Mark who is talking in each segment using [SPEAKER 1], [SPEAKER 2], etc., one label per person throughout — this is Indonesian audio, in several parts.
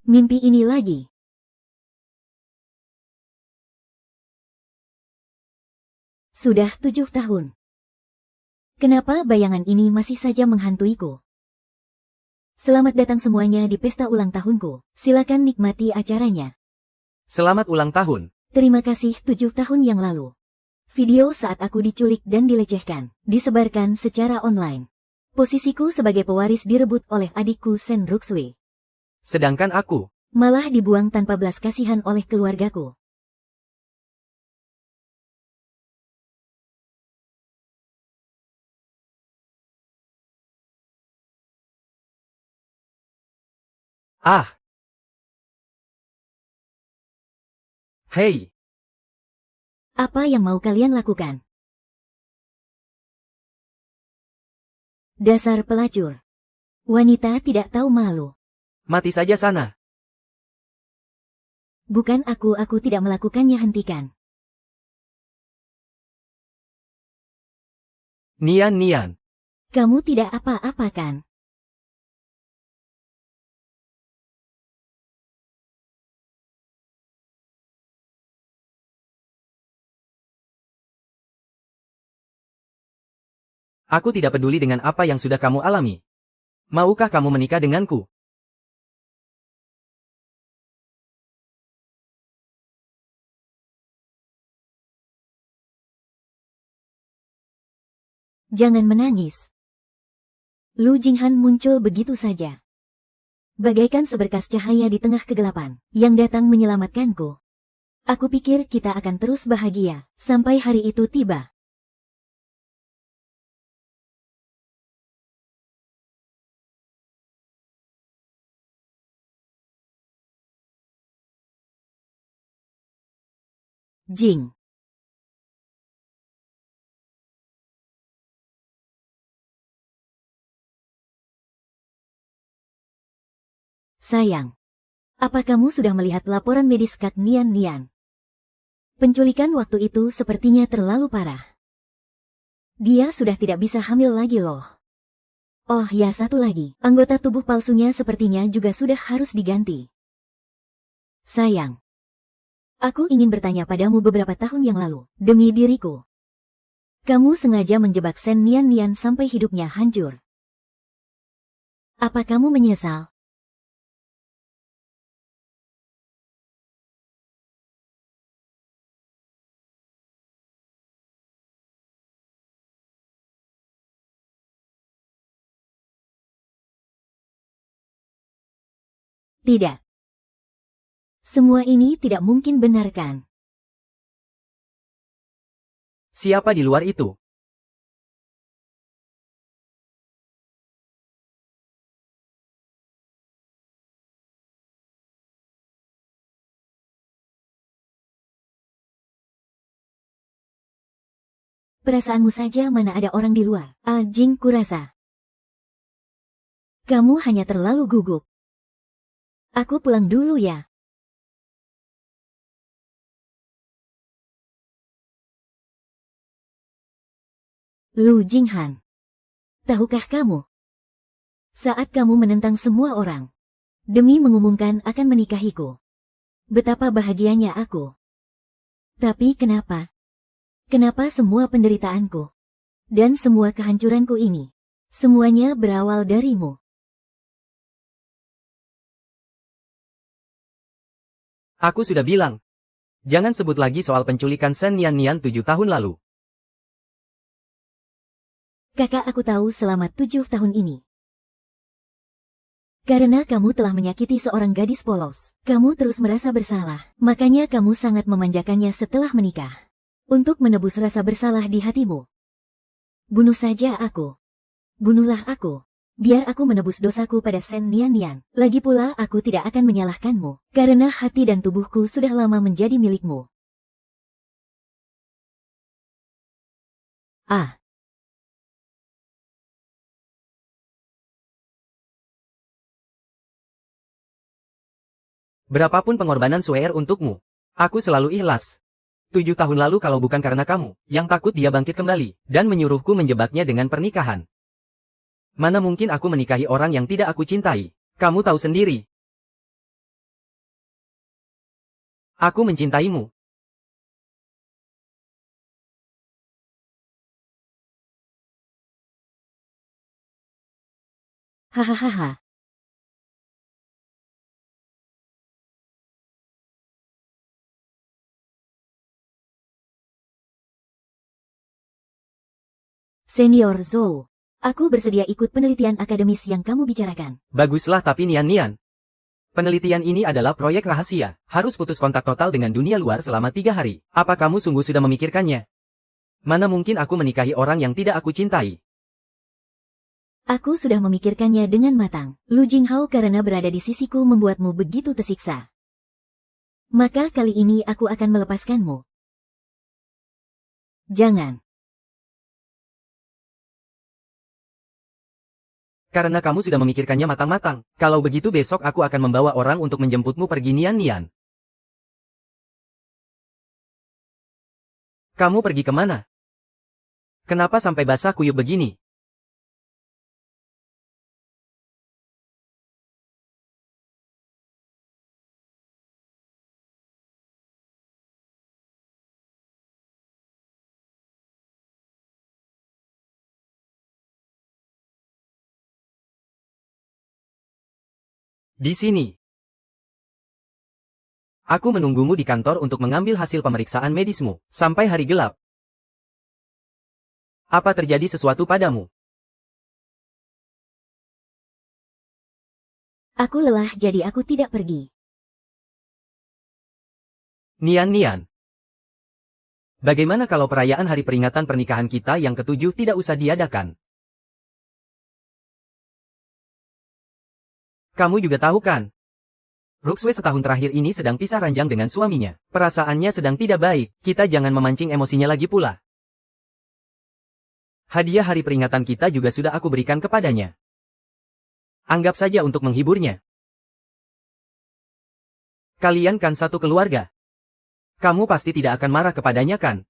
[SPEAKER 1] Mimpi ini lagi. Sudah 7 tahun. Kenapa bayangan ini masih saja menghantuiku? Selamat datang semuanya di pesta ulang tahunku. Silakan nikmati acaranya.
[SPEAKER 2] Selamat ulang tahun.
[SPEAKER 1] Terima kasih 7 tahun yang lalu. Video saat aku diculik dan dilecehkan, disebarkan secara online. Posisiku sebagai pewaris direbut oleh adikku Sen Ruxwe.
[SPEAKER 2] Sedangkan aku
[SPEAKER 1] Malah dibuang tanpa belas kasihan oleh keluargaku.
[SPEAKER 2] Ah. Hei,
[SPEAKER 1] Apa yang mau kalian lakukan? Dasar pelacur. Wanita tidak tahu malu.
[SPEAKER 2] mati saja sana.
[SPEAKER 1] Bukan aku tidak melakukannya, hentikan.
[SPEAKER 2] Nian.
[SPEAKER 1] Kamu tidak apa-apa kan?
[SPEAKER 2] Aku tidak peduli dengan apa yang sudah kamu alami. Maukah kamu menikah denganku?
[SPEAKER 1] Jangan menangis. Lu Jinghan muncul begitu saja. Bagaikan seberkas cahaya di tengah kegelapan, yang datang menyelamatkanku. Aku pikir kita akan terus bahagia, sampai hari itu tiba. Jing. Sayang. Apa kamu sudah melihat laporan medis Kak Nian? Penculikan waktu itu sepertinya terlalu parah. Dia sudah tidak bisa hamil lagi loh. Oh ya, satu lagi, anggota tubuh palsunya sepertinya juga sudah harus diganti. Sayang. Aku ingin bertanya padamu beberapa tahun yang lalu, demi diriku. Kamu sengaja menjebak Sen Nian sampai hidupnya hancur. Apa kamu menyesal? Tidak. Semua ini tidak mungkin benar kan?
[SPEAKER 2] Siapa di luar itu?
[SPEAKER 1] Perasaanmu saja, mana ada orang di luar. Jing, kurasa. Kamu hanya terlalu gugup. Aku pulang dulu ya. Lu Jinghan. Tahukah kamu? Saat kamu menentang semua orang, demi mengumumkan akan menikahiku. Betapa bahagianya aku. Tapi kenapa? Kenapa semua penderitaanku dan semua kehancuranku ini, semuanya berawal darimu?
[SPEAKER 2] Aku sudah bilang. Jangan sebut lagi soal penculikan Sen Nian 7 tahun lalu.
[SPEAKER 1] Kakak, aku tahu selama 7 tahun ini. Karena kamu telah menyakiti seorang gadis polos, kamu terus merasa bersalah. Makanya kamu sangat memanjakannya setelah menikah. Untuk menebus rasa bersalah di hatimu. Bunuh saja aku. Bunuhlah aku. Biar aku menebus dosaku pada Sen Nian. Lagi pula aku tidak akan menyalahkanmu, karena hati dan tubuhku sudah lama menjadi milikmu.
[SPEAKER 2] Berapapun pengorbanan Suer untukmu, aku selalu ikhlas. 7 tahun lalu kalau bukan karena kamu, yang takut dia bangkit kembali, dan menyuruhku menjebaknya dengan pernikahan. Mana mungkin aku menikahi orang yang tidak aku cintai, kamu tahu sendiri. Aku mencintaimu.
[SPEAKER 1] Hahaha. Senior Zhou, aku bersedia ikut penelitian akademis yang kamu bicarakan.
[SPEAKER 2] Baguslah tapi Nian. Penelitian ini adalah proyek rahasia. Harus putus kontak total dengan dunia luar selama 3 hari. Apa kamu sungguh sudah memikirkannya? Mana mungkin aku menikahi orang yang tidak aku cintai?
[SPEAKER 1] Aku sudah memikirkannya dengan matang. Lu Jinghao karena berada di sisiku membuatmu begitu tersiksa. Maka kali ini aku akan melepaskanmu. Jangan.
[SPEAKER 2] Karena kamu sudah memikirkannya matang-matang. Kalau begitu besok aku akan membawa orang untuk menjemputmu pergi Nian. Kamu pergi kemana? Kenapa sampai basah kuyup begini? Di sini. Aku menunggumu di kantor untuk mengambil hasil pemeriksaan medismu, sampai hari gelap. Apa terjadi sesuatu padamu?
[SPEAKER 1] Aku lelah jadi aku tidak pergi.
[SPEAKER 2] Nian. Bagaimana kalau perayaan hari peringatan pernikahan kita yang ke-7 tidak usah diadakan? Kamu juga tahu kan? Ruxue setahun terakhir ini sedang pisah ranjang dengan suaminya. Perasaannya sedang tidak baik, kita jangan memancing emosinya lagi pula. Hadiah hari peringatan kita juga sudah aku berikan kepadanya. Anggap saja untuk menghiburnya. Kalian kan satu keluarga. Kamu pasti tidak akan marah kepadanya kan?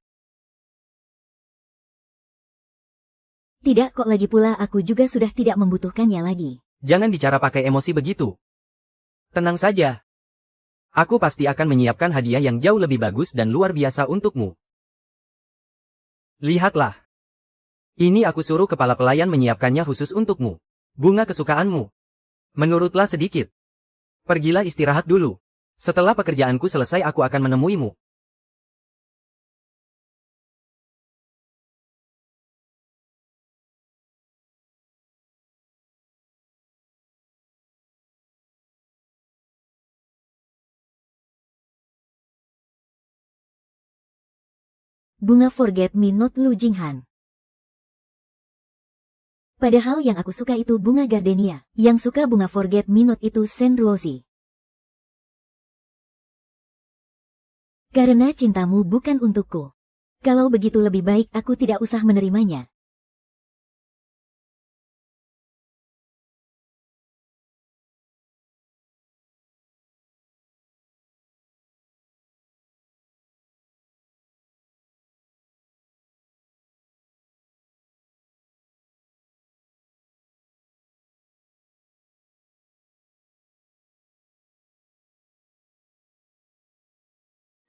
[SPEAKER 1] Tidak kok, lagi pula aku juga sudah tidak membutuhkannya lagi.
[SPEAKER 2] Jangan bicara pakai emosi begitu. Tenang saja. Aku pasti akan menyiapkan hadiah yang jauh lebih bagus dan luar biasa untukmu. Lihatlah. Ini aku suruh kepala pelayan menyiapkannya khusus untukmu. Bunga kesukaanmu. Menurutlah sedikit. Pergilah istirahat dulu. Setelah pekerjaanku selesai aku akan menemuimu.
[SPEAKER 1] Bunga Forget Me Not Lu Jinghan. Padahal yang aku suka itu bunga gardenia. Yang suka bunga Forget Me Not itu Sen Ruozi. Karena cintamu bukan untukku. Kalau begitu lebih baik aku tidak usah menerimanya.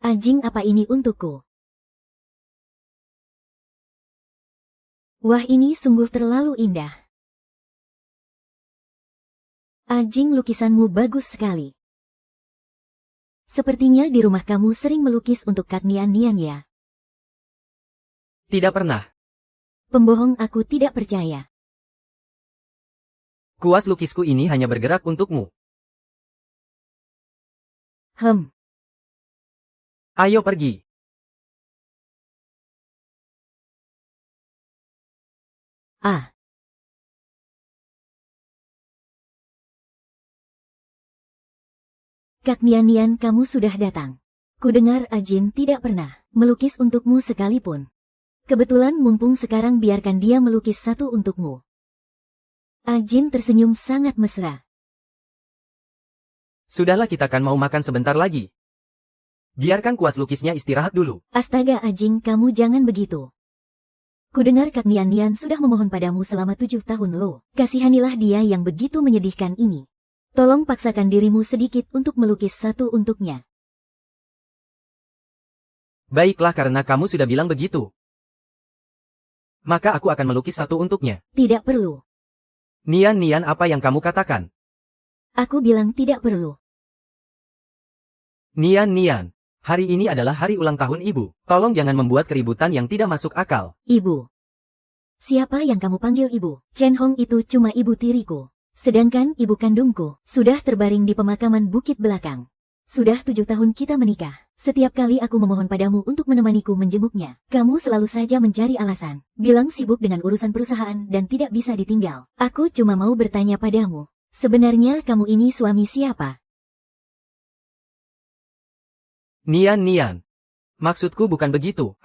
[SPEAKER 1] Anjing, apa ini untukku? Wah, ini sungguh terlalu indah. Anjing, lukisanmu bagus sekali. Sepertinya di rumah kamu sering melukis untuk Kak Nian ya?
[SPEAKER 2] Tidak pernah.
[SPEAKER 1] Pembohong, aku tidak percaya.
[SPEAKER 2] Kuas lukisku ini hanya bergerak untukmu. Ayo pergi.
[SPEAKER 1] Ah. Kak Nian, kamu sudah datang. Kudengar Ajin tidak pernah melukis untukmu sekalipun. Kebetulan mumpung sekarang biarkan dia melukis satu untukmu. Ajin tersenyum sangat mesra.
[SPEAKER 2] Sudahlah, kita kan mau makan sebentar lagi. Biarkan kuas lukisnya istirahat dulu.
[SPEAKER 1] Astaga Ajin, kamu jangan begitu. Kudengar Kak Nian sudah memohon padamu selama 7 tahun lo. Kasihanilah dia yang begitu menyedihkan ini. Tolong paksakan dirimu sedikit untuk melukis satu untuknya.
[SPEAKER 2] Baiklah karena kamu sudah bilang begitu. Maka aku akan melukis satu untuknya.
[SPEAKER 1] Tidak perlu.
[SPEAKER 2] Nian, apa yang kamu katakan?
[SPEAKER 1] Aku bilang tidak perlu.
[SPEAKER 2] Nian, hari ini adalah hari ulang tahun ibu. Tolong jangan membuat keributan yang tidak masuk akal.
[SPEAKER 1] Ibu. Siapa yang kamu panggil ibu? Chen Hong itu cuma ibu tiriku. Sedangkan ibu kandungku sudah terbaring di pemakaman bukit belakang. Sudah 7 tahun kita menikah. Setiap kali aku memohon padamu untuk menemaniku menjenguknya, kamu selalu saja mencari alasan. Bilang sibuk dengan urusan perusahaan dan tidak bisa ditinggal. Aku cuma mau bertanya padamu. Sebenarnya kamu ini suami siapa?
[SPEAKER 2] Nian. Maksudku bukan begitu.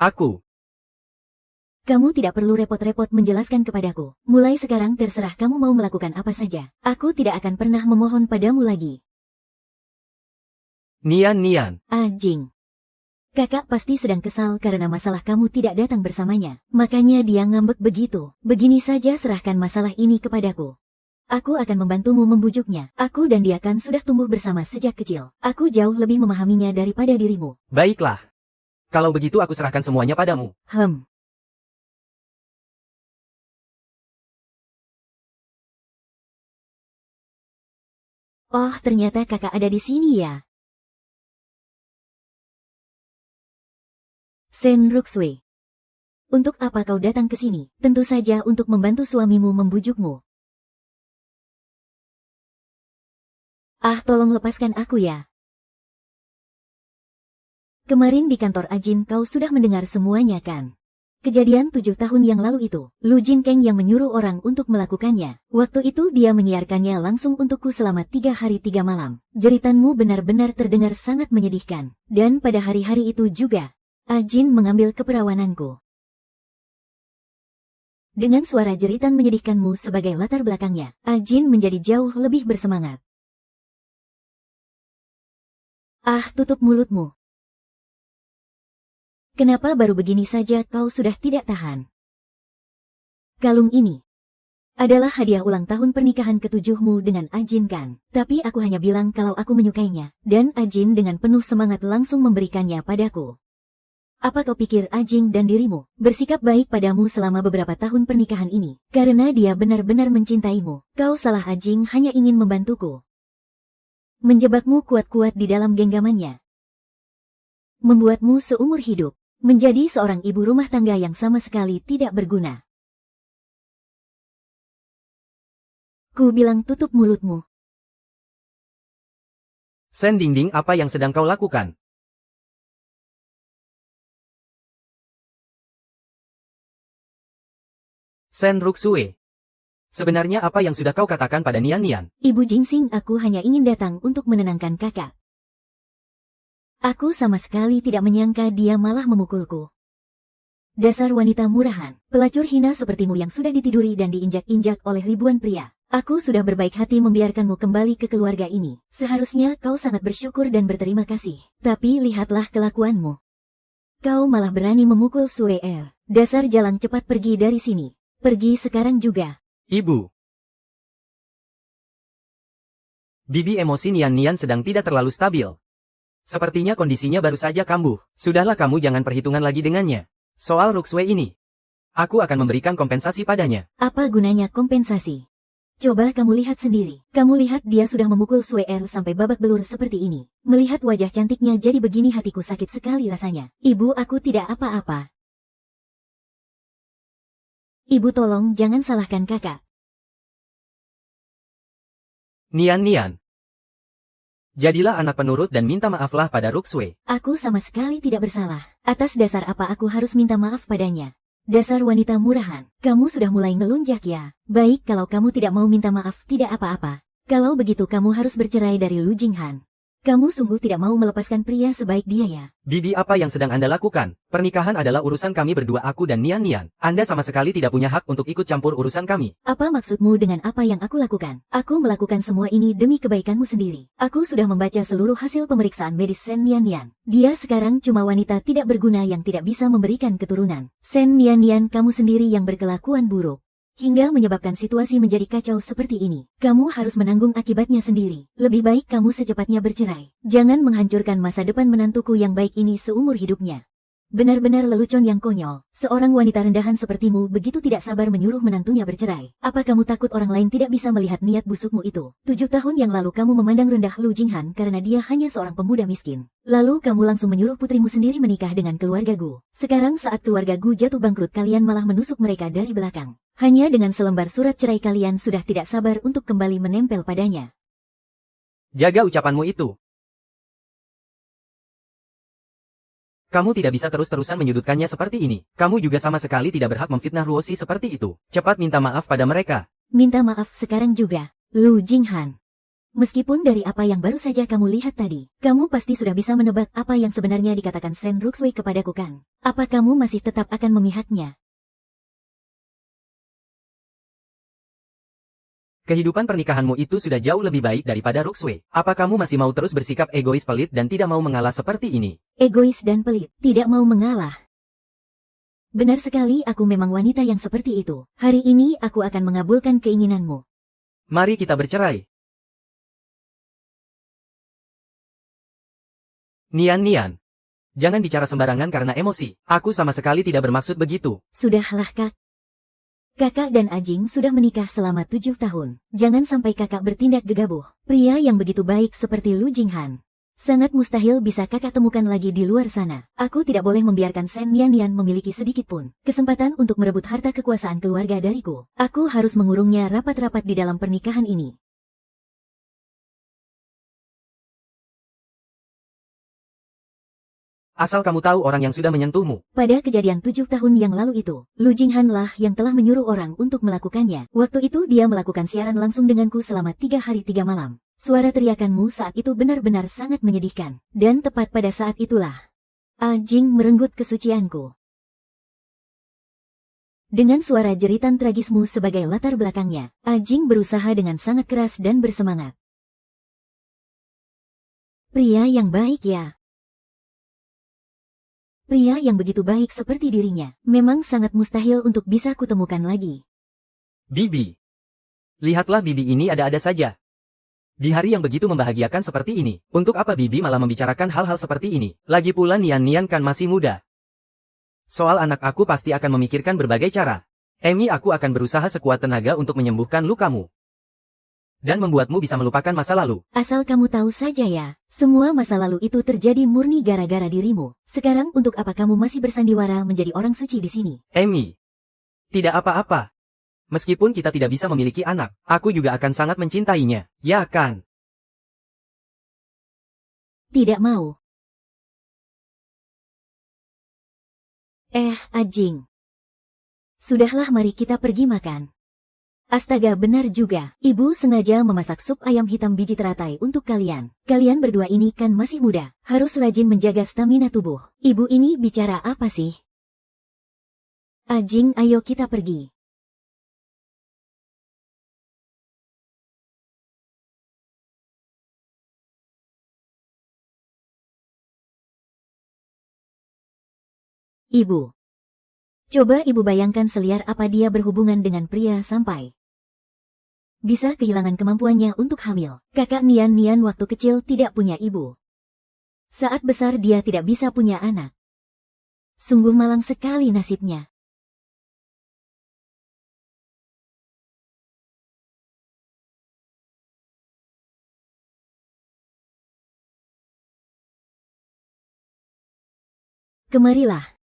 [SPEAKER 1] Kamu tidak perlu repot-repot menjelaskan kepadaku. Mulai sekarang terserah kamu mau melakukan apa saja. Aku tidak akan pernah memohon padamu lagi.
[SPEAKER 2] Nian.
[SPEAKER 1] Jing. Kakak pasti sedang kesal karena masalah kamu tidak datang bersamanya. Makanya dia ngambek begitu. Begini saja serahkan masalah ini kepadaku. Aku akan membantumu membujuknya. Aku dan dia kan sudah tumbuh bersama sejak kecil. Aku jauh lebih memahaminya daripada dirimu.
[SPEAKER 2] Baiklah. Kalau begitu aku serahkan semuanya padamu.
[SPEAKER 1] Oh, ternyata kakak ada di sini ya. Sen Ruxue. Untuk apa kau datang ke sini? Tentu saja untuk membantu suamimu membujukmu. Tolong lepaskan aku ya. Kemarin di kantor Ajin kau sudah mendengar semuanya kan? Kejadian 7 tahun yang lalu itu, Lu Jingkeng yang menyuruh orang untuk melakukannya. Waktu itu dia menyiarkannya langsung untukku selama 3 hari 3 malam. Jeritanmu benar-benar terdengar sangat menyedihkan. Dan pada hari-hari itu juga, Ajin mengambil keperawananku. Dengan suara jeritan menyedihkanmu sebagai latar belakangnya, Ajin menjadi jauh lebih bersemangat. Tutup mulutmu. Kenapa baru begini saja kau sudah tidak tahan? Kalung ini adalah hadiah ulang tahun pernikahan ke-7mu dengan Ajin kan? Tapi aku hanya bilang kalau aku menyukainya, dan Ajin dengan penuh semangat langsung memberikannya padaku. Apa kau pikir Ajin dan dirimu bersikap baik padamu selama beberapa tahun pernikahan ini? Karena dia benar-benar mencintaimu. Kau salah, Ajin hanya ingin membantuku. Menjebakmu kuat-kuat di dalam genggamannya. Membuatmu seumur hidup menjadi seorang ibu rumah tangga yang sama sekali tidak berguna. Ku bilang tutup mulutmu.
[SPEAKER 2] Sen Dingding, apa yang sedang kau lakukan? Sen Ruxue. Sebenarnya apa yang sudah kau katakan pada Nian?
[SPEAKER 1] Ibu Jingsing, aku hanya ingin datang untuk menenangkan kakak. Aku sama sekali tidak menyangka dia malah memukulku. Dasar wanita murahan, pelacur hina sepertimu yang sudah ditiduri dan diinjak-injak oleh ribuan pria. Aku sudah berbaik hati membiarkanmu kembali ke keluarga ini. Seharusnya kau sangat bersyukur dan berterima kasih. Tapi lihatlah kelakuanmu. Kau malah berani memukul Sue Er. Dasar jalang, cepat pergi dari sini. Pergi sekarang juga.
[SPEAKER 2] Ibu. Bibi, emosi Nian sedang tidak terlalu stabil. Sepertinya kondisinya baru saja kambuh. Sudahlah, kamu jangan perhitungan lagi dengannya. Soal Ruxue ini, aku akan memberikan kompensasi padanya.
[SPEAKER 1] Apa gunanya kompensasi? Coba kamu lihat sendiri. Kamu lihat dia sudah memukul Sue Er sampai babak belur seperti ini. Melihat wajah cantiknya jadi begini hatiku sakit sekali rasanya. Ibu, aku tidak apa-apa. Ibu, tolong jangan salahkan kakak.
[SPEAKER 2] Nian. Jadilah anak penurut dan minta maaflah pada Ruxue.
[SPEAKER 1] Aku sama sekali tidak bersalah. Atas dasar apa aku harus minta maaf padanya? Dasar wanita murahan. Kamu sudah mulai ngelunjak ya? Baik, kalau kamu tidak mau minta maaf tidak apa-apa. Kalau begitu kamu harus bercerai dari Lu Jinghan. Kamu sungguh tidak mau melepaskan pria sebaik dia ya?
[SPEAKER 2] Bibi, apa yang sedang Anda lakukan? Pernikahan adalah urusan kami berdua, aku dan Nian. Anda sama sekali tidak punya hak untuk ikut campur urusan kami.
[SPEAKER 1] Apa maksudmu dengan apa yang aku lakukan? Aku melakukan semua ini demi kebaikanmu sendiri. Aku sudah membaca seluruh hasil pemeriksaan medis Sen Nian. Dia sekarang cuma wanita tidak berguna yang tidak bisa memberikan keturunan. Sen Nian, kamu sendiri yang berkelakuan buruk. Hingga menyebabkan situasi menjadi kacau seperti ini. Kamu harus menanggung akibatnya sendiri. Lebih baik kamu secepatnya bercerai. Jangan menghancurkan masa depan menantuku yang baik ini seumur hidupnya. Benar-benar lelucon yang konyol. Seorang wanita rendahan sepertimu begitu tidak sabar menyuruh menantunya bercerai. Apa kamu takut orang lain tidak bisa melihat niat busukmu itu? 7 tahun yang lalu kamu memandang rendah Lu Jinghan karena dia hanya seorang pemuda miskin. Lalu kamu langsung menyuruh putrimu sendiri menikah dengan keluarga Gu. Sekarang saat keluarga Gu jatuh bangkrut kalian malah menusuk mereka dari belakang. Hanya dengan selembar surat cerai kalian sudah tidak sabar untuk kembali menempel padanya.
[SPEAKER 2] Jaga ucapanmu itu. Kamu tidak bisa terus-terusan menyudutkannya seperti ini. Kamu juga sama sekali tidak berhak memfitnah Ruoshi seperti itu. Cepat minta maaf pada mereka.
[SPEAKER 1] Minta maaf sekarang juga, Lu Jinghan. Meskipun dari apa yang baru saja kamu lihat tadi, kamu pasti sudah bisa menebak apa yang sebenarnya dikatakan Shen Ruxwei kepadaku kan? Apa kamu masih tetap akan memihaknya?
[SPEAKER 2] Kehidupan pernikahanmu itu sudah jauh lebih baik daripada Ruxwei. Apa kamu masih mau terus bersikap egois pelit dan tidak mau mengalah seperti ini?
[SPEAKER 1] Egois dan pelit, tidak mau mengalah. Benar sekali, aku memang wanita yang seperti itu. Hari ini aku akan mengabulkan keinginanmu.
[SPEAKER 2] Mari kita bercerai. Nian. Jangan bicara sembarangan karena emosi. Aku sama sekali tidak bermaksud begitu.
[SPEAKER 1] Sudahlah kak. Kakak dan Ajing sudah menikah selama 7 tahun. Jangan sampai kakak bertindak gegabah. Pria yang begitu baik seperti Lu Jinghan sangat mustahil bisa kakak temukan lagi di luar sana. Aku tidak boleh membiarkan Shen Nian memiliki sedikit pun kesempatan untuk merebut harta kekuasaan keluarga dariku. Aku harus mengurungnya rapat-rapat di dalam pernikahan ini.
[SPEAKER 2] Asal kamu tahu orang yang sudah menyentuhmu.
[SPEAKER 1] Pada kejadian 7 tahun yang lalu itu, Lu Jinghan lah yang telah menyuruh orang untuk melakukannya. Waktu itu dia melakukan siaran langsung denganku selama 3 hari 3 malam. Suara teriakanmu saat itu benar-benar sangat menyedihkan. Dan tepat pada saat itulah, Ajing merenggut kesucianku. Dengan suara jeritan tragismu sebagai latar belakangnya, Ajing berusaha dengan sangat keras dan bersemangat. Pria yang baik ya. Pria yang begitu baik seperti dirinya, memang sangat mustahil untuk bisa kutemukan lagi.
[SPEAKER 2] Bibi. Lihatlah Bibi ini ada-ada saja. Di hari yang begitu membahagiakan seperti ini, untuk apa Bibi malah membicarakan hal-hal seperti ini? Lagi pula Nian kan masih muda. Soal anak aku pasti akan memikirkan berbagai cara. Emi aku akan berusaha sekuat tenaga untuk menyembuhkan lukamu. Dan membuatmu bisa melupakan masa lalu.
[SPEAKER 1] Asal kamu tahu saja ya, semua masa lalu itu terjadi murni gara-gara dirimu. Sekarang untuk apa kamu masih bersandiwara menjadi orang suci di sini?
[SPEAKER 2] Emi. Tidak apa-apa. Meskipun kita tidak bisa memiliki anak, aku juga akan sangat mencintainya, ya kan?
[SPEAKER 1] Tidak mau. Ajing. Sudahlah mari kita pergi makan. Astaga benar juga, ibu sengaja memasak sup ayam hitam biji teratai untuk kalian. Kalian berdua ini kan masih muda, harus rajin menjaga stamina tubuh. Ibu ini bicara apa sih? Ajing ayo kita pergi. Ibu. Coba ibu bayangkan seliar apa dia berhubungan dengan pria sampai bisa kehilangan kemampuannya untuk hamil. Kakak Nian waktu kecil tidak punya ibu. Saat besar dia tidak bisa punya anak. Sungguh malang sekali nasibnya. Kemarilah.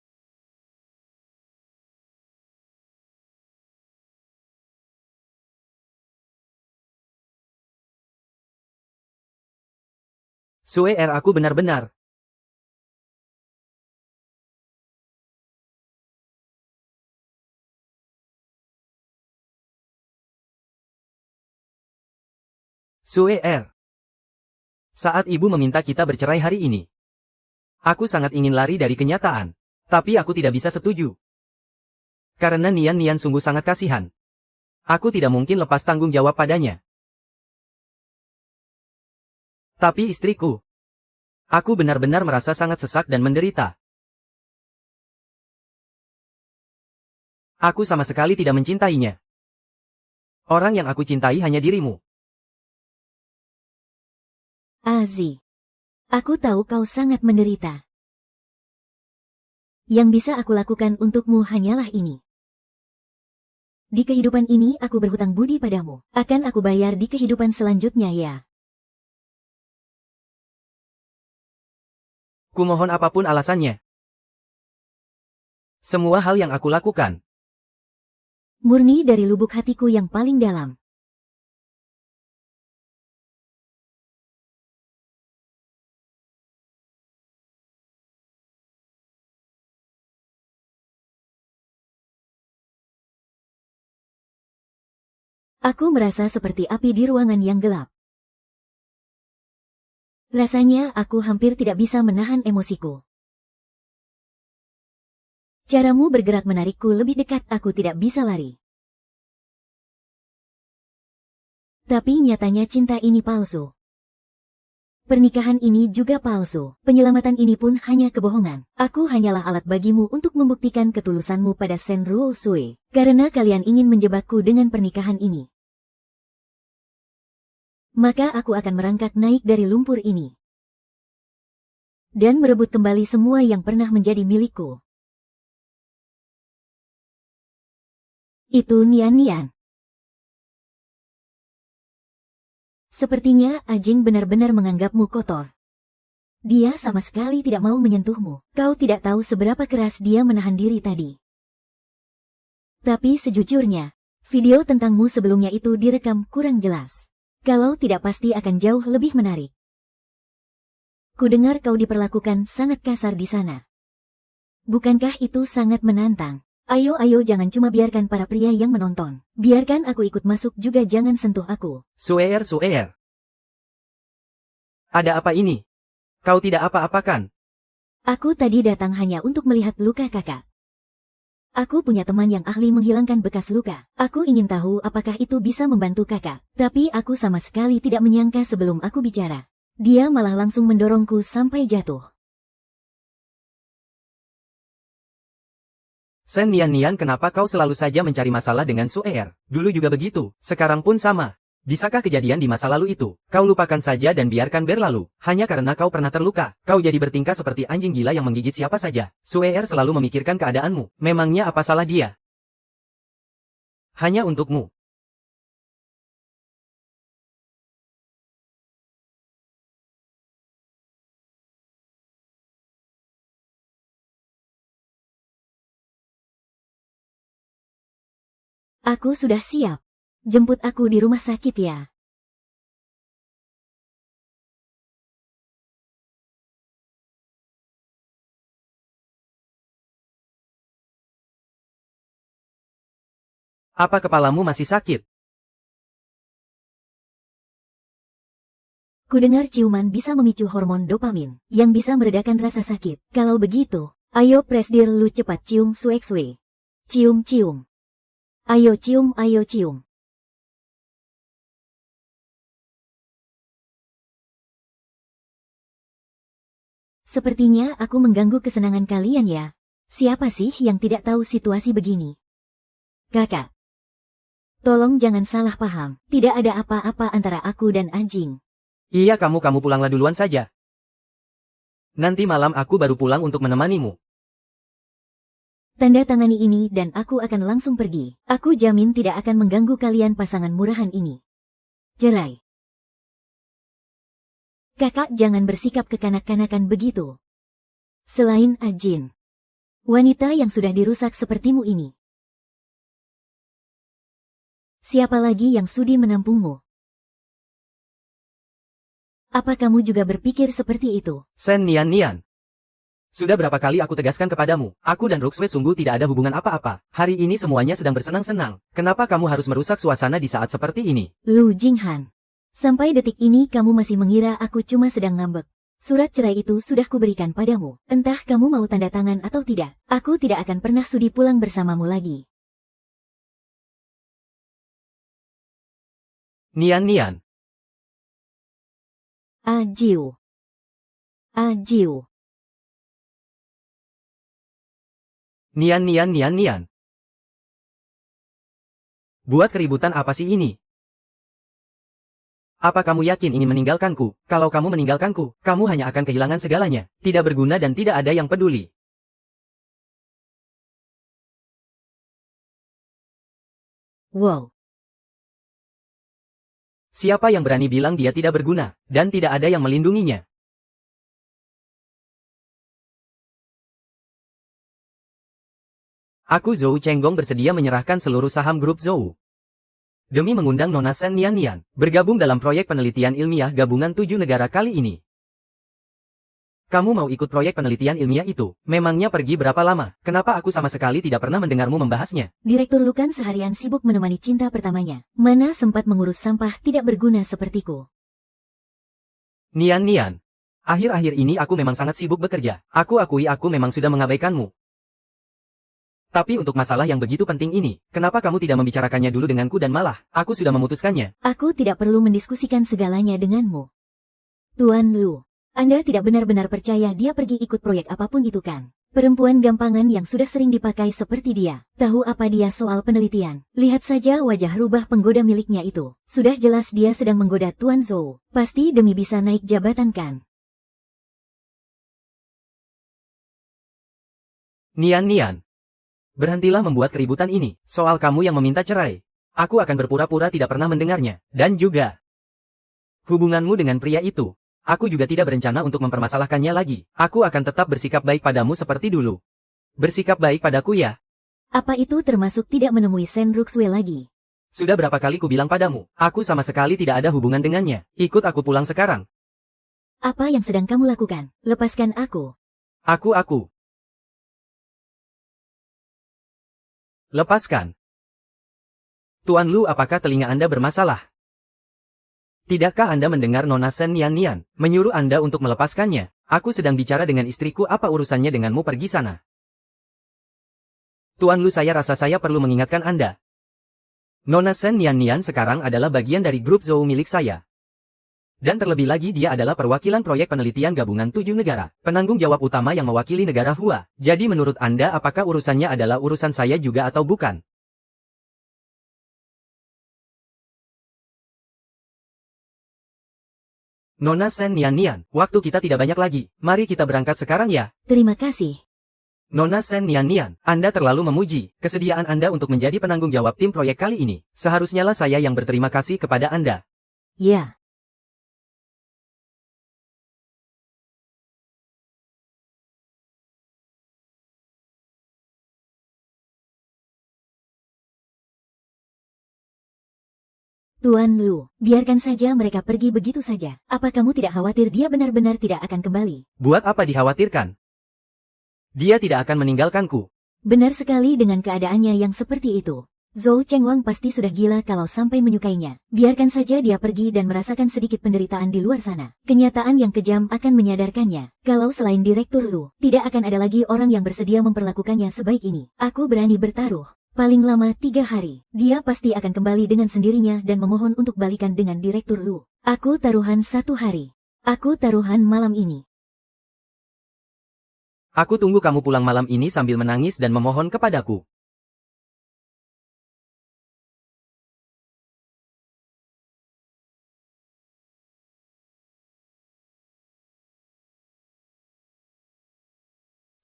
[SPEAKER 2] Sue aku benar-benar. Sue. Saat ibu meminta kita bercerai hari ini, aku sangat ingin lari dari kenyataan. Tapi aku tidak bisa setuju. Karena Nian sungguh sangat kasihan. Aku tidak mungkin lepas tanggung jawab padanya. Tapi istriku. Aku benar-benar merasa sangat sesak dan menderita. Aku sama sekali tidak mencintainya. Orang yang aku cintai hanya dirimu.
[SPEAKER 1] Azi. Aku tahu kau sangat menderita. Yang bisa aku lakukan untukmu hanyalah ini. Di kehidupan ini aku berhutang budi padamu. Akan aku bayar di kehidupan selanjutnya ya.
[SPEAKER 2] Kumohon apapun alasannya. Semua hal yang aku lakukan.
[SPEAKER 1] Murni dari lubuk hatiku yang paling dalam. Aku merasa seperti api di ruangan yang gelap. Rasanya aku hampir tidak bisa menahan emosiku. Caramu bergerak menarikku lebih dekat, aku tidak bisa lari. Tapi nyatanya cinta ini palsu. Pernikahan ini juga palsu. Penyelamatan ini pun hanya kebohongan. Aku hanyalah alat bagimu untuk membuktikan ketulusanmu pada Shen Ruosui. Karena kalian ingin menjebakku dengan pernikahan ini. Maka aku akan merangkak naik dari lumpur ini. Dan merebut kembali semua yang pernah menjadi milikku. Itu Nian. Sepertinya Ajing benar-benar menganggapmu kotor. Dia sama sekali tidak mau menyentuhmu. Kau tidak tahu seberapa keras dia menahan diri tadi. Tapi sejujurnya, video tentangmu sebelumnya itu direkam kurang jelas. Kalau tidak pasti akan jauh lebih menarik. Kudengar kau diperlakukan sangat kasar di sana. Bukankah itu sangat menantang? Ayo jangan cuma biarkan para pria yang menonton. Biarkan aku ikut masuk juga, jangan sentuh aku.
[SPEAKER 2] Suer. Ada apa ini? Kau tidak apa-apakan?
[SPEAKER 1] Aku tadi datang hanya untuk melihat luka kakak. Aku punya teman yang ahli menghilangkan bekas luka. Aku ingin tahu apakah itu bisa membantu kakak. Tapi aku sama sekali tidak menyangka sebelum aku bicara. Dia malah langsung mendorongku sampai jatuh.
[SPEAKER 2] Shen Nian, kenapa kau selalu saja mencari masalah dengan Suer? Dulu juga begitu, sekarang pun sama. Bisakah kejadian di masa lalu itu, kau lupakan saja dan biarkan berlalu? Hanya karena kau pernah terluka, kau jadi bertingkah seperti anjing gila yang menggigit siapa saja. Suer selalu memikirkan keadaanmu. Memangnya apa salah dia? Hanya untukmu.
[SPEAKER 1] Aku sudah siap. Jemput aku di rumah sakit ya.
[SPEAKER 2] Apa kepalamu masih sakit?
[SPEAKER 1] Kudengar ciuman bisa memicu hormon dopamin, yang bisa meredakan rasa sakit. Kalau begitu, ayo presdir lu cepat cium Suexue. Cium. Ayo cium. Sepertinya aku mengganggu kesenangan kalian ya. Siapa sih yang tidak tahu situasi begini? Kakak. Tolong jangan salah paham. Tidak ada apa-apa antara aku dan Ajing.
[SPEAKER 2] Iya, kamu pulanglah duluan saja. Nanti malam aku baru pulang untuk menemanimu.
[SPEAKER 1] Tanda tangani ini dan aku akan langsung pergi. Aku jamin tidak akan mengganggu kalian pasangan murahan ini. Cerai. Kakak jangan bersikap kekanak-kanakan begitu. Selain Ajin, wanita yang sudah dirusak sepertimu ini. Siapa lagi yang sudi menampungmu? Apa kamu juga berpikir seperti itu?
[SPEAKER 2] Shen Nian. Sudah berapa kali aku tegaskan kepadamu, aku dan Ruxue sungguh tidak ada hubungan apa-apa. Hari ini semuanya sedang bersenang-senang. Kenapa kamu harus merusak suasana di saat seperti ini?
[SPEAKER 1] Lu Jinghan, sampai detik ini kamu masih mengira aku cuma sedang ngambek. Surat cerai itu sudah kuberikan padamu. Entah kamu mau tanda tangan atau tidak, aku tidak akan pernah sudi pulang bersamamu lagi.
[SPEAKER 2] Nian.
[SPEAKER 1] Ajiu.
[SPEAKER 2] Nian. Buat keributan apa sih ini? Apa kamu yakin ingin meninggalkanku? Kalau kamu meninggalkanku, kamu hanya akan kehilangan segalanya. Tidak berguna dan tidak ada yang peduli.
[SPEAKER 1] Wow.
[SPEAKER 2] Siapa yang berani bilang dia tidak berguna, dan tidak ada yang melindunginya? Aku Zhou Chenggong bersedia menyerahkan seluruh saham grup Zhou. Demi mengundang Nona Shen Nian bergabung dalam proyek penelitian ilmiah gabungan 7 negara kali ini. Kamu mau ikut proyek penelitian ilmiah itu? Memangnya pergi berapa lama? Kenapa aku sama sekali tidak pernah mendengarmu membahasnya?
[SPEAKER 1] Direktur Lu kan seharian sibuk menemani cinta pertamanya. Mana sempat mengurus sampah tidak berguna sepertiku.
[SPEAKER 2] Nian, akhir-akhir ini aku memang sangat sibuk bekerja. Aku akui aku memang sudah mengabaikanmu. Tapi untuk masalah yang begitu penting ini, kenapa kamu tidak membicarakannya dulu denganku dan malah, aku sudah memutuskannya.
[SPEAKER 1] Aku tidak perlu mendiskusikan segalanya denganmu. Tuan Lu, Anda tidak benar-benar percaya dia pergi ikut proyek apapun itu kan? Perempuan gampangan yang sudah sering dipakai seperti dia. Tahu apa dia soal penelitian? Lihat saja wajah rubah penggoda miliknya itu. Sudah jelas dia sedang menggoda Tuan Zhou. Pasti demi bisa naik jabatan kan?
[SPEAKER 2] Nian. Berhentilah membuat keributan ini, soal kamu yang meminta cerai. Aku akan berpura-pura tidak pernah mendengarnya, dan juga hubunganmu dengan pria itu. Aku juga tidak berencana untuk mempermasalahkannya lagi. Aku akan tetap bersikap baik padamu seperti dulu. Bersikap baik padaku ya.
[SPEAKER 1] Apa itu termasuk tidak menemui Shen Ruxue lagi?
[SPEAKER 2] Sudah berapa kali ku bilang padamu, aku sama sekali tidak ada hubungan dengannya. Ikut aku pulang sekarang.
[SPEAKER 1] Apa yang sedang kamu lakukan? Lepaskan aku.
[SPEAKER 2] Aku. Lepaskan. Tuan Lu, apakah telinga Anda bermasalah? Tidakkah Anda mendengar Nona Shen Nian menyuruh Anda untuk melepaskannya? Aku sedang bicara dengan istriku, apa urusannya denganmu, pergi sana. Tuan Lu, saya rasa saya perlu mengingatkan Anda. Nona Shen Nian sekarang adalah bagian dari grup Zhou milik saya. Dan terlebih lagi dia adalah perwakilan proyek penelitian gabungan 7 negara, penanggung jawab utama yang mewakili negara Hua. Jadi menurut Anda apakah urusannya adalah urusan saya juga atau bukan? Nona Shen Nian, waktu kita tidak banyak lagi, mari kita berangkat sekarang ya.
[SPEAKER 1] Terima kasih.
[SPEAKER 2] Nona Shen Nian, Anda terlalu memuji kesediaan Anda untuk menjadi penanggung jawab tim proyek kali ini. Seharusnya lah saya yang berterima kasih kepada Anda.
[SPEAKER 1] Ya. Tuan Lu, biarkan saja mereka pergi begitu saja. Apa kamu tidak khawatir dia benar-benar tidak akan kembali?
[SPEAKER 2] Buat apa dikhawatirkan? Dia tidak akan meninggalkanku.
[SPEAKER 1] Benar sekali dengan keadaannya yang seperti itu. Zhou Chengwang pasti sudah gila kalau sampai menyukainya. Biarkan saja dia pergi dan merasakan sedikit penderitaan di luar sana. Kenyataan yang kejam akan menyadarkannya. Kalau selain Direktur Lu, tidak akan ada lagi orang yang bersedia memperlakukannya sebaik ini. Aku berani bertaruh. Paling lama 3 hari, dia pasti akan kembali dengan sendirinya dan memohon untuk balikan dengan Direktur Lu. Aku taruhan 1 hari. Aku taruhan malam ini.
[SPEAKER 2] Aku tunggu kamu pulang malam ini sambil menangis dan memohon kepadaku.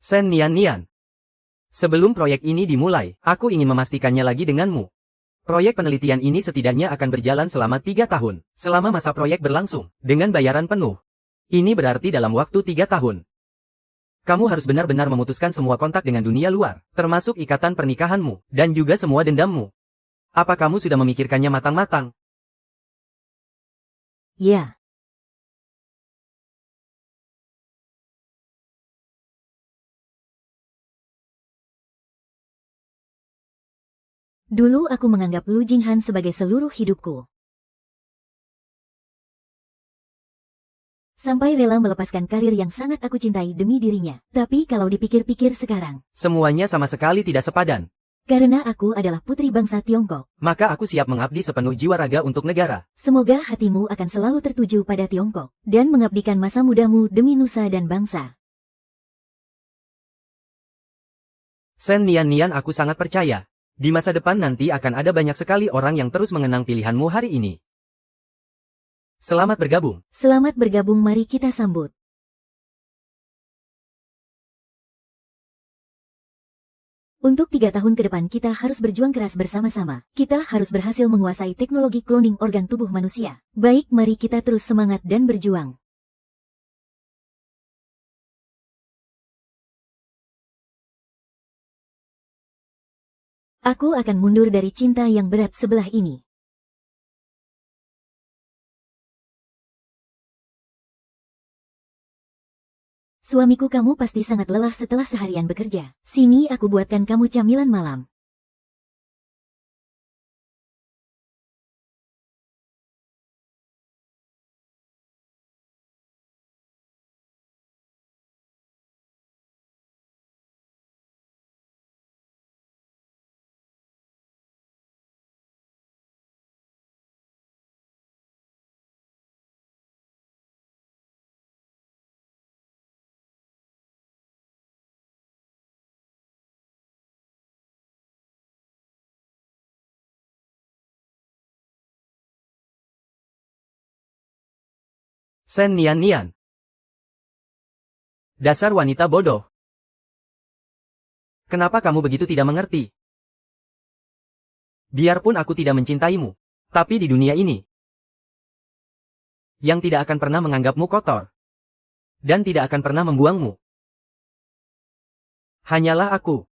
[SPEAKER 2] Shen Nian. Sebelum proyek ini dimulai, aku ingin memastikannya lagi denganmu. Proyek penelitian ini setidaknya akan berjalan selama 3 tahun, selama masa proyek berlangsung, dengan bayaran penuh. Ini berarti dalam waktu 3 tahun. Kamu harus benar-benar memutuskan semua kontak dengan dunia luar, termasuk ikatan pernikahanmu, dan juga semua dendammu. Apa kamu sudah memikirkannya matang-matang?
[SPEAKER 1] Ya. Dulu aku menganggap Lu Jinghan sebagai seluruh hidupku. Sampai rela melepaskan karir yang sangat aku cintai demi dirinya. Tapi kalau dipikir-pikir sekarang,
[SPEAKER 2] Semuanya sama sekali tidak sepadan.
[SPEAKER 1] karena aku adalah putri bangsa Tiongkok,
[SPEAKER 2] Maka aku siap mengabdi sepenuh jiwa raga untuk negara.
[SPEAKER 1] semoga hatimu akan selalu tertuju pada Tiongkok, dan mengabdikan masa mudamu demi nusa dan bangsa.
[SPEAKER 2] Shen Nian, aku sangat percaya. Di masa depan nanti akan ada banyak sekali orang yang terus mengenang pilihanmu hari ini. Selamat bergabung.
[SPEAKER 1] Selamat bergabung, mari kita sambut. . Untuk 3 tahun ke depan kita harus berjuang keras bersama-sama. Kita harus berhasil menguasai teknologi cloning organ tubuh manusia. Baik, mari kita terus semangat dan berjuang. Aku akan mundur dari cinta yang berat sebelah ini. Suamiku, kamu pasti sangat lelah setelah seharian bekerja. Sini aku buatkan kamu camilan malam.
[SPEAKER 2] Sen Nian. Dasar wanita bodoh. Kenapa kamu begitu tidak mengerti? Biarpun aku tidak mencintaimu, tapi di dunia ini, yang tidak akan pernah menganggapmu kotor, dan tidak akan pernah membuangmu, hanyalah aku.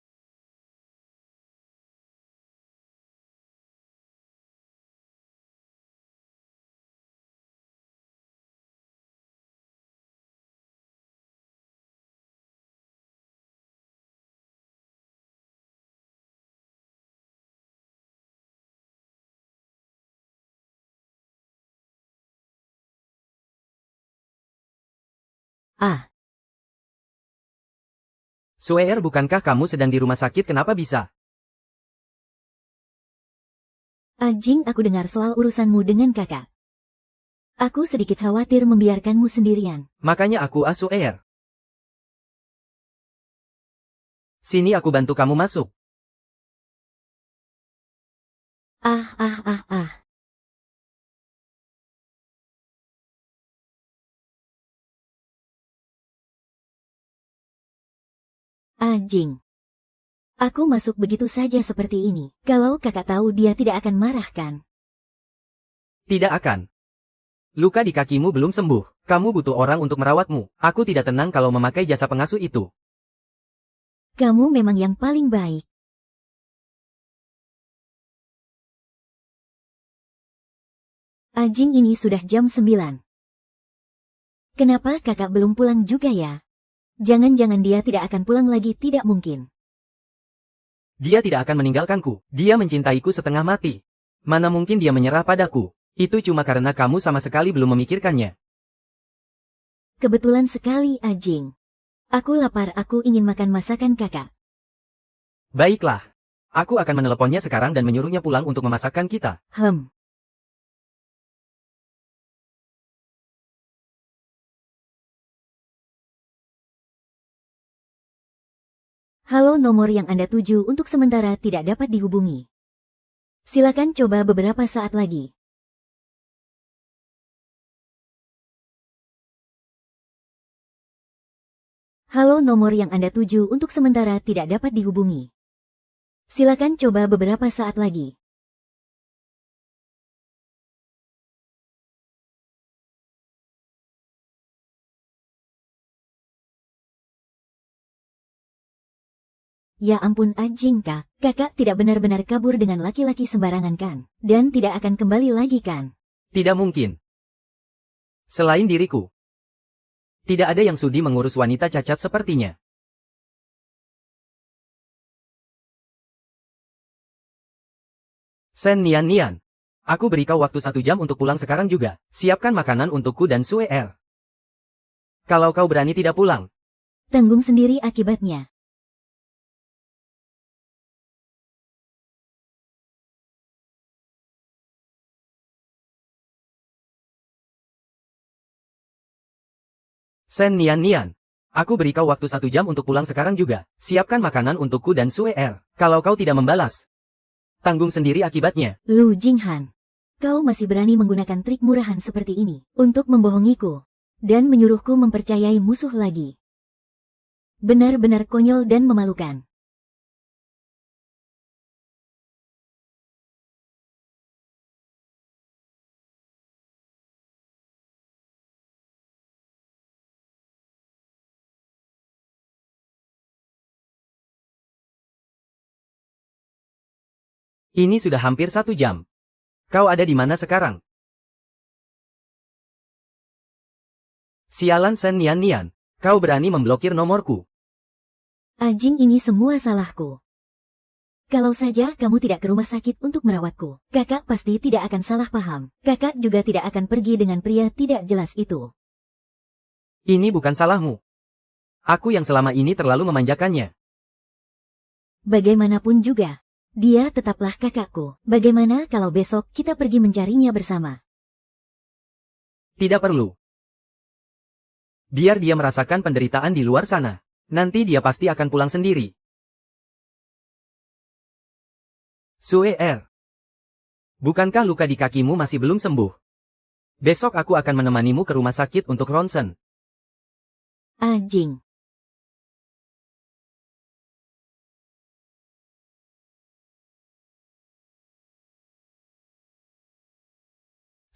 [SPEAKER 1] Ah,
[SPEAKER 2] Sueer, bukankah kamu sedang di rumah sakit? Kenapa bisa?
[SPEAKER 1] Jing, aku dengar soal urusanmu dengan kakak. Aku sedikit khawatir membiarkanmu sendirian.
[SPEAKER 2] Makanya aku Sueer. Sini aku bantu kamu masuk.
[SPEAKER 1] Ah. Jing. Aku masuk begitu saja seperti ini. Kalau kakak tahu, dia tidak akan marah kan?
[SPEAKER 2] Tidak akan. Luka di kakimu belum sembuh. Kamu butuh orang untuk merawatmu. Aku tidak tenang kalau memakai jasa pengasuh itu.
[SPEAKER 1] Kamu memang yang paling baik. Jing, ini sudah jam 9. Kenapa kakak belum pulang juga ya? Jangan-jangan dia tidak akan pulang lagi, tidak mungkin.
[SPEAKER 2] Dia tidak akan meninggalkanku. Dia mencintaiku setengah mati. Mana mungkin dia menyerah padaku. Itu cuma karena kamu sama sekali belum memikirkannya.
[SPEAKER 1] Kebetulan sekali, Jing. Aku lapar, aku ingin makan masakan kakak.
[SPEAKER 2] Baiklah. Aku akan meneleponnya sekarang dan menyuruhnya pulang untuk memasakkan kita.
[SPEAKER 1] Halo, nomor yang Anda tuju untuk sementara tidak dapat dihubungi. Silakan coba beberapa saat lagi. Halo, nomor yang Anda tuju untuk sementara tidak dapat dihubungi. Silakan coba beberapa saat lagi. Ya ampun, Jing, kakak tidak benar-benar kabur dengan laki-laki sembarangan kan? Dan tidak akan kembali lagi kan?
[SPEAKER 2] Tidak mungkin. Selain diriku, tidak ada yang sudi mengurus wanita cacat sepertinya. Sen Nian. Aku beri kau waktu 1 jam untuk pulang sekarang juga. Siapkan makanan untukku dan Sueer. Kalau kau berani tidak pulang,
[SPEAKER 1] Tanggung sendiri akibatnya.
[SPEAKER 2] Sen Nian. Aku beri kau waktu 1 jam untuk pulang sekarang juga. Siapkan makanan untukku dan Sueer. Kalau kau tidak membalas, tanggung sendiri akibatnya.
[SPEAKER 1] Lu Jinghan, kau masih berani menggunakan trik murahan seperti ini untuk membohongiku dan menyuruhku mempercayai musuh lagi. Benar-benar konyol dan memalukan.
[SPEAKER 2] Ini sudah hampir 1 jam. Kau ada di mana sekarang? Sialan Shen Nian, kau berani memblokir nomorku.
[SPEAKER 1] Anjing, ini semua salahku. Kalau saja kamu tidak ke rumah sakit untuk merawatku, kakak pasti tidak akan salah paham. Kakak juga tidak akan pergi dengan pria tidak jelas itu.
[SPEAKER 2] Ini bukan salahmu. Aku yang selama ini terlalu memanjakannya.
[SPEAKER 1] Bagaimanapun juga, dia tetaplah kakakku. Bagaimana kalau besok kita pergi mencarinya bersama?
[SPEAKER 2] Tidak perlu. Biar dia merasakan penderitaan di luar sana. Nanti dia pasti akan pulang sendiri. Sue Er. Bukankah luka di kakimu masih belum sembuh? Besok aku akan menemanimu ke rumah sakit untuk ronsen.
[SPEAKER 1] Anjing.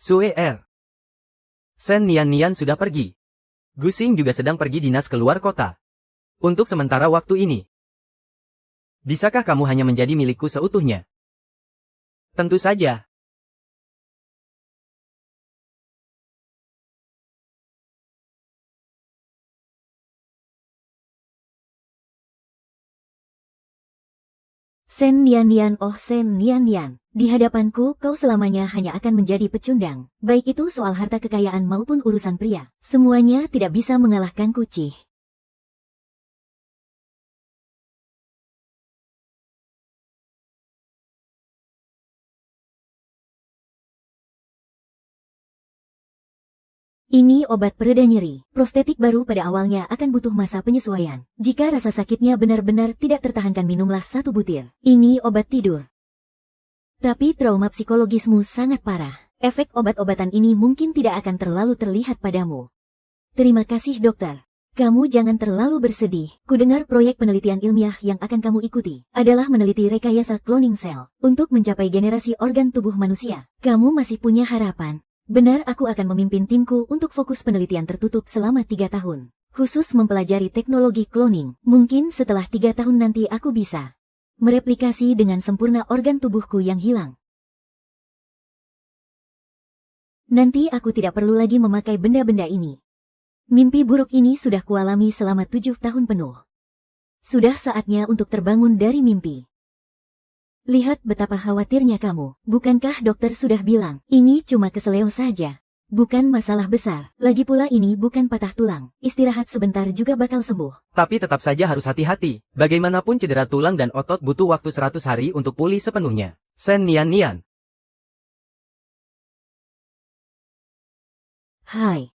[SPEAKER 2] Sue Er. Shen Nian sudah pergi. Gusing juga sedang pergi dinas keluar kota. Untuk sementara waktu ini. Bisakah kamu hanya menjadi milikku seutuhnya? Tentu saja.
[SPEAKER 1] Shen Nian, oh Shen Nian. Di hadapanku kau selamanya hanya akan menjadi pecundang. Baik itu soal harta kekayaan maupun urusan pria. Semuanya tidak bisa mengalahkan kucih. Ini obat pereda nyeri. Prostetik baru pada awalnya akan butuh masa penyesuaian. Jika rasa sakitnya benar-benar tidak tertahankan, minumlah 1 butir. Ini obat tidur. Tapi trauma psikologismu sangat parah. Efek obat-obatan ini mungkin tidak akan terlalu terlihat padamu. Terima kasih dokter. Kamu jangan terlalu bersedih. Kudengar proyek penelitian ilmiah yang akan kamu ikuti adalah meneliti rekayasa cloning sel untuk mencapai generasi organ tubuh manusia. Kamu masih punya harapan. Benar, aku akan memimpin timku untuk fokus penelitian tertutup selama 3 tahun. Khusus mempelajari teknologi cloning. Mungkin setelah 3 tahun nanti aku bisa mereplikasi dengan sempurna organ tubuhku yang hilang. Nanti aku tidak perlu lagi memakai benda-benda ini. Mimpi buruk ini sudah kualami selama 7 tahun penuh. Sudah saatnya untuk terbangun dari mimpi. Lihat betapa khawatirnya kamu. Bukankah dokter sudah bilang, ini cuma keseleo saja. Bukan masalah besar. Lagi pula ini bukan patah tulang. Istirahat sebentar juga bakal sembuh.
[SPEAKER 2] Tapi tetap saja harus hati-hati. Bagaimanapun cedera tulang dan otot butuh waktu 100 hari untuk pulih sepenuhnya. Shen Nian.
[SPEAKER 1] Hai.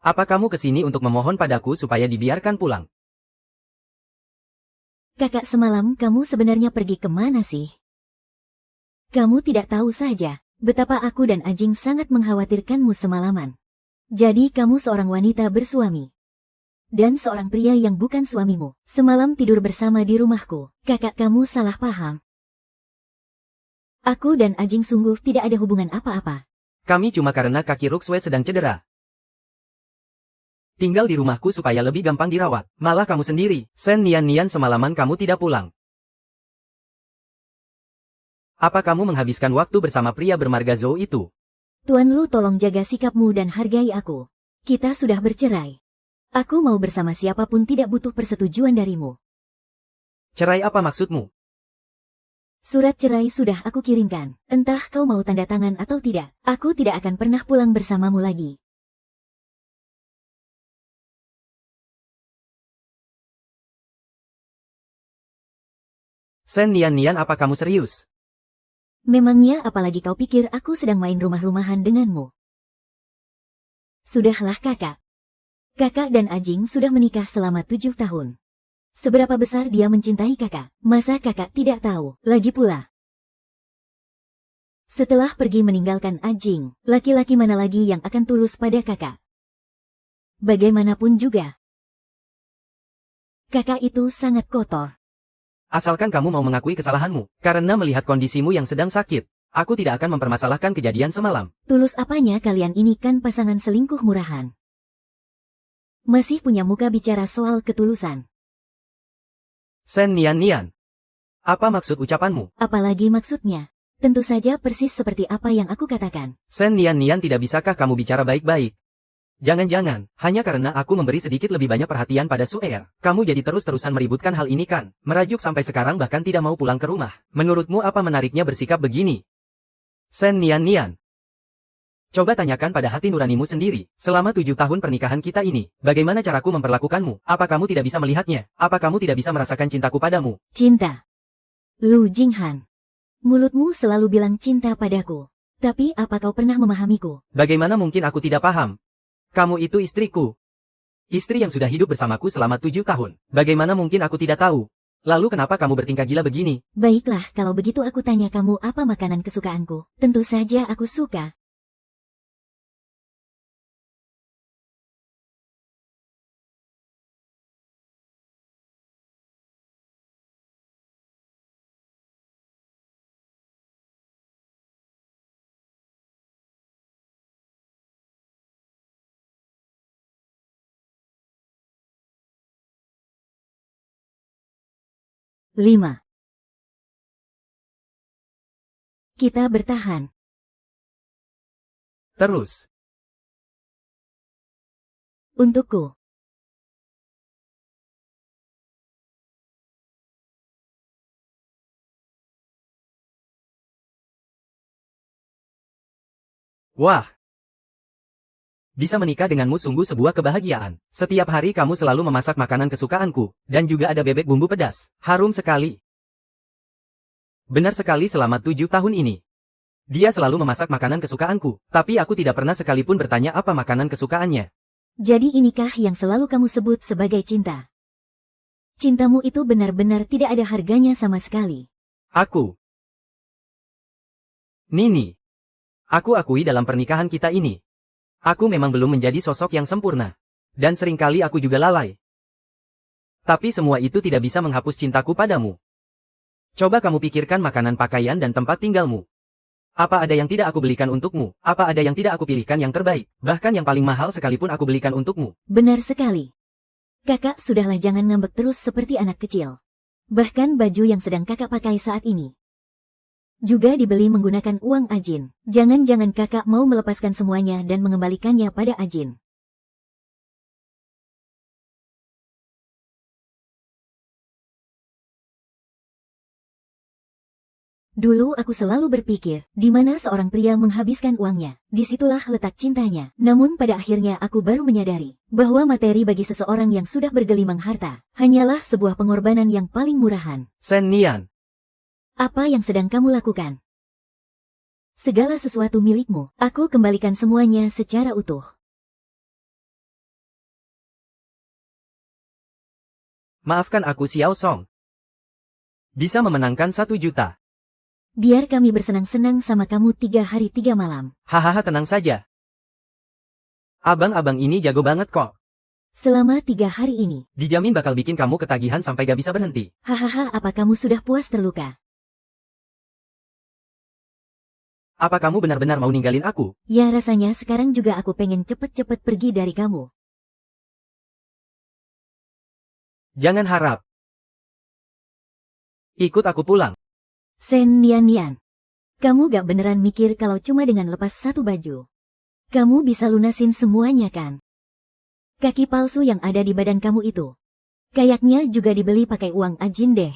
[SPEAKER 2] Apa kamu kesini untuk memohon padaku supaya dibiarkan pulang?
[SPEAKER 1] Kakak, semalam kamu sebenarnya pergi kemana sih? Kamu tidak tahu saja betapa aku dan Ajing sangat mengkhawatirkanmu semalaman. Jadi kamu seorang wanita bersuami. Dan seorang pria yang bukan suamimu. Semalam tidur bersama di rumahku. Kakak, kamu salah paham. Aku dan Ajing sungguh tidak ada hubungan apa-apa.
[SPEAKER 2] Kami cuma karena kaki Ruxue sedang cedera. Tinggal di rumahku supaya lebih gampang dirawat. Malah kamu sendiri, Shen Nian, semalaman kamu tidak pulang. Apa kamu menghabiskan waktu bersama pria bermarga Zhou itu?
[SPEAKER 1] Tuan Lu, tolong jaga sikapmu dan hargai aku. Kita sudah bercerai. Aku mau bersama siapapun, tidak butuh persetujuan darimu.
[SPEAKER 2] Cerai apa maksudmu?
[SPEAKER 1] Surat cerai sudah aku kirimkan. Entah kau mau tanda tangan atau tidak, aku tidak akan pernah pulang bersamamu lagi.
[SPEAKER 2] Shen Nian, apa kamu serius?
[SPEAKER 1] Memangnya apalagi kau pikir aku sedang main rumah-rumahan denganmu? Sudahlah kakak. Kakak dan Ajing sudah menikah selama 7 tahun. Seberapa besar dia mencintai kakak, masa kakak tidak tahu? Lagi pula, setelah pergi meninggalkan Ajing, laki-laki mana lagi yang akan tulus pada kakak? Bagaimanapun juga, kakak itu sangat kotor.
[SPEAKER 2] Asalkan kamu mau mengakui kesalahanmu, karena melihat kondisimu yang sedang sakit, aku tidak akan mempermasalahkan kejadian semalam.
[SPEAKER 1] Tulus apanya kalian, ini kan pasangan selingkuh murahan. Masih punya muka bicara soal ketulusan.
[SPEAKER 2] Shen Nian, Apa maksud ucapanmu?
[SPEAKER 1] Apalagi maksudnya? Tentu saja persis seperti apa yang aku katakan.
[SPEAKER 2] Sen Nian, tidak bisakah kamu bicara baik-baik? Jangan-jangan, hanya karena aku memberi sedikit lebih banyak perhatian pada Suer, kamu jadi terus-terusan meributkan hal ini kan? Merajuk sampai sekarang bahkan tidak mau pulang ke rumah. Menurutmu apa menariknya bersikap begini? Sen Nian. Coba tanyakan pada hati nuranimu sendiri, selama 7 tahun pernikahan kita ini, bagaimana caraku memperlakukanmu? Apa kamu tidak bisa melihatnya? Apa kamu tidak bisa merasakan cintaku padamu?
[SPEAKER 1] Cinta. Lu Jinghan. Mulutmu selalu bilang cinta padaku. Tapi apa kau pernah memahamiku?
[SPEAKER 2] Bagaimana mungkin aku tidak paham? Kamu itu istriku. Istri yang sudah hidup bersamaku selama 7 tahun. Bagaimana mungkin aku tidak tahu? Lalu kenapa kamu bertingkah gila begini?
[SPEAKER 1] Baiklah, kalau begitu aku tanya kamu apa makanan kesukaanku. Tentu saja aku suka. Lima. Kita bertahan.
[SPEAKER 2] Terus.
[SPEAKER 1] Untukku.
[SPEAKER 2] Wah. Bisa menikah denganmu sungguh sebuah kebahagiaan. Setiap hari kamu selalu memasak makanan kesukaanku, dan juga ada bebek bumbu pedas. Harum sekali. Benar sekali selama 7 tahun ini. Dia selalu memasak makanan kesukaanku, tapi aku tidak pernah sekalipun bertanya apa makanan kesukaannya.
[SPEAKER 1] Jadi inikah yang selalu kamu sebut sebagai cinta? Cintamu itu benar-benar tidak ada harganya sama sekali.
[SPEAKER 2] Aku. Nini. Aku akui dalam pernikahan kita ini. Aku memang belum menjadi sosok yang sempurna. Dan seringkali aku juga lalai. Tapi semua itu tidak bisa menghapus cintaku padamu. Coba kamu pikirkan makanan, pakaian dan tempat tinggalmu. Apa ada yang tidak aku belikan untukmu? Apa ada yang tidak aku pilihkan yang terbaik? Bahkan yang paling mahal sekalipun aku belikan untukmu.
[SPEAKER 1] Benar sekali. Kakak, sudahlah, jangan ngambek terus seperti anak kecil. Bahkan baju yang sedang kakak pakai saat ini juga dibeli menggunakan uang Ajin. Jangan-jangan kakak mau melepaskan semuanya dan mengembalikannya pada Ajin. Dulu aku selalu berpikir, di mana seorang pria menghabiskan uangnya, disitulah letak cintanya. Namun pada akhirnya aku baru menyadari, bahwa materi bagi seseorang yang sudah bergelimang harta, hanyalah sebuah pengorbanan yang paling murahan.
[SPEAKER 2] Sen Nian.
[SPEAKER 1] Apa yang sedang kamu lakukan? Segala sesuatu milikmu, aku kembalikan semuanya secara utuh.
[SPEAKER 2] Maafkan aku, Xiao Song. Bisa memenangkan 1 juta.
[SPEAKER 1] Biar kami bersenang-senang sama kamu 3 hari 3 malam.
[SPEAKER 2] Hahaha, tenang saja. Abang-abang ini jago banget kok.
[SPEAKER 1] Selama 3 hari ini.
[SPEAKER 2] Dijamin bakal bikin kamu ketagihan sampai gak bisa berhenti.
[SPEAKER 1] Hahaha, apa kamu sudah puas terluka?
[SPEAKER 2] Apa kamu benar-benar mau ninggalin aku?
[SPEAKER 1] Ya, rasanya sekarang juga aku pengen cepet-cepet pergi dari kamu.
[SPEAKER 2] Jangan harap. Ikut aku pulang.
[SPEAKER 1] Sen Nian. Kamu gak beneran mikir kalau cuma dengan lepas 1 baju kamu bisa lunasin semuanya kan? Kaki palsu yang ada di badan kamu itu kayaknya juga dibeli pakai uang Ajin deh.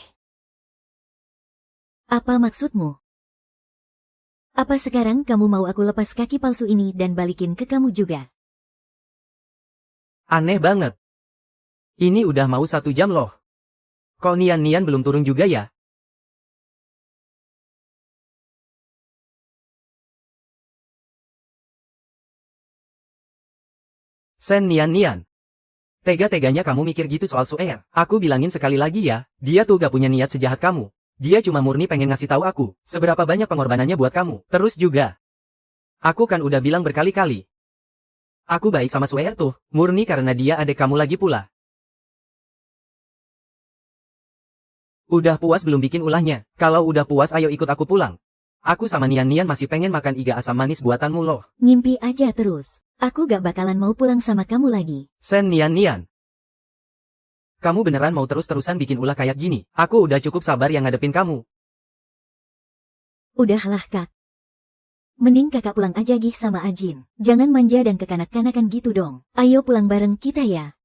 [SPEAKER 1] Apa maksudmu? Apa sekarang kamu mau aku lepas kaki palsu ini dan balikin ke kamu juga?
[SPEAKER 2] Aneh banget. Ini udah mau 1 jam loh. Kok Nian belum turun juga ya? Sen Nian. Tega-teganya kamu mikir gitu soal Suer. Aku bilangin sekali lagi ya, dia tuh gak punya niat sejahat kamu. Dia cuma murni pengen ngasih tahu aku, seberapa banyak pengorbanannya buat kamu. Terus juga, aku kan udah bilang berkali-kali. Aku baik sama Suer tuh, murni karena dia adek kamu lagi pula. Udah puas belum bikin ulahnya? Kalau udah puas ayo ikut aku pulang. Aku sama Nian masih pengen makan iga asam manis buatanmu loh.
[SPEAKER 1] Ngimpi aja terus. Aku gak bakalan mau pulang sama kamu lagi.
[SPEAKER 2] Sen Nian. Kamu beneran mau terus-terusan bikin ulah kayak gini? Aku udah cukup sabar yang ngadepin kamu.
[SPEAKER 1] Udahlah kak. Mending kakak pulang aja gih sama Ajin. Jangan manja dan kekanak-kanakan gitu dong. Ayo pulang bareng kita ya.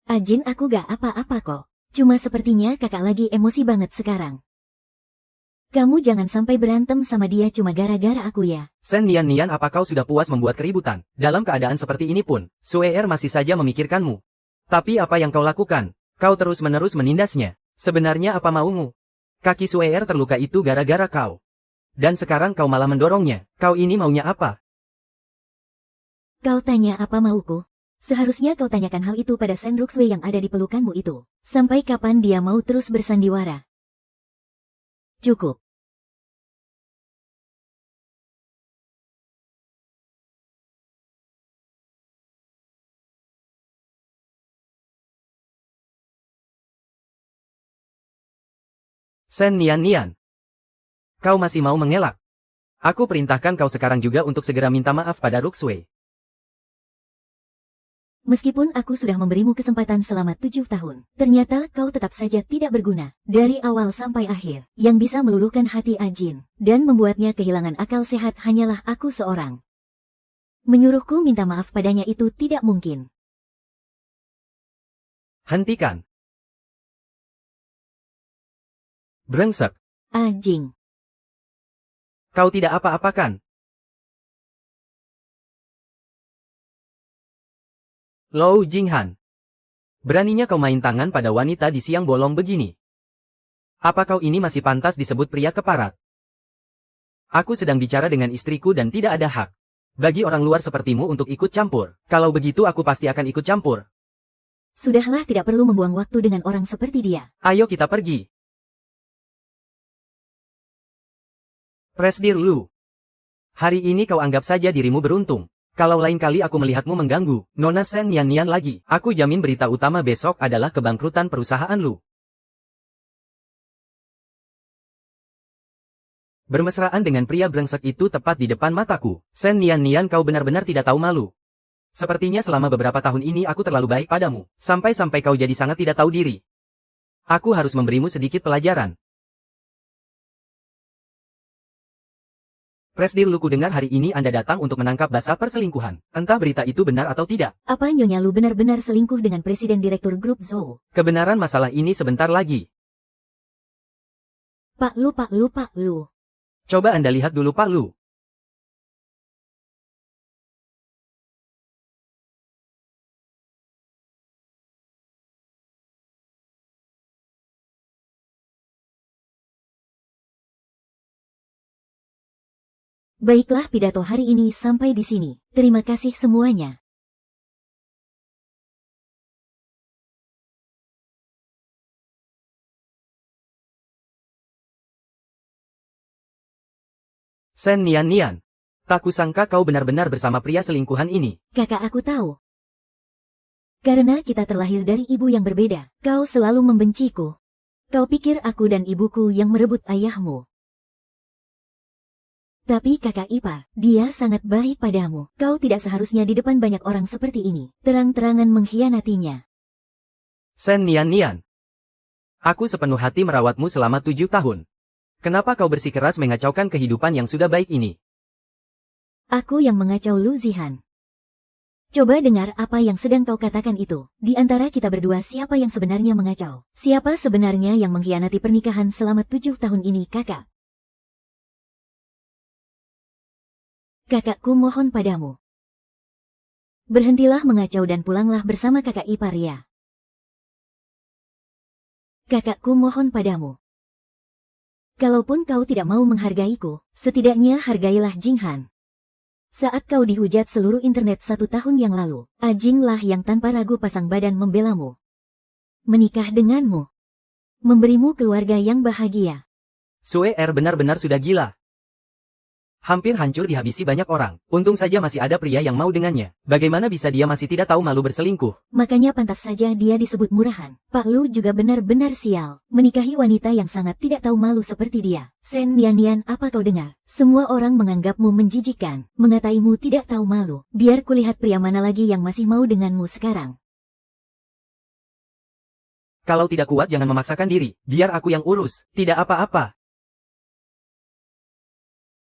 [SPEAKER 1] Ajin aku gak apa-apa kok. Cuma sepertinya kakak lagi emosi banget sekarang. Kamu jangan sampai berantem sama dia cuma gara-gara aku ya.
[SPEAKER 2] Sen Nian, apa kau sudah puas membuat keributan? Dalam keadaan seperti ini pun, Sueer masih saja memikirkanmu. Tapi apa yang kau lakukan? Kau terus-menerus menindasnya. Sebenarnya apa maumu? Kaki Sueer terluka itu gara-gara kau. Dan sekarang kau malah mendorongnya. Kau ini maunya apa?
[SPEAKER 1] Kau tanya apa mauku? Seharusnya kau tanyakan hal itu pada Sen Ruxway yang ada di pelukanmu itu. Sampai kapan dia mau terus bersandiwara? Cukup.
[SPEAKER 2] Sen Nian. Kau masih mau mengelak? Aku perintahkan kau sekarang juga untuk segera minta maaf pada Ruxway.
[SPEAKER 1] Meskipun aku sudah memberimu kesempatan selama 7 tahun, ternyata kau tetap saja tidak berguna. Dari awal sampai akhir, yang bisa meluluhkan hati Ajin, dan membuatnya kehilangan akal sehat hanyalah aku seorang. Menyuruhku minta maaf padanya itu tidak mungkin.
[SPEAKER 2] Hentikan. Brengsek.
[SPEAKER 1] Ajing.
[SPEAKER 2] Kau tidak apa-apakan. Lou Jinghan. Beraninya kau main tangan pada wanita di siang bolong begini. Apa kau ini masih pantas disebut pria keparat? Aku sedang bicara dengan istriku dan tidak ada hak bagi orang luar sepertimu untuk ikut campur. Kalau begitu aku pasti akan ikut campur.
[SPEAKER 1] Sudahlah, tidak perlu membuang waktu dengan orang seperti dia.
[SPEAKER 2] Ayo kita pergi. Presdir Lu. Hari ini kau anggap saja dirimu beruntung. Kalau lain kali aku melihatmu mengganggu Nona Sen Nian lagi, aku jamin berita utama besok adalah kebangkrutan perusahaan Lu. Bermesraan dengan pria brengsek itu tepat di depan mataku. Sen Nian, kau benar-benar tidak tahu malu. Sepertinya selama beberapa tahun ini aku terlalu baik padamu, sampai-sampai kau jadi sangat tidak tahu diri. Aku harus memberimu sedikit pelajaran. Presdir Lu, ku dengar hari ini Anda datang untuk menangkap basah perselingkuhan. Entah berita itu benar atau tidak.
[SPEAKER 1] Apa Nyonya Lu benar-benar selingkuh dengan Presiden Direktur Grup Zou?
[SPEAKER 2] Kebenaran masalah ini sebentar lagi.
[SPEAKER 1] Pak Lu.
[SPEAKER 2] Coba Anda lihat dulu Pak Lu.
[SPEAKER 1] Baiklah, pidato hari ini sampai di sini. Terima kasih semuanya.
[SPEAKER 2] Sen Nian. Tak kusangka kau benar-benar bersama pria selingkuhan ini.
[SPEAKER 1] Kakak, aku tahu. Karena kita terlahir dari ibu yang berbeda, kau selalu membenciku. Kau pikir aku dan ibuku yang merebut ayahmu. Tapi kakak ipar, dia sangat baik padamu. Kau tidak seharusnya di depan banyak orang seperti ini, terang-terangan mengkhianatinya.
[SPEAKER 2] Sen Nian. Aku sepenuh hati merawatmu selama 7 tahun. Kenapa kau bersikeras mengacaukan kehidupan yang sudah baik ini?
[SPEAKER 1] Aku yang mengacau Lu Zihan. Coba dengar apa yang sedang kau katakan itu. Di antara kita berdua, siapa yang sebenarnya mengacau? Siapa sebenarnya yang mengkhianati pernikahan selama 7 tahun ini, kakak? Kakakku mohon padamu. Berhentilah mengacau dan pulanglah bersama kakak ipar ya. Kakakku mohon padamu. Kalaupun kau tidak mau menghargaiku, setidaknya hargailah Jinghan. Saat kau dihujat seluruh internet 1 tahun yang lalu, Ajinglah yang tanpa ragu pasang badan membelamu. Menikah denganmu. Memberimu keluarga yang bahagia.
[SPEAKER 2] Sueer benar-benar sudah gila. Hampir hancur dihabisi banyak orang. Untung saja masih ada pria yang mau dengannya. Bagaimana bisa dia masih tidak tahu malu berselingkuh?
[SPEAKER 1] Makanya pantas saja dia disebut murahan. Pak Lu juga benar-benar sial. Menikahi wanita yang sangat tidak tahu malu seperti dia. Sen Nian, apa kau dengar? Semua orang menganggapmu menjijikkan. Mengataimu tidak tahu malu. Biar kulihat pria mana lagi yang masih mau denganmu sekarang.
[SPEAKER 2] Kalau tidak kuat jangan memaksakan diri. Biar aku yang urus. Tidak apa-apa.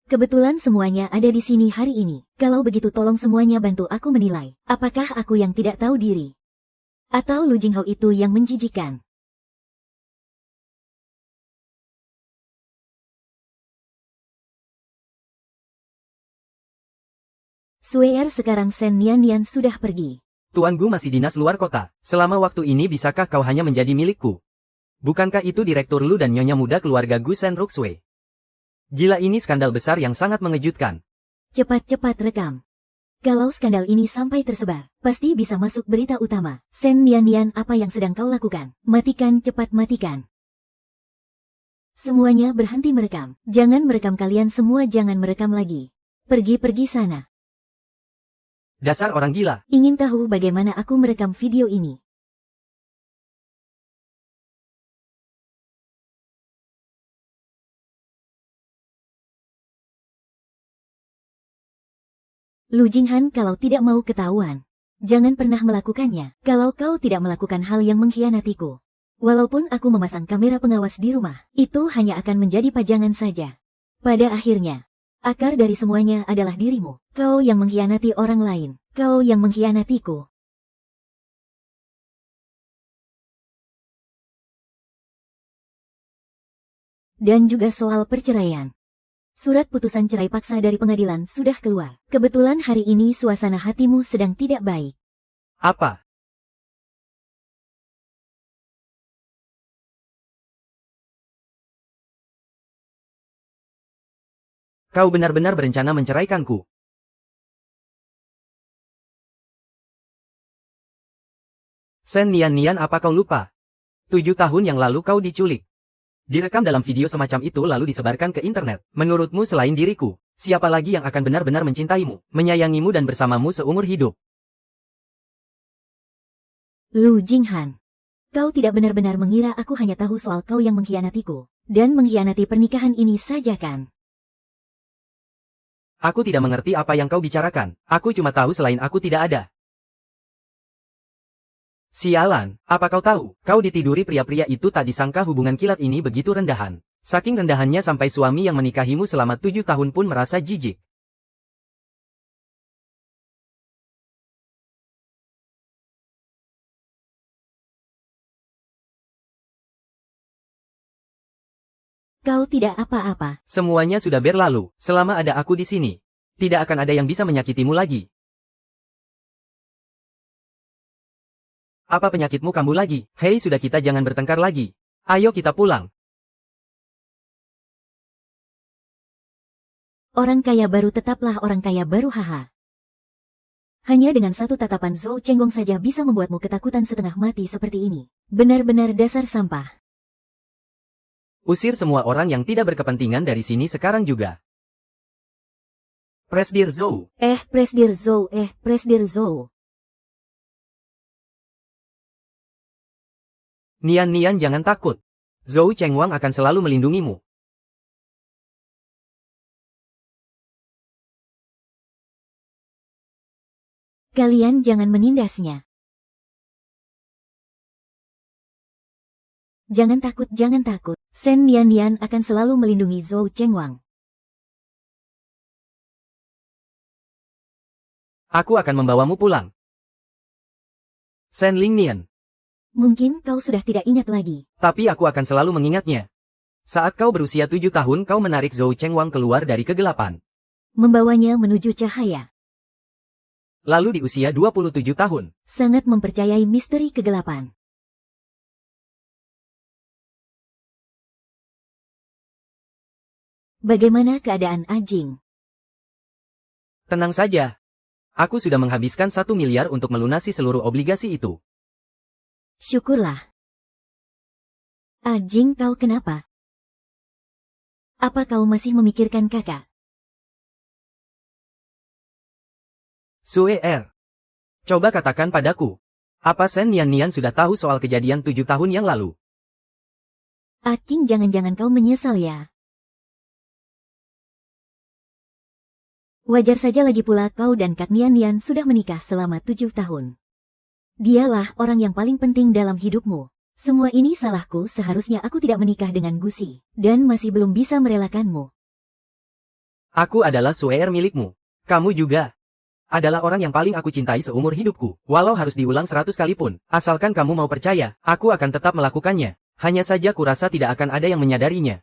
[SPEAKER 1] Kebetulan semuanya ada di sini hari ini. Kalau begitu tolong semuanya bantu aku menilai. Apakah aku yang tidak tahu diri? Atau Lu Jinghao itu yang menjijikan? Suer sekarang Sen Nian sudah pergi.
[SPEAKER 2] Tuan Gu masih dinas luar kota. Selama waktu ini bisakah kau hanya menjadi milikku? Bukankah itu Direktur Lu dan Nyonya muda keluarga Gu Sen Ruxue? Gila, ini skandal besar yang sangat mengejutkan.
[SPEAKER 1] Cepat-cepat rekam. Kalau skandal ini sampai tersebar, pasti bisa masuk berita utama. Sen Nian, apa yang sedang kau lakukan? Matikan, cepat matikan. Semuanya berhenti merekam. Jangan merekam, kalian semua jangan merekam lagi. Pergi sana.
[SPEAKER 2] Dasar orang gila.
[SPEAKER 1] Ingin tahu bagaimana aku merekam video ini? Lu Jinghan, kalau tidak mau ketahuan, jangan pernah melakukannya. Kalau kau tidak melakukan hal yang mengkhianatiku, walaupun aku memasang kamera pengawas di rumah, itu hanya akan menjadi pajangan saja. Pada akhirnya, akar dari semuanya adalah dirimu. Kau yang mengkhianati orang lain. Kau yang mengkhianatiku. Dan juga soal perceraian. Surat putusan cerai paksa dari pengadilan sudah keluar. Kebetulan hari ini suasana hatimu sedang tidak baik.
[SPEAKER 2] Apa? Kau benar-benar berencana menceraikanku? Sen Nian, apa kau lupa? 7 tahun yang lalu kau diculik. Direkam dalam video semacam itu lalu disebarkan ke internet. Menurutmu selain diriku, siapa lagi yang akan benar-benar mencintaimu, menyayangimu dan bersamamu seumur hidup?
[SPEAKER 1] Lu Jinghan, kau tidak benar-benar mengira aku hanya tahu soal kau yang mengkhianatiku, dan mengkhianati pernikahan ini saja kan?
[SPEAKER 2] Aku tidak mengerti apa yang kau bicarakan. Aku cuma tahu selain aku tidak ada. Sialan, apa kau tahu? Kau ditiduri pria-pria itu, tak disangka hubungan kilat ini begitu rendahan. Saking rendahannya sampai suami yang menikahimu selama 7 tahun pun merasa jijik.
[SPEAKER 1] Kau tidak apa-apa.
[SPEAKER 2] Semuanya sudah berlalu. Selama ada aku di sini, tidak akan ada yang bisa menyakitimu lagi. Apa penyakitmu kambuh lagi? Hei, sudah, kita jangan bertengkar lagi. Ayo kita pulang.
[SPEAKER 1] Orang kaya baru tetaplah orang kaya baru, haha. Hanya dengan satu tatapan Zhou Chenggong saja bisa membuatmu ketakutan setengah mati seperti ini. Benar-benar dasar sampah.
[SPEAKER 2] Usir semua orang yang tidak berkepentingan dari sini sekarang juga. Presdir Zhou.
[SPEAKER 1] Presdir Zhou.
[SPEAKER 2] Nian, jangan takut. Zhou Chengwang akan selalu melindungimu.
[SPEAKER 1] Kalian jangan menindasnya. Jangan takut. Sen Nian akan selalu melindungi Zhou Chengwang.
[SPEAKER 2] Aku akan membawamu pulang. Sen Lingnian.
[SPEAKER 1] Mungkin kau sudah tidak ingat lagi.
[SPEAKER 2] Tapi aku akan selalu mengingatnya. Saat kau berusia 7 tahun, kau menarik Zhou Chengwang keluar dari kegelapan.
[SPEAKER 1] Membawanya menuju cahaya.
[SPEAKER 2] Lalu di usia 27 tahun.
[SPEAKER 1] Sangat mempercayai misteri kegelapan. Bagaimana keadaan Ajing?
[SPEAKER 2] Tenang saja. Aku sudah menghabiskan 1 miliar untuk melunasi seluruh obligasi itu.
[SPEAKER 1] Syukurlah. Ajing, kau kenapa? Apa kau masih memikirkan kakak?
[SPEAKER 2] Sue Er. Coba katakan padaku. Apa Sen Nian Nian sudah tahu soal kejadian 7 tahun yang lalu?
[SPEAKER 1] Aking, jangan-jangan kau menyesal ya. Wajar saja, lagi pula kau dan Kak Nian Nian sudah menikah selama 7 tahun. Dialah orang yang paling penting dalam hidupmu. Semua ini salahku, seharusnya aku tidak menikah dengan Gusi. Dan masih belum bisa merelakanmu.
[SPEAKER 2] Aku adalah Sue Er milikmu. Kamu juga adalah orang yang paling aku cintai seumur hidupku. Walau harus diulang 100 kali pun, asalkan kamu mau percaya, aku akan tetap melakukannya. Hanya saja kurasa tidak akan ada yang menyadarinya.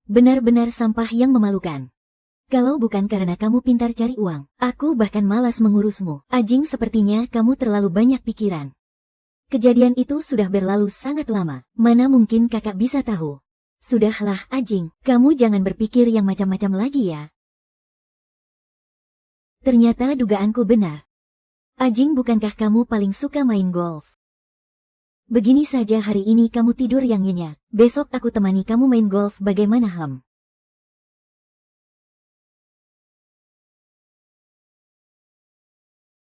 [SPEAKER 1] Benar-benar sampah yang memalukan. Kalau bukan karena kamu pintar cari uang, aku bahkan malas mengurusmu. Ajing, sepertinya kamu terlalu banyak pikiran. Kejadian itu sudah berlalu sangat lama. Mana mungkin kakak bisa tahu? Sudahlah, Ajing, kamu jangan berpikir yang macam-macam lagi ya. Ternyata dugaanku benar. Ajing, bukankah kamu paling suka main golf? Begini saja, hari ini kamu tidur yang nyenyak. Besok aku temani kamu main golf, bagaimana Ham?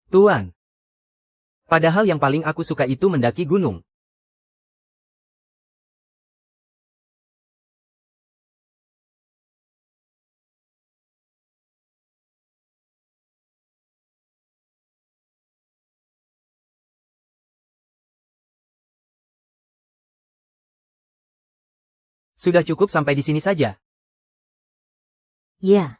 [SPEAKER 2] Tuan. Padahal yang paling aku suka itu mendaki gunung. Sudah cukup sampai di sini saja.
[SPEAKER 1] Ya.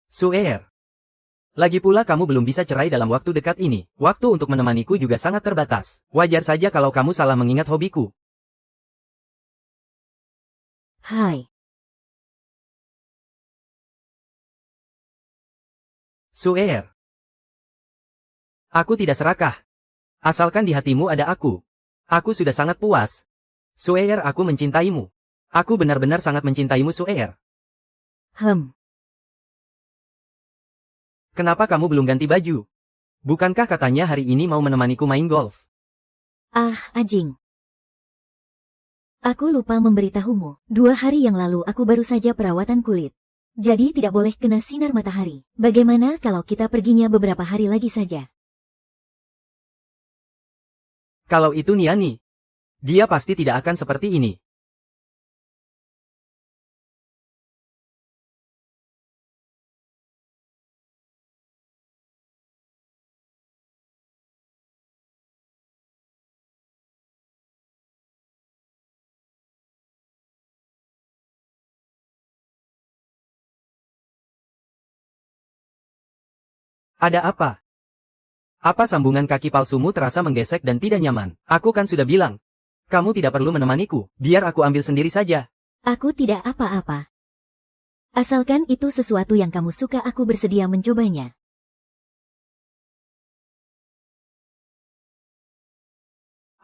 [SPEAKER 2] Sue Er. Lagi pula kamu belum bisa cerai dalam waktu dekat ini. Waktu untuk menemaniku juga sangat terbatas. Wajar saja kalau kamu salah mengingat hobiku.
[SPEAKER 1] Hai.
[SPEAKER 2] Sue Er. Aku tidak serakah. Asalkan di hatimu ada aku. Aku sudah sangat puas. Sue Er, aku mencintaimu. Aku benar-benar sangat mencintaimu, Sue Er. Kenapa kamu belum ganti baju? Bukankah katanya hari ini mau menemaniku main golf?
[SPEAKER 1] Ah, Ajing. Aku lupa memberitahumu. 2 hari yang lalu aku baru saja perawatan kulit. Jadi tidak boleh kena sinar matahari. Bagaimana kalau kita perginya beberapa hari lagi saja?
[SPEAKER 2] Kalau itu Niani, dia pasti tidak akan seperti ini. Ada apa? Apa sambungan kaki palsumu terasa menggesek dan tidak nyaman? Aku kan sudah bilang. Kamu tidak perlu menemaniku, biar aku ambil sendiri saja.
[SPEAKER 1] Aku tidak apa-apa. Asalkan itu sesuatu yang kamu suka, aku bersedia mencobanya.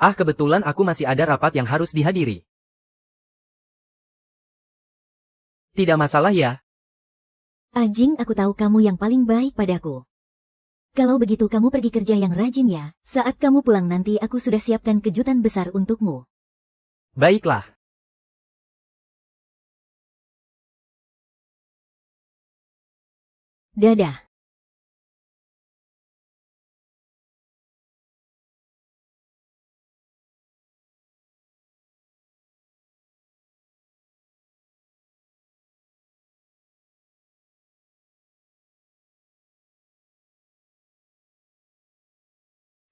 [SPEAKER 2] Ah, kebetulan aku masih ada rapat yang harus dihadiri. Tidak masalah ya.
[SPEAKER 1] Ajing, aku tahu kamu yang paling baik padaku. Kalau begitu kamu pergi kerja yang rajin ya. Saat kamu pulang nanti aku sudah siapkan kejutan besar untukmu.
[SPEAKER 2] Baiklah.
[SPEAKER 1] Dadah.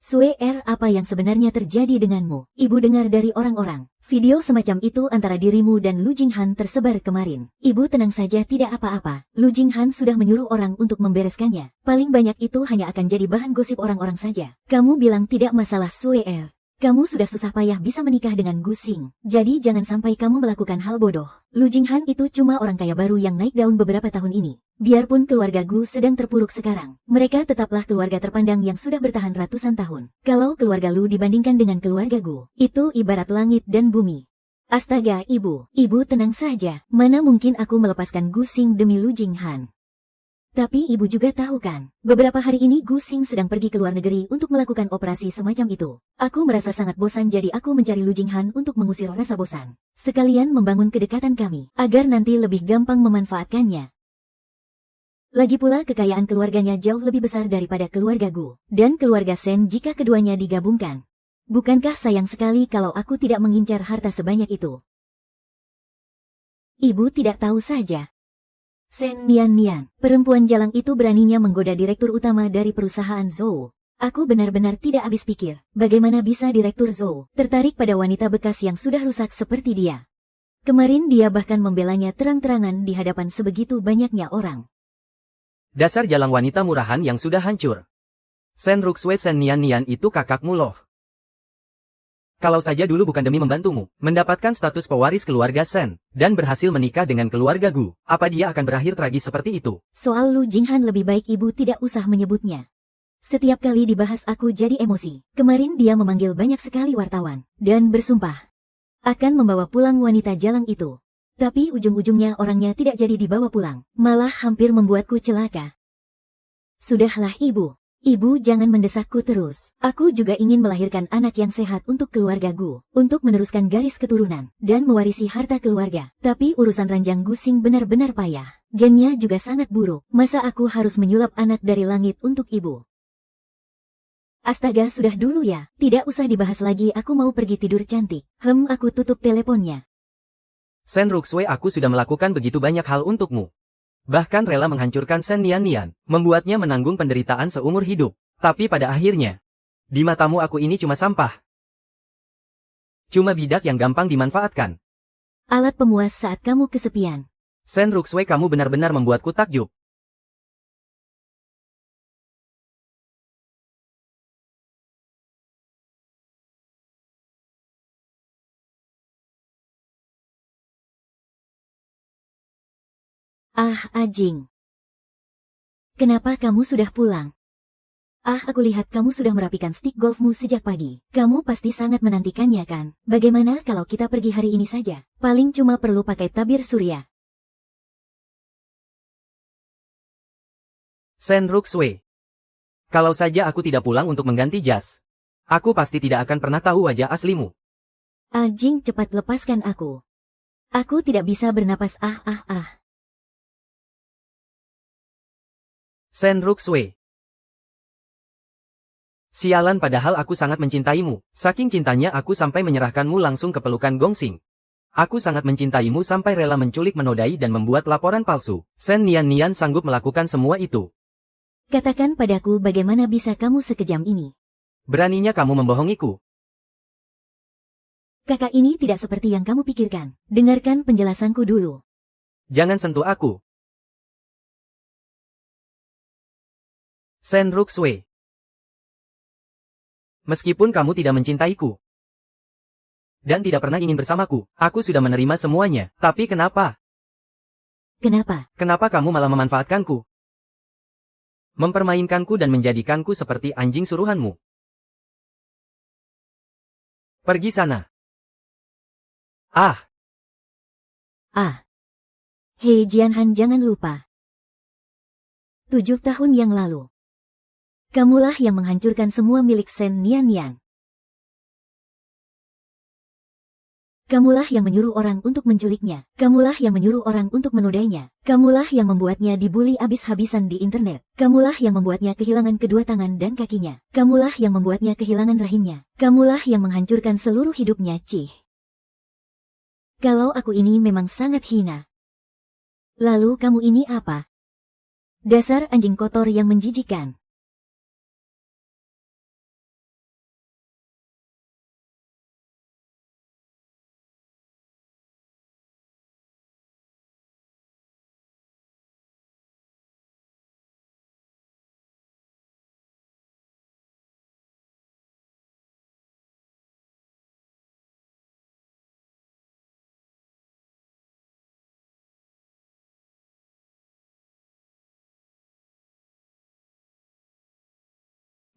[SPEAKER 1] Sue Er, apa yang sebenarnya terjadi denganmu? Ibu dengar dari orang-orang. Video semacam itu antara dirimu dan Lu Jinghan tersebar kemarin. Ibu tenang saja, tidak apa-apa. Lu Jinghan sudah menyuruh orang untuk membereskannya. Paling banyak itu hanya akan jadi bahan gosip orang-orang saja. Kamu bilang tidak masalah, Sue Er. Kamu sudah susah payah bisa menikah dengan Gu Xing. Jadi jangan sampai kamu melakukan hal bodoh. Lu Jinghan itu cuma orang kaya baru yang naik daun beberapa tahun ini. Biarpun keluarga Gu sedang terpuruk sekarang, mereka tetaplah keluarga terpandang yang sudah bertahan ratusan tahun. Kalau keluarga Lu dibandingkan dengan keluarga Gu, itu ibarat langit dan bumi. Astaga, ibu tenang saja. Mana mungkin aku melepaskan Gu Xing demi Lu Jinghan. Tapi ibu juga tahu kan, beberapa hari ini Gu Xing sedang pergi ke luar negeri untuk melakukan operasi semacam itu. Aku merasa sangat bosan jadi aku mencari Lu Jinghan untuk mengusir rasa bosan. Sekalian membangun kedekatan kami, agar nanti lebih gampang memanfaatkannya. Lagi pula kekayaan keluarganya jauh lebih besar daripada keluarga Gu, dan keluarga Shen jika keduanya digabungkan. Bukankah sayang sekali kalau aku tidak mengincar harta sebanyak itu? Ibu tidak tahu saja. Shen Nian, perempuan jalang itu beraninya menggoda direktur utama dari perusahaan Zhou. Aku benar-benar tidak habis pikir, bagaimana bisa direktur Zhou tertarik pada wanita bekas yang sudah rusak seperti dia. Kemarin dia bahkan membelanya terang-terangan di hadapan sebegitu banyaknya orang.
[SPEAKER 2] Dasar jalang wanita murahan yang sudah hancur. Shen Ruxue Shen Nian itu kakakmu loh. Kalau saja dulu bukan demi membantumu, mendapatkan status pewaris keluarga Shen, dan berhasil menikah dengan keluarga Gu, apa dia akan berakhir tragis seperti itu?
[SPEAKER 1] Soal Lu Jinghan lebih baik ibu tidak usah menyebutnya. Setiap kali dibahas aku jadi emosi. Kemarin dia memanggil banyak sekali wartawan, dan bersumpah akan membawa pulang wanita jalang itu. Tapi ujung-ujungnya orangnya tidak jadi dibawa pulang, malah hampir membuatku celaka. Sudahlah ibu. Ibu jangan mendesakku terus. Aku juga ingin melahirkan anak yang sehat untuk keluarga Gu, untuk meneruskan garis keturunan, dan mewarisi harta keluarga. Tapi urusan ranjang Gu Xing benar-benar payah. Gennya juga sangat buruk. Masa aku harus menyulap anak dari langit untuk ibu? Astaga, sudah dulu ya. Tidak usah dibahas lagi, aku mau pergi tidur cantik. Aku tutup teleponnya.
[SPEAKER 2] Shen Ruxue, aku sudah melakukan begitu banyak hal untukmu. Bahkan rela menghancurkan Shen Nian, membuatnya menanggung penderitaan seumur hidup. Tapi pada akhirnya, di matamu aku ini cuma sampah. Cuma bidak yang gampang dimanfaatkan.
[SPEAKER 1] Alat pemuas saat kamu kesepian.
[SPEAKER 2] Shen Ruxue, kamu benar-benar membuatku takjub.
[SPEAKER 1] Ah, Ajing. Kenapa kamu sudah pulang? Ah, aku lihat kamu sudah merapikan stik golfmu sejak pagi. Kamu pasti sangat menantikannya kan? Bagaimana kalau kita pergi hari ini saja? Paling cuma perlu pakai tabir surya.
[SPEAKER 2] Shen Ruxue. Kalau saja aku tidak pulang untuk mengganti jas, aku pasti tidak akan pernah tahu wajah aslimu.
[SPEAKER 1] Ajing, cepat lepaskan aku. Aku tidak bisa bernapas.
[SPEAKER 2] Shen Ruxue. Sialan, padahal aku sangat mencintaimu. Saking cintanya aku sampai menyerahkanmu langsung ke pelukan Gong Xing. Aku sangat mencintaimu sampai rela menculik, menodai dan membuat laporan palsu. Shen Nian sanggup melakukan semua itu.
[SPEAKER 1] Katakan padaku bagaimana bisa kamu sekejam ini?
[SPEAKER 2] Beraninya kamu membohongiku.
[SPEAKER 1] Kakak ini tidak seperti yang kamu pikirkan. Dengarkan penjelasanku dulu.
[SPEAKER 2] Jangan sentuh aku. Shen Ruxue. Meskipun kamu tidak mencintaiku dan tidak pernah ingin bersamaku, aku sudah menerima semuanya. Tapi kenapa?
[SPEAKER 1] Kenapa?
[SPEAKER 2] Kenapa kamu malah memanfaatkanku? Mempermainkanku dan menjadikanku seperti anjing suruhanmu. Pergi sana.
[SPEAKER 1] Hei Jianhan, jangan lupa. 7 tahun yang lalu, kamulah yang menghancurkan semua milik Shen Nian. Kamulah yang menyuruh orang untuk menculiknya. Kamulah yang menyuruh orang untuk menodainya. Kamulah yang membuatnya dibully habis-habisan di internet. Kamulah yang membuatnya kehilangan kedua tangan dan kakinya. Kamulah yang membuatnya kehilangan rahimnya. Kamulah yang menghancurkan seluruh hidupnya, Cih. Kalau aku ini memang sangat hina. Lalu kamu ini apa? Dasar anjing kotor yang menjijikkan.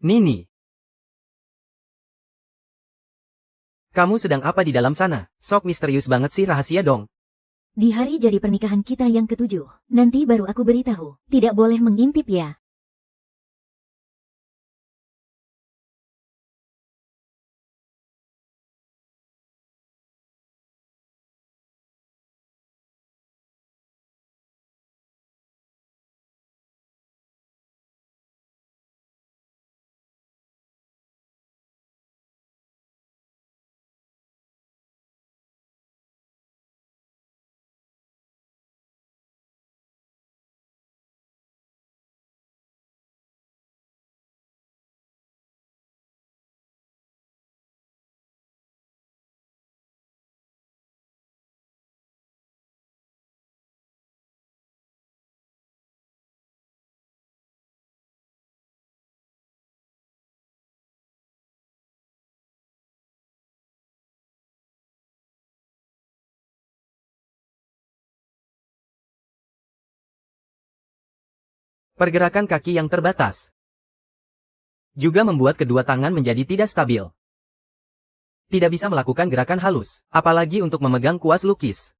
[SPEAKER 2] Nini. Kamu sedang apa di dalam sana? Sok misterius banget sih, rahasia dong.
[SPEAKER 1] Di hari jadi pernikahan kita yang ke-7, nanti baru aku beritahu. Tidak boleh mengintip ya.
[SPEAKER 2] Pergerakan kaki yang terbatas juga membuat kedua tangan menjadi tidak stabil. Tidak bisa melakukan gerakan halus, apalagi untuk memegang kuas lukis.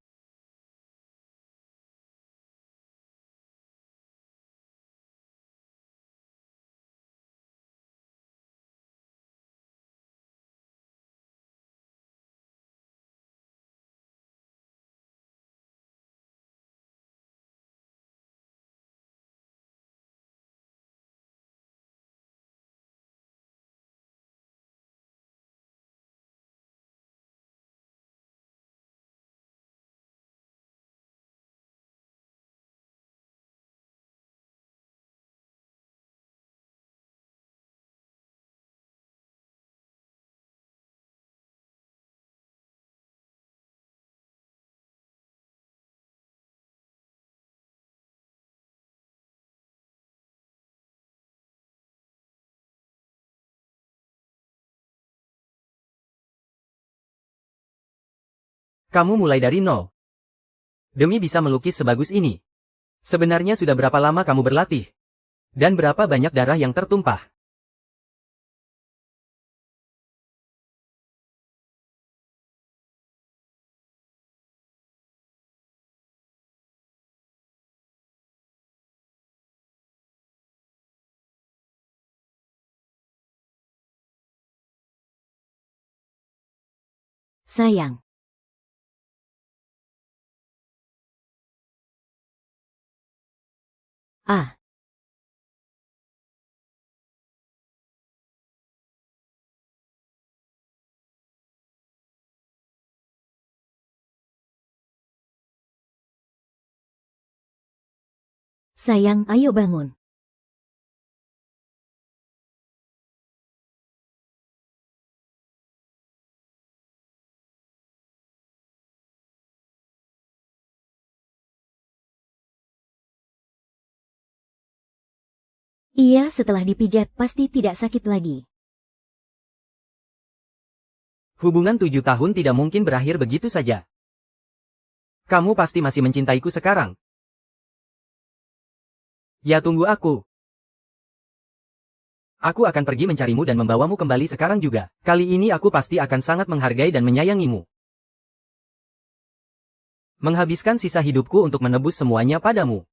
[SPEAKER 2] Kamu mulai dari nol. Demi bisa melukis sebagus ini. Sebenarnya sudah berapa lama kamu berlatih? Dan berapa banyak darah yang tertumpah?
[SPEAKER 1] Sayang. Ah. Sayang, ayo bangun. Iya, setelah dipijat pasti tidak sakit lagi.
[SPEAKER 2] Hubungan 7 tahun tidak mungkin berakhir begitu saja. Kamu pasti masih mencintaiku sekarang. Ya, tunggu aku. Aku akan pergi mencarimu dan membawamu kembali sekarang juga. Kali ini aku pasti akan sangat menghargai dan menyayangimu. Menghabiskan sisa hidupku untuk menebus semuanya padamu.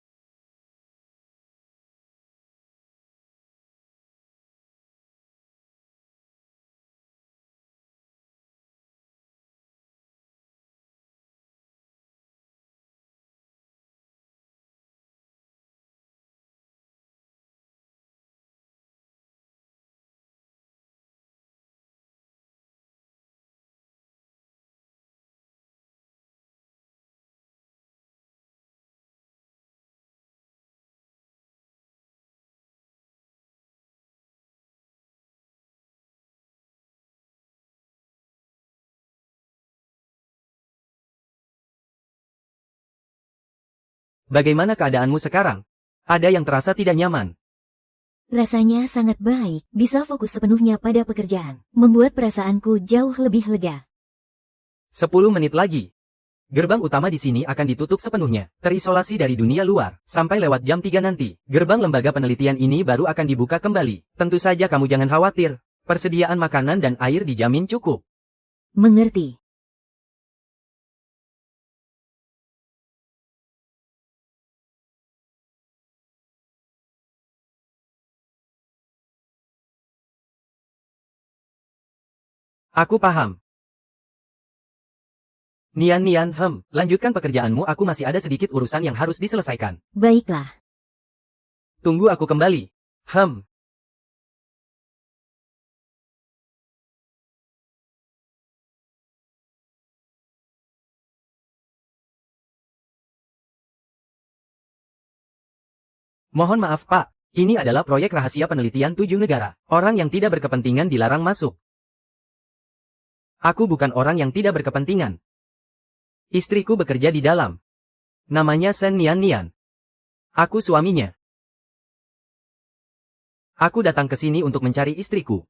[SPEAKER 2] Bagaimana keadaanmu sekarang? Ada yang terasa tidak nyaman.
[SPEAKER 1] Rasanya sangat baik, bisa fokus sepenuhnya pada pekerjaan, membuat perasaanku jauh lebih lega.
[SPEAKER 2] 10 menit lagi. Gerbang utama di sini akan ditutup sepenuhnya, terisolasi dari dunia luar, sampai lewat jam 3 nanti. Gerbang lembaga penelitian ini baru akan dibuka kembali. Tentu saja kamu jangan khawatir, persediaan makanan dan air dijamin cukup.
[SPEAKER 1] Mengerti.
[SPEAKER 2] Aku paham. Nian, lanjutkan pekerjaanmu, aku masih ada sedikit urusan yang harus diselesaikan.
[SPEAKER 1] Baiklah.
[SPEAKER 2] Tunggu aku kembali. Mohon maaf, Pak. Ini adalah proyek rahasia penelitian 7 negara. Orang yang tidak berkepentingan dilarang masuk. Aku bukan orang yang tidak berkepentingan. Istriku bekerja di dalam. Namanya Sen Nian. Aku suaminya. Aku datang ke sini untuk mencari istriku.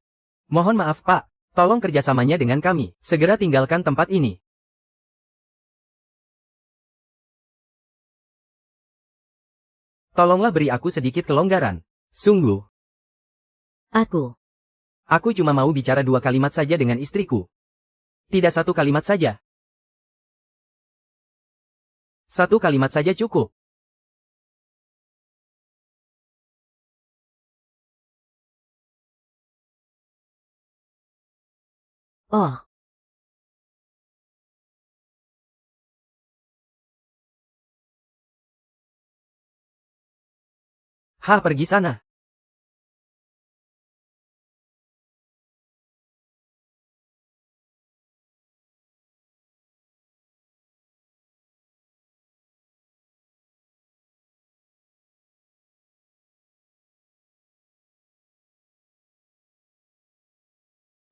[SPEAKER 2] Mohon maaf, Pak. Tolong kerjasamanya dengan kami. Segera tinggalkan tempat ini. Tolonglah beri aku sedikit kelonggaran. Sungguh. Aku cuma mau bicara 2 kalimat saja dengan istriku. Tidak 1 kalimat saja. 1 kalimat saja cukup.
[SPEAKER 1] Oh,
[SPEAKER 2] Pergi sana.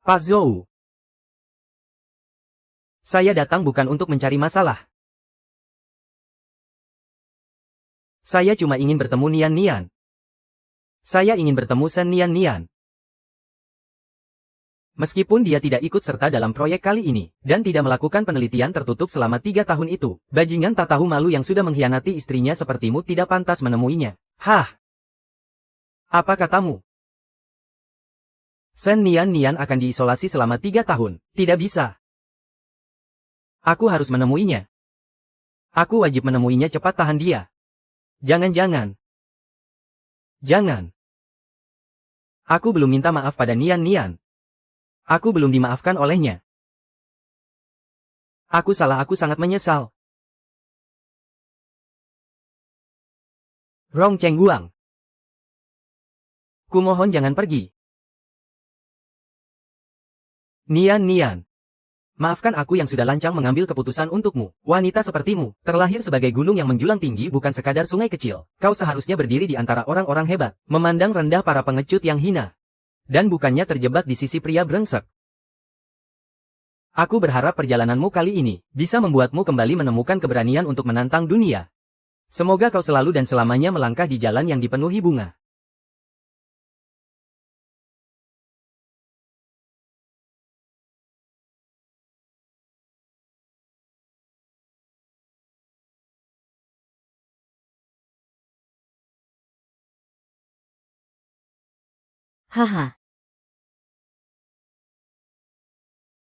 [SPEAKER 2] Pak Zhou. Saya datang bukan untuk mencari masalah. Saya cuma ingin bertemu Nian. Saya ingin bertemu Sen Nian. Meskipun dia tidak ikut serta dalam proyek kali ini, dan tidak melakukan penelitian tertutup selama 3 tahun itu, bajingan tak tahu malu yang sudah mengkhianati istrinya sepertimu tidak pantas menemuinya. Apa katamu? Sen Nian akan diisolasi selama 3 tahun. Tidak bisa. Aku harus menemuinya. Aku wajib menemuinya cepat, tahan dia. Jangan. Aku belum minta maaf pada Nian. Aku belum dimaafkan olehnya. Aku salah, aku sangat menyesal. Rong Chengguang. Kumohon jangan pergi. Nian. Maafkan aku yang sudah lancang mengambil keputusan untukmu. Wanita sepertimu, terlahir sebagai gunung yang menjulang tinggi bukan sekadar sungai kecil. Kau seharusnya berdiri di antara orang-orang hebat, memandang rendah para pengecut yang hina. Dan bukannya terjebak di sisi pria brengsek. Aku berharap perjalananmu kali ini bisa membuatmu kembali menemukan keberanian untuk menantang dunia. Semoga kau selalu dan selamanya melangkah di jalan yang dipenuhi bunga.
[SPEAKER 1] haha.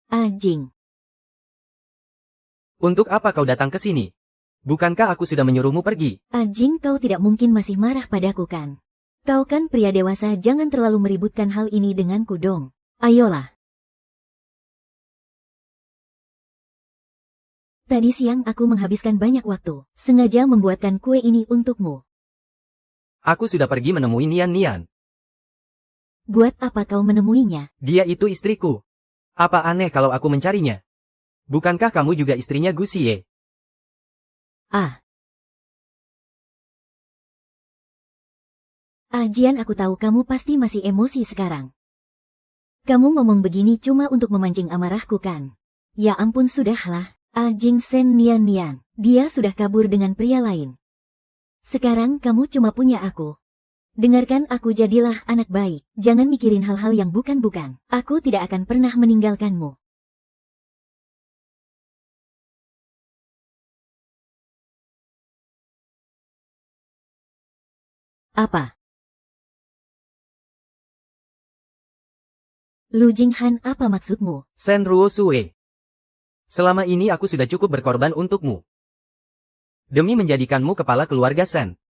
[SPEAKER 1] Anjing.
[SPEAKER 2] Untuk apa kau datang ke sini? Bukankah aku sudah menyuruhmu pergi?
[SPEAKER 1] Anjing, kau tidak mungkin masih marah padaku kan? Kau kan pria dewasa, jangan terlalu meributkan hal ini denganku dong. Ayolah. Tadi siang aku menghabiskan banyak waktu, sengaja membuatkan kue ini untukmu.
[SPEAKER 2] Aku sudah pergi menemui Nian.
[SPEAKER 1] Buat apa kau menemuinya?
[SPEAKER 2] Dia itu istriku. Apa aneh kalau aku mencarinya? Bukankah kamu juga istrinya Gu Xie?
[SPEAKER 1] Jian, aku tahu kamu pasti masih emosi sekarang. Kamu ngomong begini cuma untuk memancing amarahku kan? Ya ampun, sudahlah. Jing Sen Nian. Dia sudah kabur dengan pria lain. Sekarang kamu cuma punya aku. Dengarkan aku, jadilah anak baik. Jangan mikirin hal-hal yang bukan-bukan. Aku tidak akan pernah meninggalkanmu. Apa? Lu Jinghan, apa maksudmu?
[SPEAKER 2] Sen Ruo Sue. Selama ini aku sudah cukup berkorban untukmu. Demi menjadikanmu kepala keluarga Sen.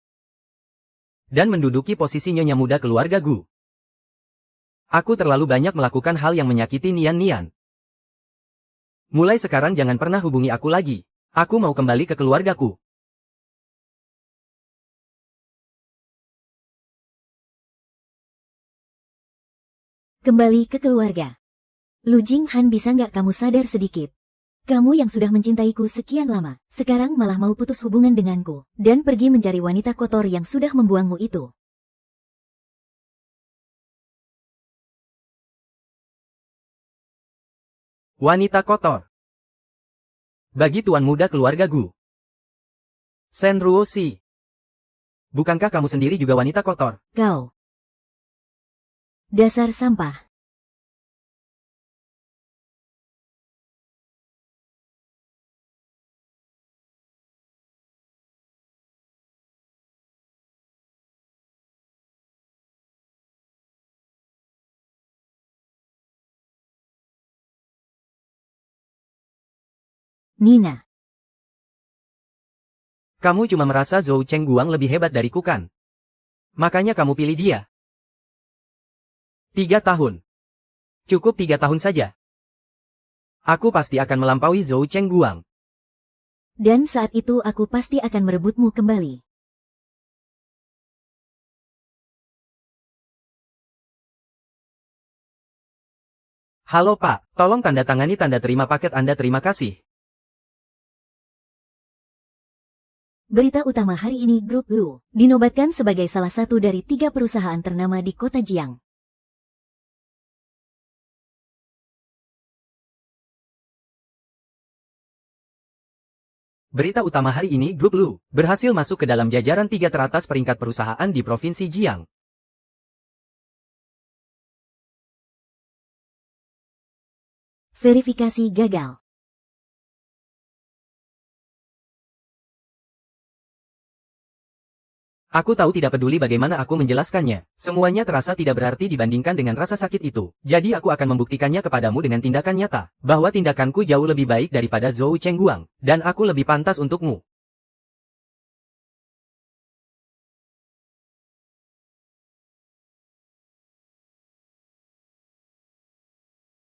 [SPEAKER 2] Dan menduduki posisi nyonya muda keluarga Gu. Aku terlalu banyak melakukan hal yang menyakiti Nian. Mulai sekarang jangan pernah hubungi aku lagi. Aku mau kembali ke keluargaku.
[SPEAKER 1] Kembali ke keluarga. Lu Jinghan, bisa nggak kamu sadar sedikit? Kamu yang sudah mencintaiku sekian lama, sekarang malah mau putus hubungan denganku, dan pergi mencari wanita kotor yang sudah membuangmu itu.
[SPEAKER 2] Wanita kotor. Bagi tuan muda keluarga Gu. Shen Ruoxi. Bukankah kamu sendiri juga wanita kotor?
[SPEAKER 1] Kau. Dasar sampah. Nina.
[SPEAKER 2] Kamu cuma merasa Zhou Chengguang lebih hebat dariku kan? Makanya kamu pilih dia. 3 tahun. Cukup 3 tahun saja. Aku pasti akan melampaui Zhou Chengguang.
[SPEAKER 1] Dan saat itu aku pasti akan merebutmu kembali.
[SPEAKER 2] Halo Pak, tolong tanda tangani tanda terima paket Anda, terima kasih.
[SPEAKER 1] Berita utama hari ini, Grup Lu dinobatkan sebagai salah satu dari 3 perusahaan ternama di kota Jiang.
[SPEAKER 2] Berita utama hari ini, Grup Lu berhasil masuk ke dalam jajaran 3 teratas peringkat perusahaan di Provinsi Jiang.
[SPEAKER 1] Verifikasi gagal.
[SPEAKER 2] Aku tahu tidak peduli bagaimana aku menjelaskannya, semuanya terasa tidak berarti dibandingkan dengan rasa sakit itu. Jadi aku akan membuktikannya kepadamu dengan tindakan nyata, bahwa tindakanku jauh lebih baik daripada Zhou Chengguang, dan aku lebih pantas untukmu.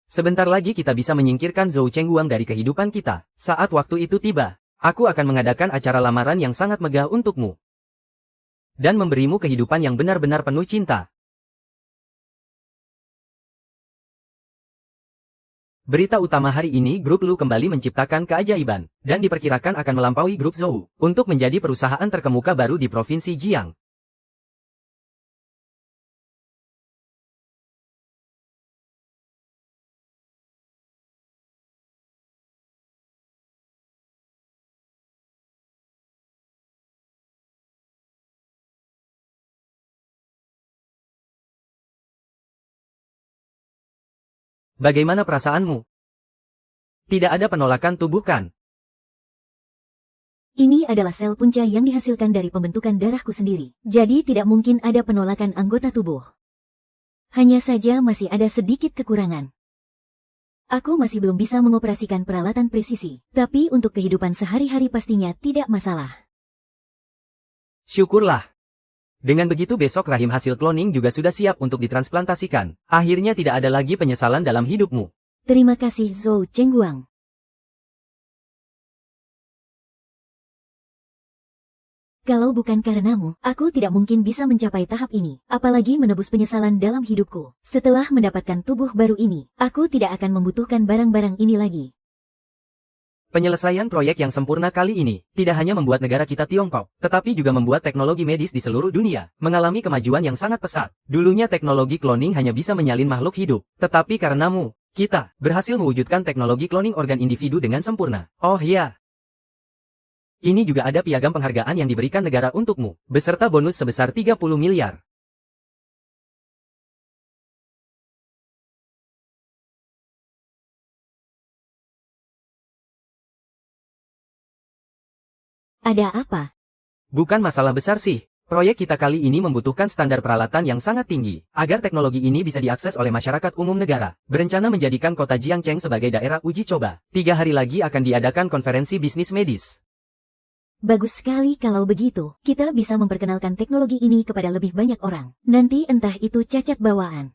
[SPEAKER 2] Sebentar lagi kita bisa menyingkirkan Zhou Chengguang dari kehidupan kita. Saat waktu itu tiba, aku akan mengadakan acara lamaran yang sangat megah untukmu. Dan memberimu kehidupan yang benar-benar penuh cinta. Berita utama hari ini, Grup Lu kembali menciptakan keajaiban, dan diperkirakan akan melampaui Grup Zhou, untuk menjadi perusahaan terkemuka baru di Provinsi Jiang. Bagaimana perasaanmu? Tidak ada penolakan tubuh kan?
[SPEAKER 1] Ini adalah sel punca yang dihasilkan dari pembentukan darahku sendiri. Jadi tidak mungkin ada penolakan anggota tubuh. Hanya saja masih ada sedikit kekurangan. Aku masih belum bisa mengoperasikan peralatan presisi, tapi untuk kehidupan sehari-hari pastinya tidak masalah.
[SPEAKER 2] Syukurlah. Dengan begitu besok rahim hasil cloning juga sudah siap untuk ditransplantasikan. Akhirnya tidak ada lagi penyesalan dalam hidupmu.
[SPEAKER 1] Terima kasih Zhou Chengguang. Kalau bukan karenamu, aku tidak mungkin bisa mencapai tahap ini, apalagi menebus penyesalan dalam hidupku. Setelah mendapatkan tubuh baru ini, aku tidak akan membutuhkan barang-barang ini lagi.
[SPEAKER 2] Penyelesaian proyek yang sempurna kali ini, tidak hanya membuat negara kita Tiongkok, tetapi juga membuat teknologi medis di seluruh dunia, mengalami kemajuan yang sangat pesat. Dulunya teknologi cloning hanya bisa menyalin makhluk hidup, tetapi karenamu, kita berhasil mewujudkan teknologi cloning organ individu dengan sempurna. Oh iya. Ini juga ada piagam penghargaan yang diberikan negara untukmu, beserta bonus sebesar 30 miliar.
[SPEAKER 1] Ada apa?
[SPEAKER 2] Bukan masalah besar sih. Proyek kita kali ini membutuhkan standar peralatan yang sangat tinggi, agar teknologi ini bisa diakses oleh masyarakat umum negara. Berencana menjadikan kota Jiangcheng sebagai daerah uji coba. 3 hari lagi akan diadakan konferensi bisnis medis.
[SPEAKER 1] Bagus sekali kalau begitu, kita bisa memperkenalkan teknologi ini kepada lebih banyak orang. Nanti entah itu cacat bawaan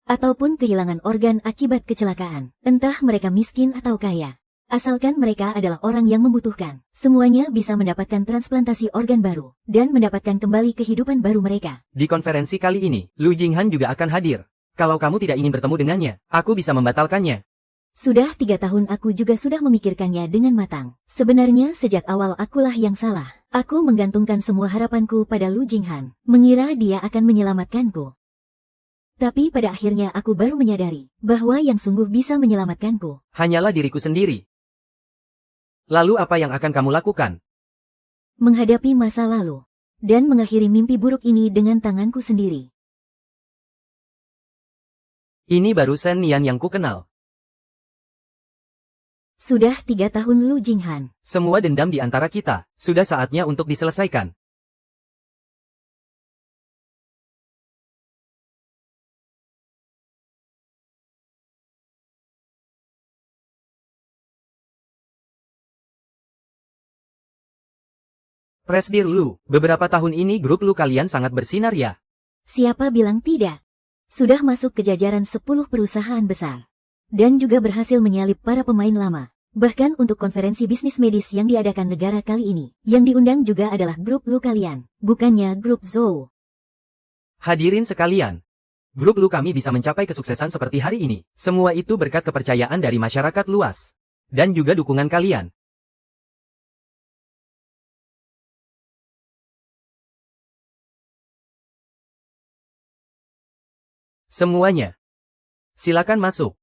[SPEAKER 1] ataupun kehilangan organ akibat kecelakaan. Entah mereka miskin atau kaya. Asalkan mereka adalah orang yang membutuhkan, semuanya bisa mendapatkan transplantasi organ baru, dan mendapatkan kembali kehidupan baru mereka.
[SPEAKER 2] Di konferensi kali ini, Lu Jinghan juga akan hadir. Kalau kamu tidak ingin bertemu dengannya, aku bisa membatalkannya.
[SPEAKER 1] Sudah 3 tahun aku juga sudah memikirkannya dengan matang. Sebenarnya sejak awal akulah yang salah. Aku menggantungkan semua harapanku pada Lu Jinghan, mengira dia akan menyelamatkanku. Tapi pada akhirnya aku baru menyadari bahwa yang sungguh bisa menyelamatkanku
[SPEAKER 2] hanyalah diriku sendiri. Lalu apa yang akan kamu lakukan?
[SPEAKER 1] Menghadapi masa lalu, dan mengakhiri mimpi buruk ini dengan tanganku sendiri.
[SPEAKER 2] Ini baru Shen Nian yang ku kenal.
[SPEAKER 1] Sudah 3 tahun Lu Jinghan.
[SPEAKER 2] Semua dendam di antara kita, sudah saatnya untuk diselesaikan. Presdir Lu, beberapa tahun ini grup Lu kalian sangat bersinar ya.
[SPEAKER 1] Siapa bilang tidak? Sudah masuk ke jajaran 10 perusahaan besar. Dan juga berhasil menyalip para pemain lama. Bahkan untuk konferensi bisnis medis yang diadakan negara kali ini, yang diundang juga adalah grup Lu kalian, bukannya grup Zhou.
[SPEAKER 2] Hadirin sekalian, grup Lu kami bisa mencapai kesuksesan seperti hari ini. Semua itu berkat kepercayaan dari masyarakat luas. Dan juga dukungan kalian. Semuanya. Silakan masuk.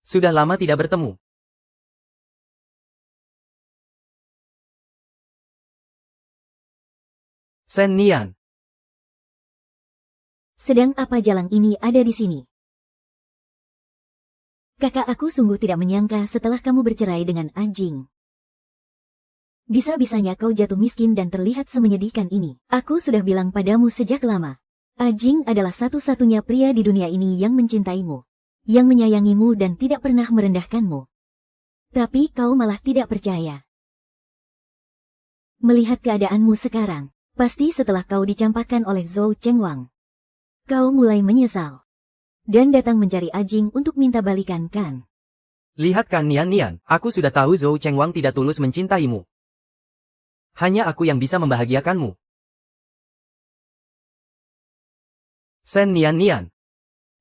[SPEAKER 2] Sudah lama tidak bertemu. Shen Nian.
[SPEAKER 1] Sedang apa jalang ini ada di sini? Kakak aku sungguh tidak menyangka setelah kamu bercerai dengan Anjing. Bisa-bisanya kau jatuh miskin dan terlihat semenyedihkan ini. Aku sudah bilang padamu sejak lama. Anjing adalah satu-satunya pria di dunia ini yang mencintaimu, yang menyayangimu dan tidak pernah merendahkanmu. Tapi kau malah tidak percaya. Melihat keadaanmu sekarang, pasti setelah kau dicampakkan oleh Zhou Chengwang, kau mulai menyesal. Dan datang mencari Anjing untuk minta balikan kan?
[SPEAKER 2] Lihat kan Nian, aku sudah tahu Zhou Chengwang tidak tulus mencintaimu. Hanya aku yang bisa membahagiakanmu. Shen Nian.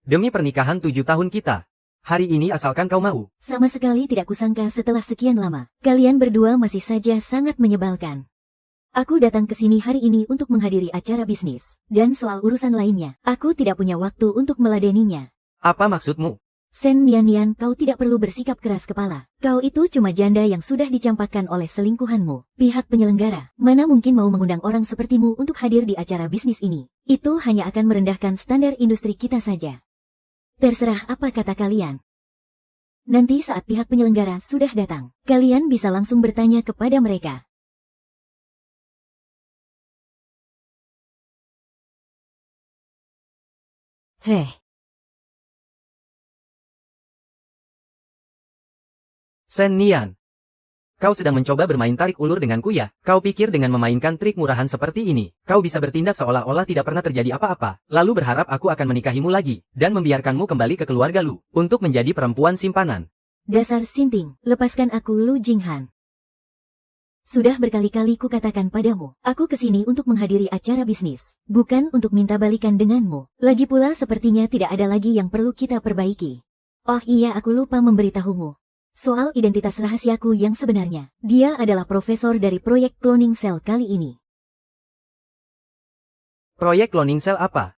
[SPEAKER 2] Demi pernikahan 7 tahun kita. Hari ini asalkan kau mau.
[SPEAKER 1] Sama sekali tidak kusangka setelah sekian lama. Kalian berdua masih saja sangat menyebalkan. Aku datang ke sini hari ini untuk menghadiri acara bisnis. Dan soal urusan lainnya, aku tidak punya waktu untuk meladeninya.
[SPEAKER 2] Apa maksudmu?
[SPEAKER 1] Shen Nian, kau tidak perlu bersikap keras kepala. Kau itu cuma janda yang sudah dicampakkan oleh selingkuhanmu. Pihak penyelenggara, mana mungkin mau mengundang orang sepertimu untuk hadir di acara bisnis ini. Itu hanya akan merendahkan standar industri kita saja. Terserah apa kata kalian. Nanti saat pihak penyelenggara sudah datang, kalian bisa langsung bertanya kepada mereka. Heh.
[SPEAKER 2] Shen Nian. Kau sedang mencoba bermain tarik ulur denganku ya? Kau pikir dengan memainkan trik murahan seperti ini, kau bisa bertindak seolah-olah tidak pernah terjadi apa-apa, lalu berharap aku akan menikahimu lagi, dan membiarkanmu kembali ke keluarga Lu, untuk menjadi perempuan simpanan.
[SPEAKER 1] Dasar sinting, lepaskan aku Lu Jinghan. Sudah berkali-kali kukatakan padamu, aku kesini untuk menghadiri acara bisnis, bukan untuk minta balikan denganmu. Lagi pula sepertinya tidak ada lagi yang perlu kita perbaiki. Oh iya, aku lupa memberitahumu soal identitas rahasiaku yang sebenarnya. Dia adalah profesor dari proyek cloning cell kali ini.
[SPEAKER 2] Proyek cloning cell apa?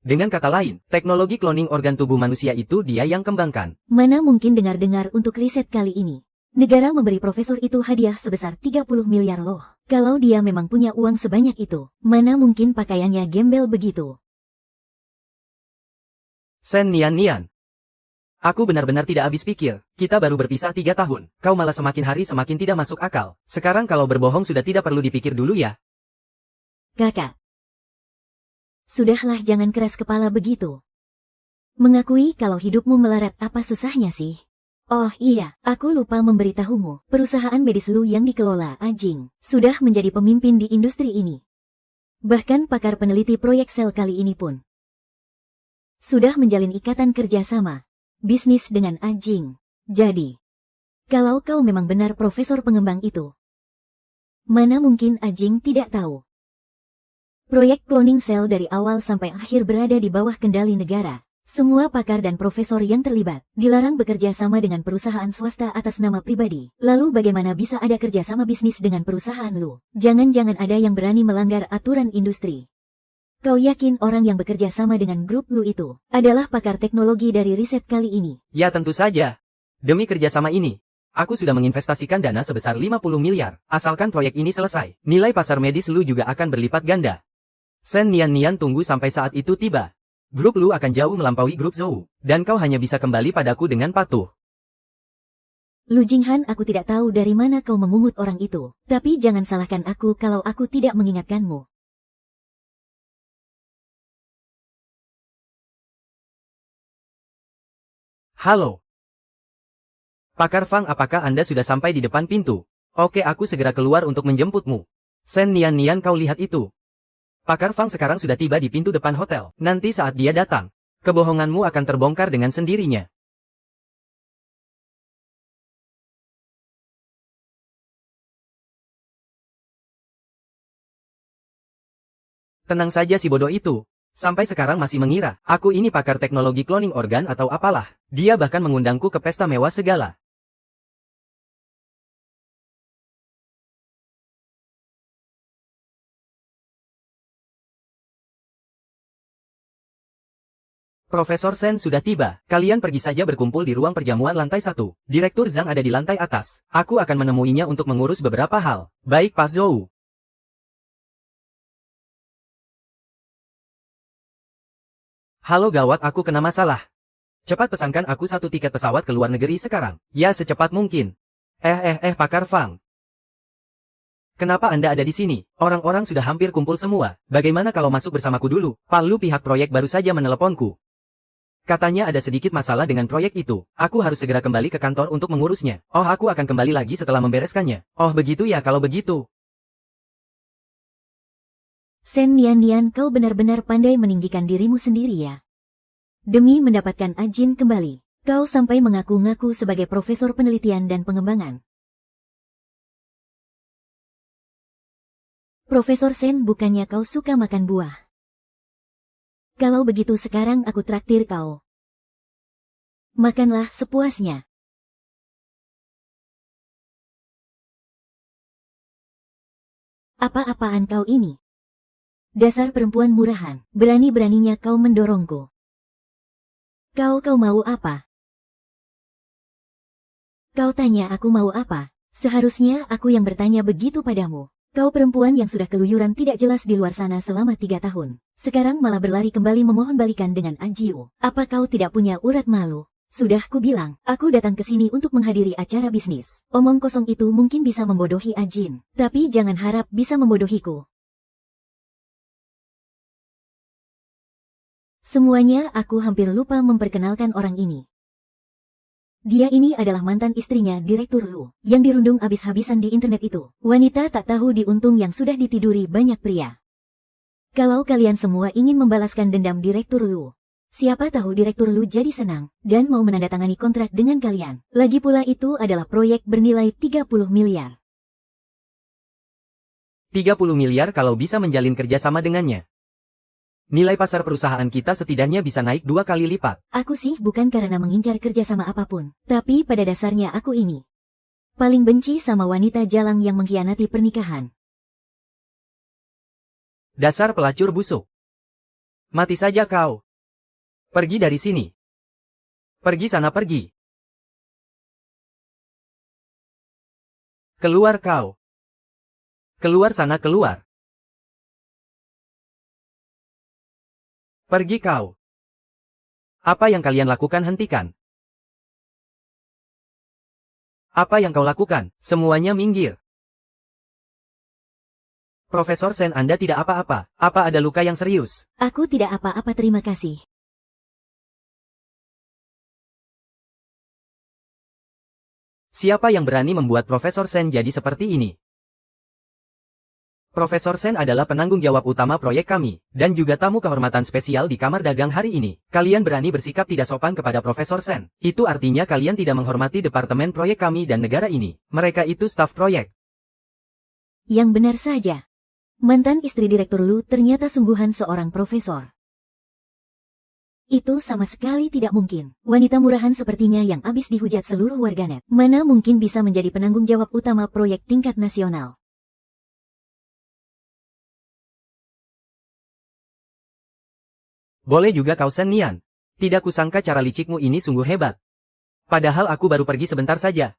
[SPEAKER 2] Dengan kata lain, teknologi cloning organ tubuh manusia itu dia yang kembangkan.
[SPEAKER 1] Mana mungkin dengar-dengar untuk riset kali ini. Negara memberi profesor itu hadiah sebesar 30 miliar loh. Kalau dia memang punya uang sebanyak itu, mana mungkin pakaiannya gembel begitu.
[SPEAKER 2] Shen Nian. Aku benar-benar tidak habis pikir. Kita baru berpisah 3 tahun. Kau malah semakin hari semakin tidak masuk akal. Sekarang kalau berbohong sudah tidak perlu dipikir dulu ya.
[SPEAKER 1] Kakak. Sudahlah, jangan keras kepala begitu. Mengakui kalau hidupmu melarat apa susahnya sih? Oh iya, aku lupa memberitahumu, perusahaan medis Lu yang dikelola Ajing sudah menjadi pemimpin di industri ini. Bahkan pakar peneliti proyek sel kali ini pun sudah menjalin ikatan kerjasama bisnis dengan Ajing. Jadi, kalau kau memang benar profesor pengembang itu, mana mungkin Ajing tidak tahu? Proyek cloning sel dari awal sampai akhir berada di bawah kendali negara. Semua pakar dan profesor yang terlibat dilarang bekerja sama dengan perusahaan swasta atas nama pribadi. Lalu bagaimana bisa ada kerjasama bisnis dengan perusahaan Lu? Jangan-jangan ada yang berani melanggar aturan industri. Kau yakin orang yang bekerja sama dengan grup Lu itu adalah pakar teknologi dari riset kali ini?
[SPEAKER 2] Ya tentu saja. Demi kerjasama ini, aku sudah menginvestasikan dana sebesar 50 miliar. Asalkan proyek ini selesai, nilai pasar medis Lu juga akan berlipat ganda. Sen Nian tunggu sampai saat itu tiba. Grup Lu akan jauh melampaui grup Zhou, dan kau hanya bisa kembali padaku dengan patuh.
[SPEAKER 1] Lu Jinghan, aku tidak tahu dari mana kau memungut orang itu, tapi jangan salahkan aku kalau aku tidak mengingatkanmu.
[SPEAKER 2] Halo. Pakar Fang, apakah Anda sudah sampai di depan pintu? Oke, aku segera keluar untuk menjemputmu. Sen Nian, kau lihat itu. Pakar Fang sekarang sudah tiba di pintu depan hotel. Nanti saat dia datang, kebohonganmu akan terbongkar dengan sendirinya. Tenang saja si bodoh itu. Sampai sekarang masih mengira, aku ini pakar teknologi cloning organ atau apalah. Dia bahkan mengundangku ke pesta mewah segala. Profesor Sen sudah tiba. Kalian pergi saja berkumpul di ruang perjamuan lantai 1. Direktur Zhang ada di lantai atas. Aku akan menemuinya untuk mengurus beberapa hal. Baik, Pak Zhou. Halo gawat, aku kena masalah. Cepat pesankan aku 1 tiket pesawat ke luar negeri sekarang. Ya, secepat mungkin. Pakar Fang. Kenapa Anda ada di sini? Orang-orang sudah hampir kumpul semua. Bagaimana kalau masuk bersamaku dulu? Pak Lu, pihak proyek baru saja meneleponku. Katanya ada sedikit masalah dengan proyek itu. Aku harus segera kembali ke kantor untuk mengurusnya. Oh, aku akan kembali lagi setelah membereskannya. Oh, begitu ya, kalau begitu.
[SPEAKER 1] Sen Nian, kau benar-benar pandai meninggikan dirimu sendiri ya. Demi mendapatkan Ajin kembali, kau sampai mengaku-ngaku sebagai profesor penelitian dan pengembangan. Profesor Sen, bukannya kau suka makan buah? Kalau begitu sekarang aku traktir kau. Makanlah sepuasnya. Apa-apaan kau ini? Dasar perempuan murahan, berani-beraninya kau mendorongku. Kau mau apa? Kau tanya aku mau apa? Seharusnya aku yang bertanya begitu padamu. Kau perempuan yang sudah keluyuran tidak jelas di luar sana selama 3 tahun. Sekarang malah berlari kembali memohon balikan dengan Anjiu. Apa kau tidak punya urat malu? Sudah kubilang, aku datang ke sini untuk menghadiri acara bisnis. Omong kosong itu mungkin bisa membodohi Ajin, tapi jangan harap bisa membodohiku. Semuanya aku hampir lupa memperkenalkan orang ini. Dia ini adalah mantan istrinya Direktur Lu, yang dirundung habis-habisan di internet itu. Wanita tak tahu diuntung yang sudah ditiduri banyak pria. Kalau kalian semua ingin membalaskan dendam Direktur Lu, siapa tahu Direktur Lu jadi senang, dan mau menandatangani kontrak dengan kalian. Lagi pula itu adalah proyek bernilai 30 miliar.
[SPEAKER 2] 30 miliar kalau bisa menjalin kerjasama dengannya. Nilai pasar perusahaan kita setidaknya bisa naik 2 kali lipat.
[SPEAKER 1] Aku sih bukan karena mengincar kerjasama apapun, tapi pada dasarnya aku ini paling benci sama wanita jalang yang mengkhianati pernikahan.
[SPEAKER 2] Dasar pelacur busuk. Mati saja kau. Pergi dari sini. Pergi sana, pergi. Keluar kau. Keluar sana, keluar. Pergi kau. Apa yang kalian lakukan, hentikan. Apa yang kau lakukan? Semuanya minggir. Profesor Sen, Anda tidak apa-apa. Apa ada luka yang serius?
[SPEAKER 1] Aku tidak apa-apa, terima kasih.
[SPEAKER 2] Siapa yang berani membuat Profesor Sen jadi seperti ini? Profesor Sen adalah penanggung jawab utama proyek kami, dan juga tamu kehormatan spesial di Kamar Dagang hari ini. Kalian berani bersikap tidak sopan kepada Profesor Sen. Itu artinya kalian tidak menghormati departemen proyek kami dan negara ini. Mereka itu staf proyek.
[SPEAKER 1] Yang benar saja. Mantan istri Direktur Lu ternyata sungguhan seorang profesor. Itu sama sekali tidak mungkin. Wanita murahan sepertinya yang habis dihujat seluruh warganet. Mana mungkin bisa menjadi penanggung jawab utama proyek tingkat nasional.
[SPEAKER 2] Boleh juga kau Sen Nian. Tidak kusangka cara licikmu ini sungguh hebat. Padahal aku baru pergi sebentar saja.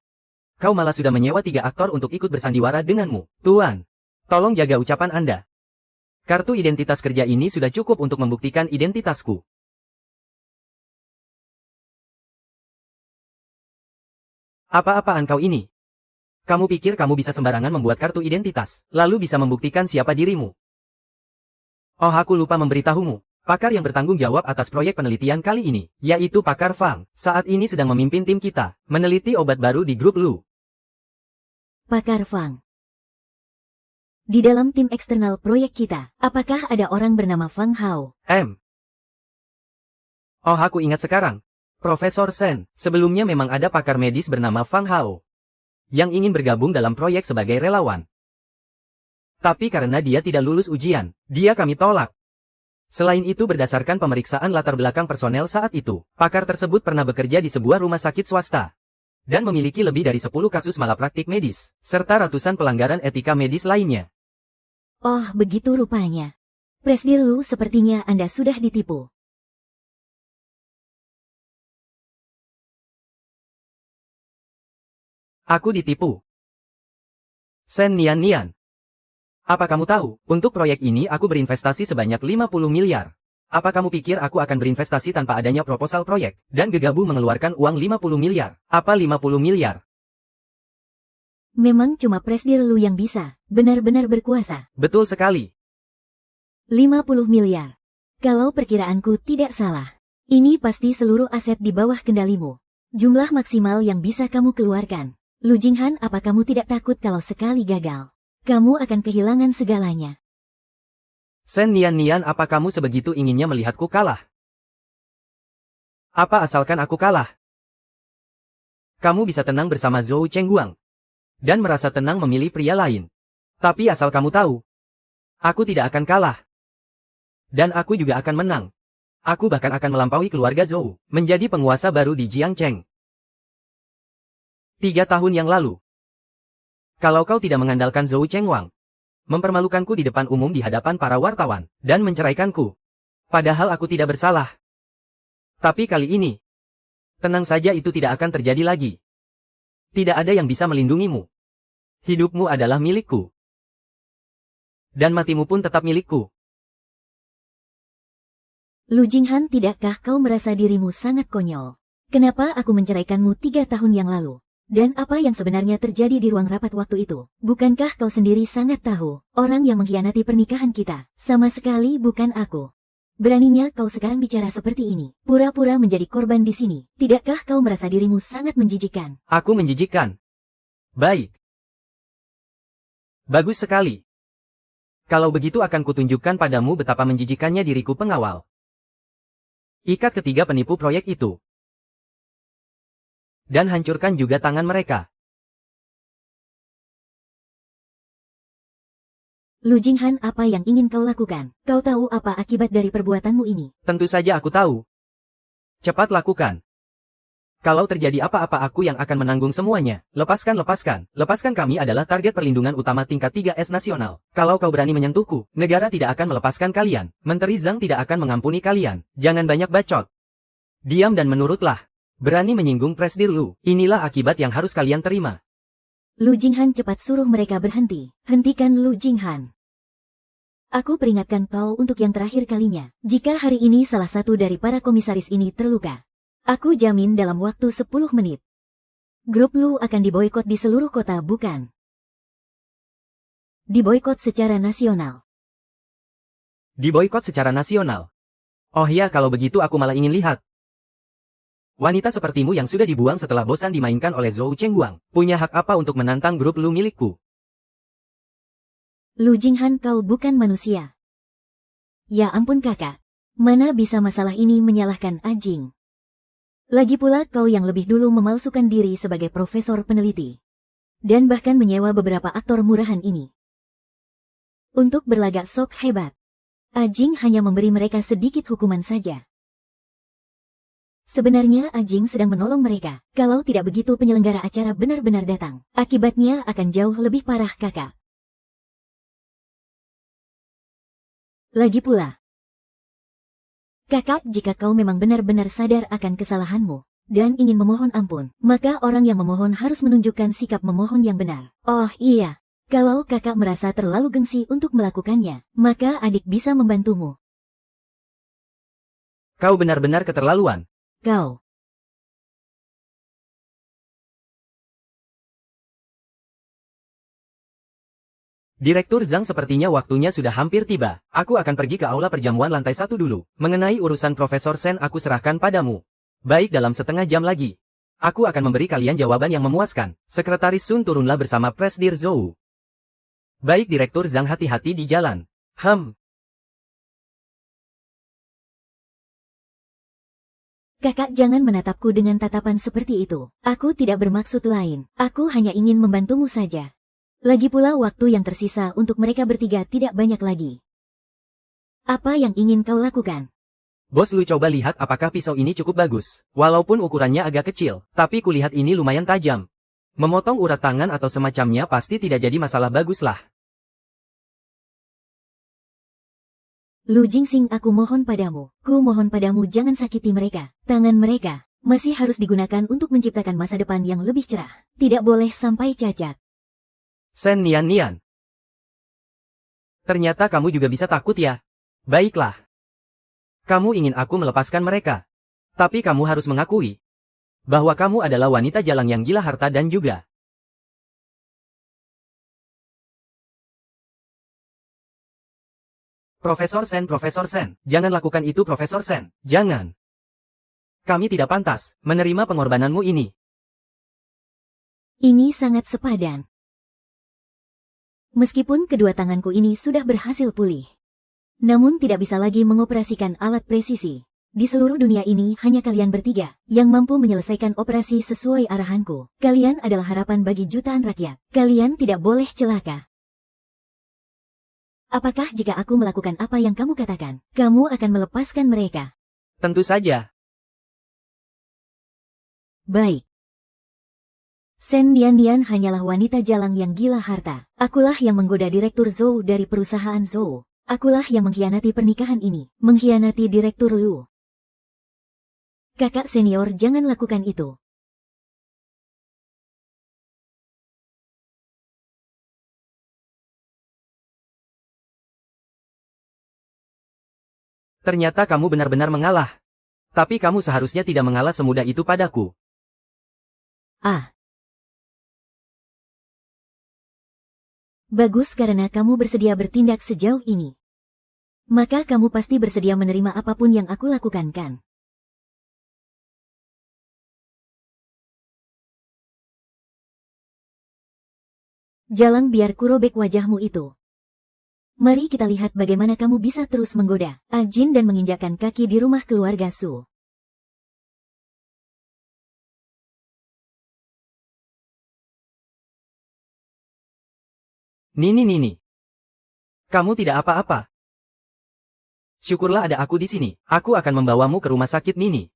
[SPEAKER 2] Kau malah sudah menyewa 3 aktor untuk ikut bersandiwara denganmu. Tuan, tolong jaga ucapan Anda. Kartu identitas kerja ini sudah cukup untuk membuktikan identitasku. Apa-apaan kau ini? Kamu pikir kamu bisa sembarangan membuat kartu identitas, lalu bisa membuktikan siapa dirimu? Oh, aku lupa memberitahumu. Pakar yang bertanggung jawab atas proyek penelitian kali ini, yaitu Pakar Fang, saat ini sedang memimpin tim kita, meneliti obat baru di grup Lu.
[SPEAKER 1] Pakar Fang. Di dalam tim eksternal proyek kita, apakah ada orang bernama Fang Hao?
[SPEAKER 2] Oh, aku ingat sekarang. Profesor Sen, sebelumnya memang ada pakar medis bernama Fang Hao, yang ingin bergabung dalam proyek sebagai relawan. Tapi karena dia tidak lulus ujian, dia kami tolak. Selain itu berdasarkan pemeriksaan latar belakang personel saat itu, pakar tersebut pernah bekerja di sebuah rumah sakit swasta. Dan memiliki lebih dari 10 kasus malapraktik medis, serta ratusan pelanggaran etika medis lainnya.
[SPEAKER 1] Oh, begitu rupanya. Presdir Lu, sepertinya Anda sudah ditipu.
[SPEAKER 2] Aku ditipu. Sen Nian. Apa kamu tahu, untuk proyek ini aku berinvestasi sebanyak 50 miliar. Apa kamu pikir aku akan berinvestasi tanpa adanya proposal proyek, dan gegabah mengeluarkan uang 50 miliar? Apa 50 miliar?
[SPEAKER 1] Memang cuma Presdir Lu yang bisa, benar-benar berkuasa.
[SPEAKER 2] Betul sekali.
[SPEAKER 1] 50 miliar. Kalau perkiraanku tidak salah, ini pasti seluruh aset di bawah kendalimu. Jumlah maksimal yang bisa kamu keluarkan. Lu Jinghan, apa kamu tidak takut kalau sekali gagal? Kamu akan kehilangan segalanya.
[SPEAKER 2] Sen Nian, apa kamu sebegitu inginnya melihatku kalah? Apa asalkan aku kalah? Kamu bisa tenang bersama Zhou Chengguang. Dan merasa tenang memilih pria lain. Tapi asal kamu tahu, aku tidak akan kalah. Dan aku juga akan menang. Aku bahkan akan melampaui keluarga Zhou, menjadi penguasa baru di Jiangcheng. 3 tahun yang lalu. Kalau kau tidak mengandalkan Zhou Chengguang, mempermalukanku di depan umum di hadapan para wartawan, dan menceraikanku. Padahal aku tidak bersalah. Tapi kali ini, tenang saja, itu tidak akan terjadi lagi. Tidak ada yang bisa melindungimu. Hidupmu adalah milikku. Dan matimu pun tetap milikku.
[SPEAKER 1] Lu Jinghan, tidakkah kau merasa dirimu sangat konyol? Kenapa aku menceraikanmu 3 tahun yang lalu? Dan apa yang sebenarnya terjadi di ruang rapat waktu itu? Bukankah kau sendiri sangat tahu, orang yang mengkhianati pernikahan kita, sama sekali bukan aku. Beraninya kau sekarang bicara seperti ini, pura-pura menjadi korban di sini. Tidakkah kau merasa dirimu sangat menjijikkan?
[SPEAKER 2] Aku menjijikkan. Baik. Bagus sekali. Kalau begitu akan kutunjukkan padamu betapa menjijikkannya diriku pengawal. Ikat ketiga penipu proyek itu. Dan hancurkan juga tangan mereka.
[SPEAKER 1] Lu Jinghan, apa yang ingin kau lakukan? Kau tahu apa akibat dari perbuatanmu ini?
[SPEAKER 2] Tentu saja aku tahu. Cepat lakukan. Kalau terjadi apa-apa, aku yang akan menanggung semuanya. Lepaskan. Lepaskan, kami adalah target perlindungan utama tingkat 3S nasional. Kalau kau berani menyentuhku, negara tidak akan melepaskan kalian. Menteri Zhang tidak akan mengampuni kalian. Jangan banyak bacot. Diam dan menurutlah. Berani menyinggung Presdir Lu, inilah akibat yang harus kalian terima.
[SPEAKER 1] Lu Jinghan, cepat suruh mereka berhenti. Hentikan Lu Jinghan. Aku peringatkan kau untuk yang terakhir kalinya. Jika hari ini salah satu dari para komisaris ini terluka, aku jamin dalam waktu 10 menit. Grup Lu akan diboikot di seluruh kota, bukan? Diboikot secara nasional.
[SPEAKER 2] Diboikot secara nasional. Oh ya, kalau begitu aku malah ingin lihat. Wanita sepertimu yang sudah dibuang setelah bosan dimainkan oleh Zhou Chengguang, punya hak apa untuk menantang grup Lu milikku?
[SPEAKER 1] Lu Jinghan, kau bukan manusia. Ya ampun kakak. Mana bisa masalah ini menyalahkan Ajing? Lagi pula kau yang lebih dulu memalsukan diri sebagai profesor peneliti. Dan bahkan menyewa beberapa aktor murahan ini. Untuk berlagak sok hebat. Ajing hanya memberi mereka sedikit hukuman saja. Sebenarnya Ajing sedang menolong mereka. Kalau tidak begitu penyelenggara acara benar-benar datang. Akibatnya akan jauh lebih parah kakak. Lagi pula. Kakak, jika kau memang benar-benar sadar akan kesalahanmu, dan ingin memohon ampun, maka orang yang memohon harus menunjukkan sikap memohon yang benar. Oh iya, kalau kakak merasa terlalu gengsi untuk melakukannya, maka adik bisa membantumu.
[SPEAKER 2] Kau benar-benar keterlaluan.
[SPEAKER 1] Kau.
[SPEAKER 2] Direktur Zhang, sepertinya waktunya sudah hampir tiba. Aku akan pergi ke aula perjamuan lantai 1 dulu. Mengenai urusan Profesor Sen aku serahkan padamu. Baik, dalam setengah jam lagi. Aku akan memberi kalian jawaban yang memuaskan. Sekretaris Sun turunlah bersama Presdir Zhou. Baik Direktur Zhang, hati-hati di jalan.
[SPEAKER 1] Kakak, jangan menatapku dengan tatapan seperti itu. Aku tidak bermaksud lain. Aku hanya ingin membantumu saja. Lagi pula waktu yang tersisa untuk mereka bertiga tidak banyak lagi. Apa yang ingin kau lakukan?
[SPEAKER 2] Bos, lu coba lihat apakah pisau ini cukup bagus. Walaupun ukurannya agak kecil, tapi kulihat ini lumayan tajam. Memotong urat tangan atau semacamnya pasti tidak jadi masalah, baguslah.
[SPEAKER 1] Lu Jingsing, aku mohon padamu. Ku mohon padamu jangan sakiti mereka. Tangan mereka masih harus digunakan untuk menciptakan masa depan yang lebih cerah. Tidak boleh sampai cacat.
[SPEAKER 2] Sen Nian. Ternyata kamu juga bisa takut ya. Baiklah. Kamu ingin aku melepaskan mereka. Tapi kamu harus mengakui bahwa kamu adalah wanita jalang yang gila harta dan juga. Profesor Sen, jangan lakukan itu Profesor Sen, jangan. Kami tidak pantas menerima pengorbananmu ini.
[SPEAKER 1] Ini sangat sepadan. Meskipun kedua tanganku ini sudah berhasil pulih, namun tidak bisa lagi mengoperasikan alat presisi. Di seluruh dunia ini hanya kalian bertiga yang mampu menyelesaikan operasi sesuai arahanku. Kalian adalah harapan bagi jutaan rakyat. Kalian tidak boleh celaka. Apakah jika aku melakukan apa yang kamu katakan, kamu akan melepaskan mereka?
[SPEAKER 2] Tentu saja.
[SPEAKER 1] Baik. Sen Nian hanyalah wanita jalang yang gila harta. Akulah yang menggoda Direktur Zhou dari perusahaan Zhou. Akulah yang mengkhianati pernikahan ini, mengkhianati Direktur Lu. Kakak senior, jangan lakukan itu.
[SPEAKER 2] Ternyata kamu benar-benar mengalah. Tapi kamu seharusnya tidak mengalah semudah itu padaku.
[SPEAKER 1] Bagus, karena kamu bersedia bertindak sejauh ini. Maka kamu pasti bersedia menerima apapun yang aku lakukan, kan? Jalang, biar ku robek wajahmu itu. Mari kita lihat bagaimana kamu bisa terus menggoda Ajin dan menginjakkan kaki di rumah keluarga Su.
[SPEAKER 2] Nini. Kamu tidak apa-apa. Syukurlah ada aku di sini. Aku akan membawamu ke rumah sakit, Nini.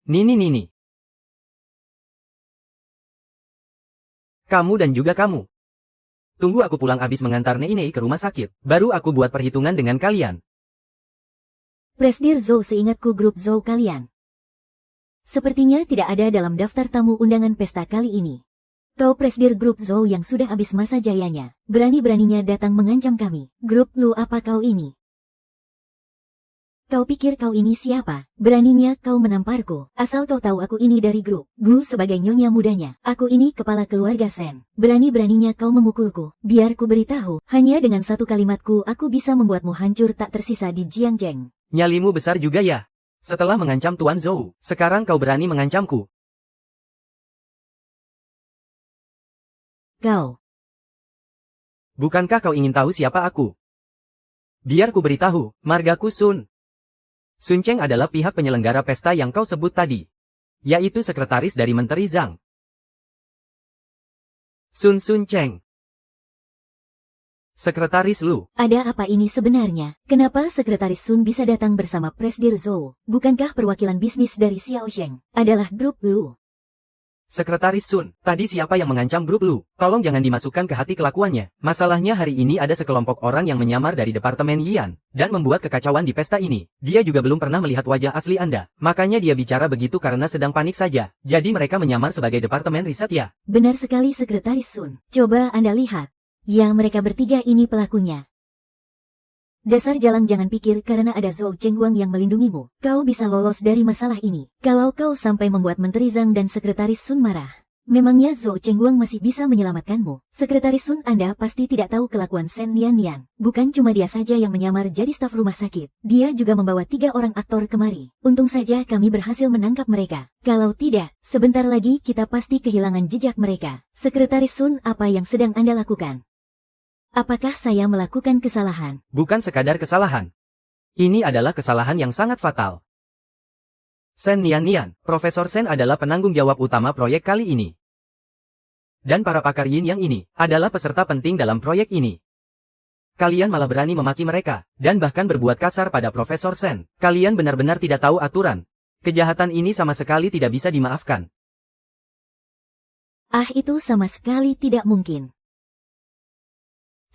[SPEAKER 2] Nini. Kamu dan juga kamu. Tunggu aku pulang abis mengantar Nei ke rumah sakit. Baru aku buat perhitungan dengan kalian.
[SPEAKER 1] Presdir Zhou, seingatku grup Zhou kalian sepertinya tidak ada dalam daftar tamu undangan pesta kali ini. Kau Presdir grup Zhou yang sudah habis masa jayanya, berani-beraninya datang mengancam kami. Grup Lu, apa kau ini? Kau pikir kau ini siapa? Beraninya kau menamparku. Asal kau tahu, aku ini dari grup Gu sebagai nyonya mudanya. Aku ini kepala keluarga Sen. Berani-beraninya kau memukulku. Biar ku beritahu, hanya dengan satu kalimatku aku bisa membuatmu hancur tak tersisa di Jiangjeng.
[SPEAKER 2] Nyalimu besar juga ya? Setelah mengancam Tuan Zhou, sekarang kau berani mengancamku.
[SPEAKER 1] Kau.
[SPEAKER 2] Bukankah kau ingin tahu siapa aku? Biar ku beritahu, margaku Sun. Sun Cheng adalah pihak penyelenggara pesta yang kau sebut tadi, yaitu sekretaris dari Menteri Zhang. Sun Cheng. Sekretaris Lu.
[SPEAKER 1] Ada apa ini sebenarnya? Kenapa Sekretaris Sun bisa datang bersama Presdir Zhou? Bukankah perwakilan bisnis dari Xiao Sheng adalah grup Lu?
[SPEAKER 2] Sekretaris Sun, tadi siapa yang mengancam grup Lu? Tolong jangan dimasukkan ke hati kelakuannya. Masalahnya hari ini ada sekelompok orang yang menyamar dari Departemen Yian, dan membuat kekacauan di pesta ini. Dia juga belum pernah melihat wajah asli Anda. Makanya dia bicara begitu karena sedang panik saja. Jadi mereka menyamar sebagai Departemen Riset ya.
[SPEAKER 1] Benar sekali Sekretaris Sun. Coba Anda lihat. Ya, mereka bertiga ini pelakunya. Dasar jalang, jangan pikir karena ada Zhou Chengguang yang melindungimu, kau bisa lolos dari masalah ini. Kalau kau sampai membuat Menteri Zhang dan Sekretaris Sun marah, memangnya Zhou Chengguang masih bisa menyelamatkanmu? Sekretaris Sun, Anda pasti tidak tahu kelakuan Sen Nian. Bukan cuma dia saja yang menyamar jadi staf rumah sakit. Dia juga membawa 3 orang aktor kemari. Untung saja kami berhasil menangkap mereka. Kalau tidak, sebentar lagi kita pasti kehilangan jejak mereka. Sekretaris Sun, apa yang sedang Anda lakukan? Apakah saya melakukan kesalahan?
[SPEAKER 2] Bukan sekadar kesalahan. Ini adalah kesalahan yang sangat fatal. Sen Nian, Profesor Sen adalah penanggung jawab utama proyek kali ini. Dan para pakar Yin Yang ini adalah peserta penting dalam proyek ini. Kalian malah berani memaki mereka, dan bahkan berbuat kasar pada Profesor Sen. Kalian benar-benar tidak tahu aturan. Kejahatan ini sama sekali tidak bisa dimaafkan.
[SPEAKER 1] Ah, itu sama sekali tidak mungkin.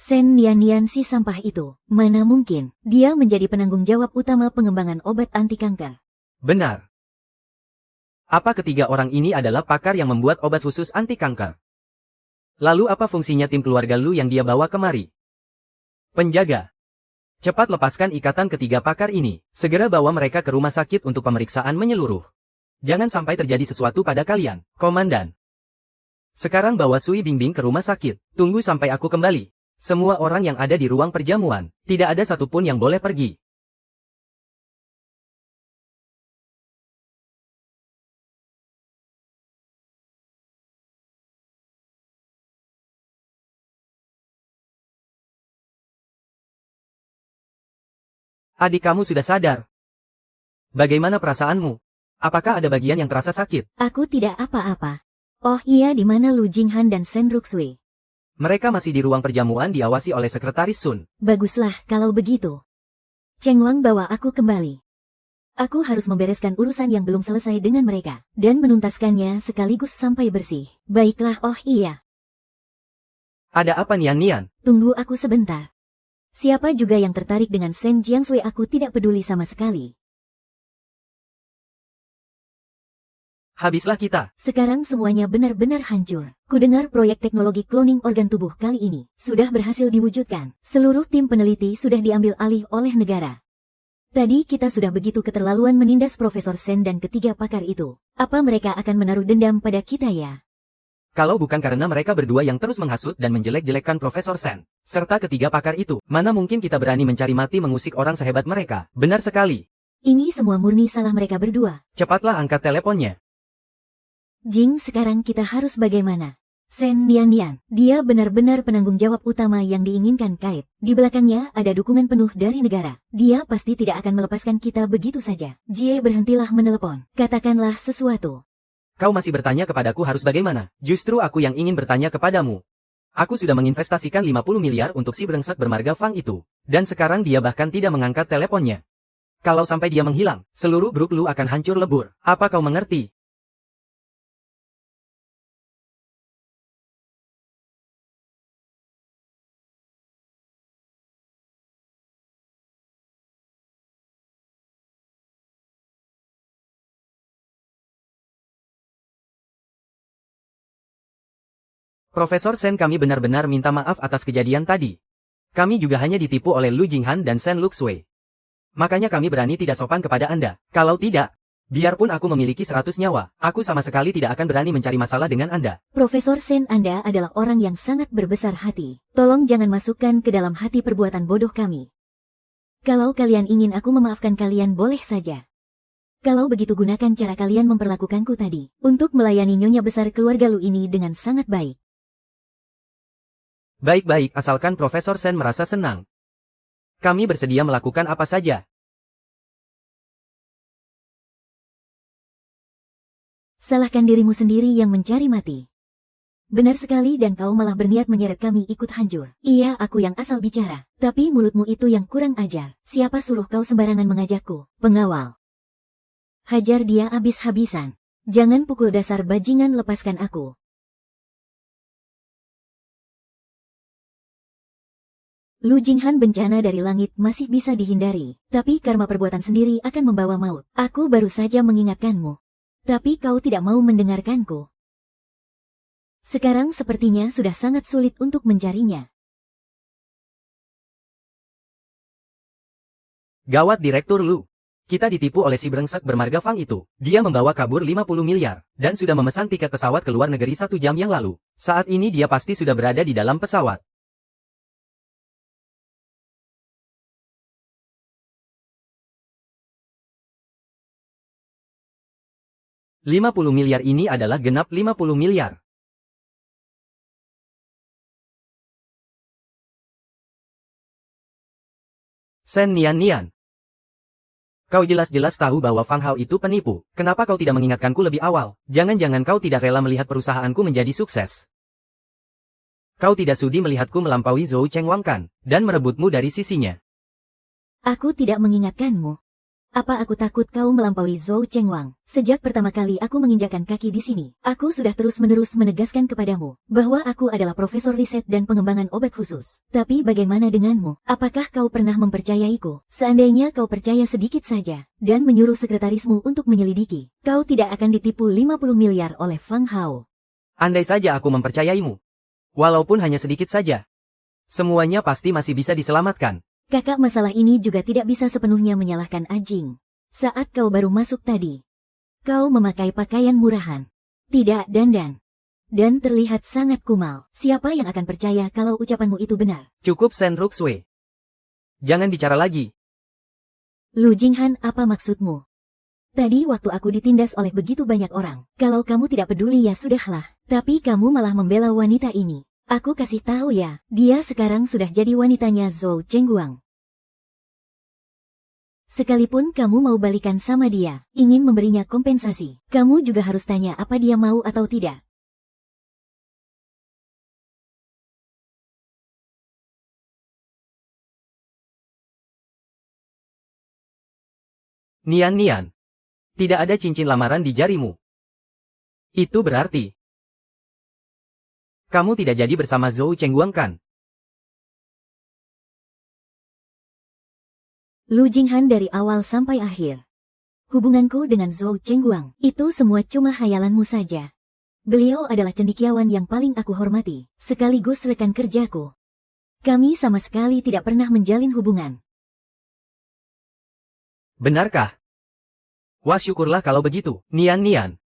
[SPEAKER 1] Sen Nian si sampah itu, mana mungkin, dia menjadi penanggung jawab utama pengembangan obat anti kanker.
[SPEAKER 2] Benar. Apa ketiga orang ini adalah pakar yang membuat obat khusus anti kanker? Lalu apa fungsinya tim keluarga Lu yang dia bawa kemari? Penjaga. Cepat lepaskan ikatan ketiga pakar ini, segera bawa mereka ke rumah sakit untuk pemeriksaan menyeluruh. Jangan sampai terjadi sesuatu pada kalian, Komandan. Sekarang bawa Sui Bingbing ke rumah sakit, tunggu sampai aku kembali. Semua orang yang ada di ruang perjamuan, tidak ada satupun yang boleh pergi. Adik kamu sudah sadar. Bagaimana perasaanmu? Apakah ada bagian yang terasa sakit?
[SPEAKER 1] Aku tidak apa-apa. Oh iya, di mana Lu Jinghan dan Sen Ruxue?
[SPEAKER 2] Mereka masih di ruang perjamuan diawasi oleh Sekretaris Sun.
[SPEAKER 1] Baguslah kalau begitu. Cheng Wang, bawa aku kembali. Aku harus membereskan urusan yang belum selesai dengan mereka, dan menuntaskannya sekaligus sampai bersih. Baiklah, oh iya.
[SPEAKER 2] Ada apa Nian?
[SPEAKER 1] Tunggu aku sebentar. Siapa juga yang tertarik dengan Sen Jiangsui? Aku tidak peduli sama sekali.
[SPEAKER 2] Habislah kita.
[SPEAKER 1] Sekarang semuanya benar-benar hancur. Kudengar proyek teknologi cloning organ tubuh kali ini sudah berhasil diwujudkan. Seluruh tim peneliti sudah diambil alih oleh negara. Tadi kita sudah begitu keterlaluan menindas Profesor Sen dan ketiga pakar itu. Apa mereka akan menaruh dendam pada kita ya?
[SPEAKER 2] Kalau bukan karena mereka berdua yang terus menghasut dan menjelek-jelekkan Profesor Sen, serta ketiga pakar itu, mana mungkin kita berani mencari mati mengusik orang sehebat mereka? Benar sekali.
[SPEAKER 1] Ini semua murni salah mereka berdua.
[SPEAKER 2] Cepatlah angkat teleponnya.
[SPEAKER 1] Jing, sekarang kita harus bagaimana? Sen Nian, dia benar-benar penanggung jawab utama yang diinginkan Kait. Di belakangnya ada dukungan penuh dari negara. Dia pasti tidak akan melepaskan kita begitu saja. Jie, berhentilah menelepon. Katakanlah sesuatu.
[SPEAKER 2] Kau masih bertanya kepadaku harus bagaimana? Justru aku yang ingin bertanya kepadamu. Aku sudah menginvestasikan 50 miliar untuk si brengsek bermarga Fang itu. Dan sekarang dia bahkan tidak mengangkat teleponnya. Kalau sampai dia menghilang, seluruh grup Lu akan hancur lebur. Apa kau mengerti? Profesor Sen, kami benar-benar minta maaf atas kejadian tadi. Kami juga hanya ditipu oleh Lu Jinghan dan Sen Luxue. Makanya kami berani tidak sopan kepada Anda. Kalau tidak, biarpun aku memiliki 100 nyawa, aku sama sekali tidak akan berani mencari masalah dengan Anda.
[SPEAKER 1] Profesor Sen, Anda adalah orang yang sangat berbesar hati. Tolong jangan masukkan ke dalam hati perbuatan bodoh kami. Kalau kalian ingin aku memaafkan kalian, boleh saja. Kalau begitu gunakan cara kalian memperlakukanku tadi, untuk melayani nyonya besar keluarga Lu ini dengan sangat baik.
[SPEAKER 2] Baik-baik asalkan Profesor Sen merasa senang. Kami bersedia melakukan apa saja.
[SPEAKER 1] Salahkan dirimu sendiri yang mencari mati. Benar sekali dan kau malah berniat menyeret kami ikut hancur. Iya, aku yang asal bicara. Tapi mulutmu itu yang kurang ajar. Siapa suruh kau sembarangan mengajakku? Pengawal. Hajar dia habis-habisan. Jangan pukul dasar bajingan, lepaskan aku. Lu Jinghan, bencana dari langit masih bisa dihindari. Tapi karma perbuatan sendiri akan membawa maut. Aku baru saja mengingatkanmu. Tapi kau tidak mau mendengarkanku. Sekarang sepertinya sudah sangat sulit untuk mencarinya.
[SPEAKER 2] Gawat Direktur Lu. Kita ditipu oleh si brengsek bermarga Fang itu. Dia membawa kabur 50 miliar, dan sudah memesan tiket pesawat ke luar negeri 1 jam yang lalu. Saat ini dia pasti sudah berada di dalam pesawat. $50 miliar ini adalah genap 50 miliar. Sen Nian. Kau jelas-jelas tahu bahwa Fang Hao itu penipu. Kenapa kau tidak mengingatkanku lebih awal? Jangan-jangan kau tidak rela melihat perusahaanku menjadi sukses. Kau tidak sudi melihatku melampaui Zhou Chengwang kan, dan merebutmu dari sisinya.
[SPEAKER 1] Aku tidak mengingatkanmu. Apa aku takut kau melampaui Zhou Chengwang? Sejak pertama kali aku menginjakkan kaki di sini, aku sudah terus-menerus menegaskan kepadamu bahwa aku adalah profesor riset dan pengembangan obat khusus. Tapi bagaimana denganmu? Apakah kau pernah mempercayaiku? Seandainya kau percaya sedikit saja dan menyuruh sekretarismu untuk menyelidiki, kau tidak akan ditipu 50 miliar oleh Fang Hao.
[SPEAKER 2] Andai saja aku mempercayaimu, walaupun hanya sedikit saja, semuanya pasti masih bisa diselamatkan.
[SPEAKER 1] Kakak, masalah ini juga tidak bisa sepenuhnya menyalahkan Ajing. Saat kau baru masuk tadi, kau memakai pakaian murahan, tidak dandan, dan terlihat sangat kumal. Siapa yang akan percaya kalau ucapanmu itu benar?
[SPEAKER 2] Cukup Sen Ruxue. Jangan bicara lagi.
[SPEAKER 1] Lu Jinghan, apa maksudmu? Tadi waktu aku ditindas oleh begitu banyak orang, kalau kamu tidak peduli ya sudahlah. Tapi kamu malah membela wanita ini. Aku kasih tahu ya, dia sekarang sudah jadi wanitanya Zhou Chengguang. Sekalipun kamu mau balikan sama dia, ingin memberinya kompensasi, kamu juga harus tanya apa dia mau atau tidak.
[SPEAKER 2] Nian. Tidak ada cincin lamaran di jarimu. Itu berarti kamu tidak jadi bersama Zhou Chengguang kan?
[SPEAKER 1] Lu Jinghan, dari awal sampai akhir, hubunganku dengan Zhou Chengguang itu semua cuma hayalanmu saja. Beliau adalah cendekiawan yang paling aku hormati, sekaligus rekan kerjaku. Kami sama sekali tidak pernah menjalin hubungan.
[SPEAKER 2] Benarkah? Wah, syukurlah kalau begitu. Nian.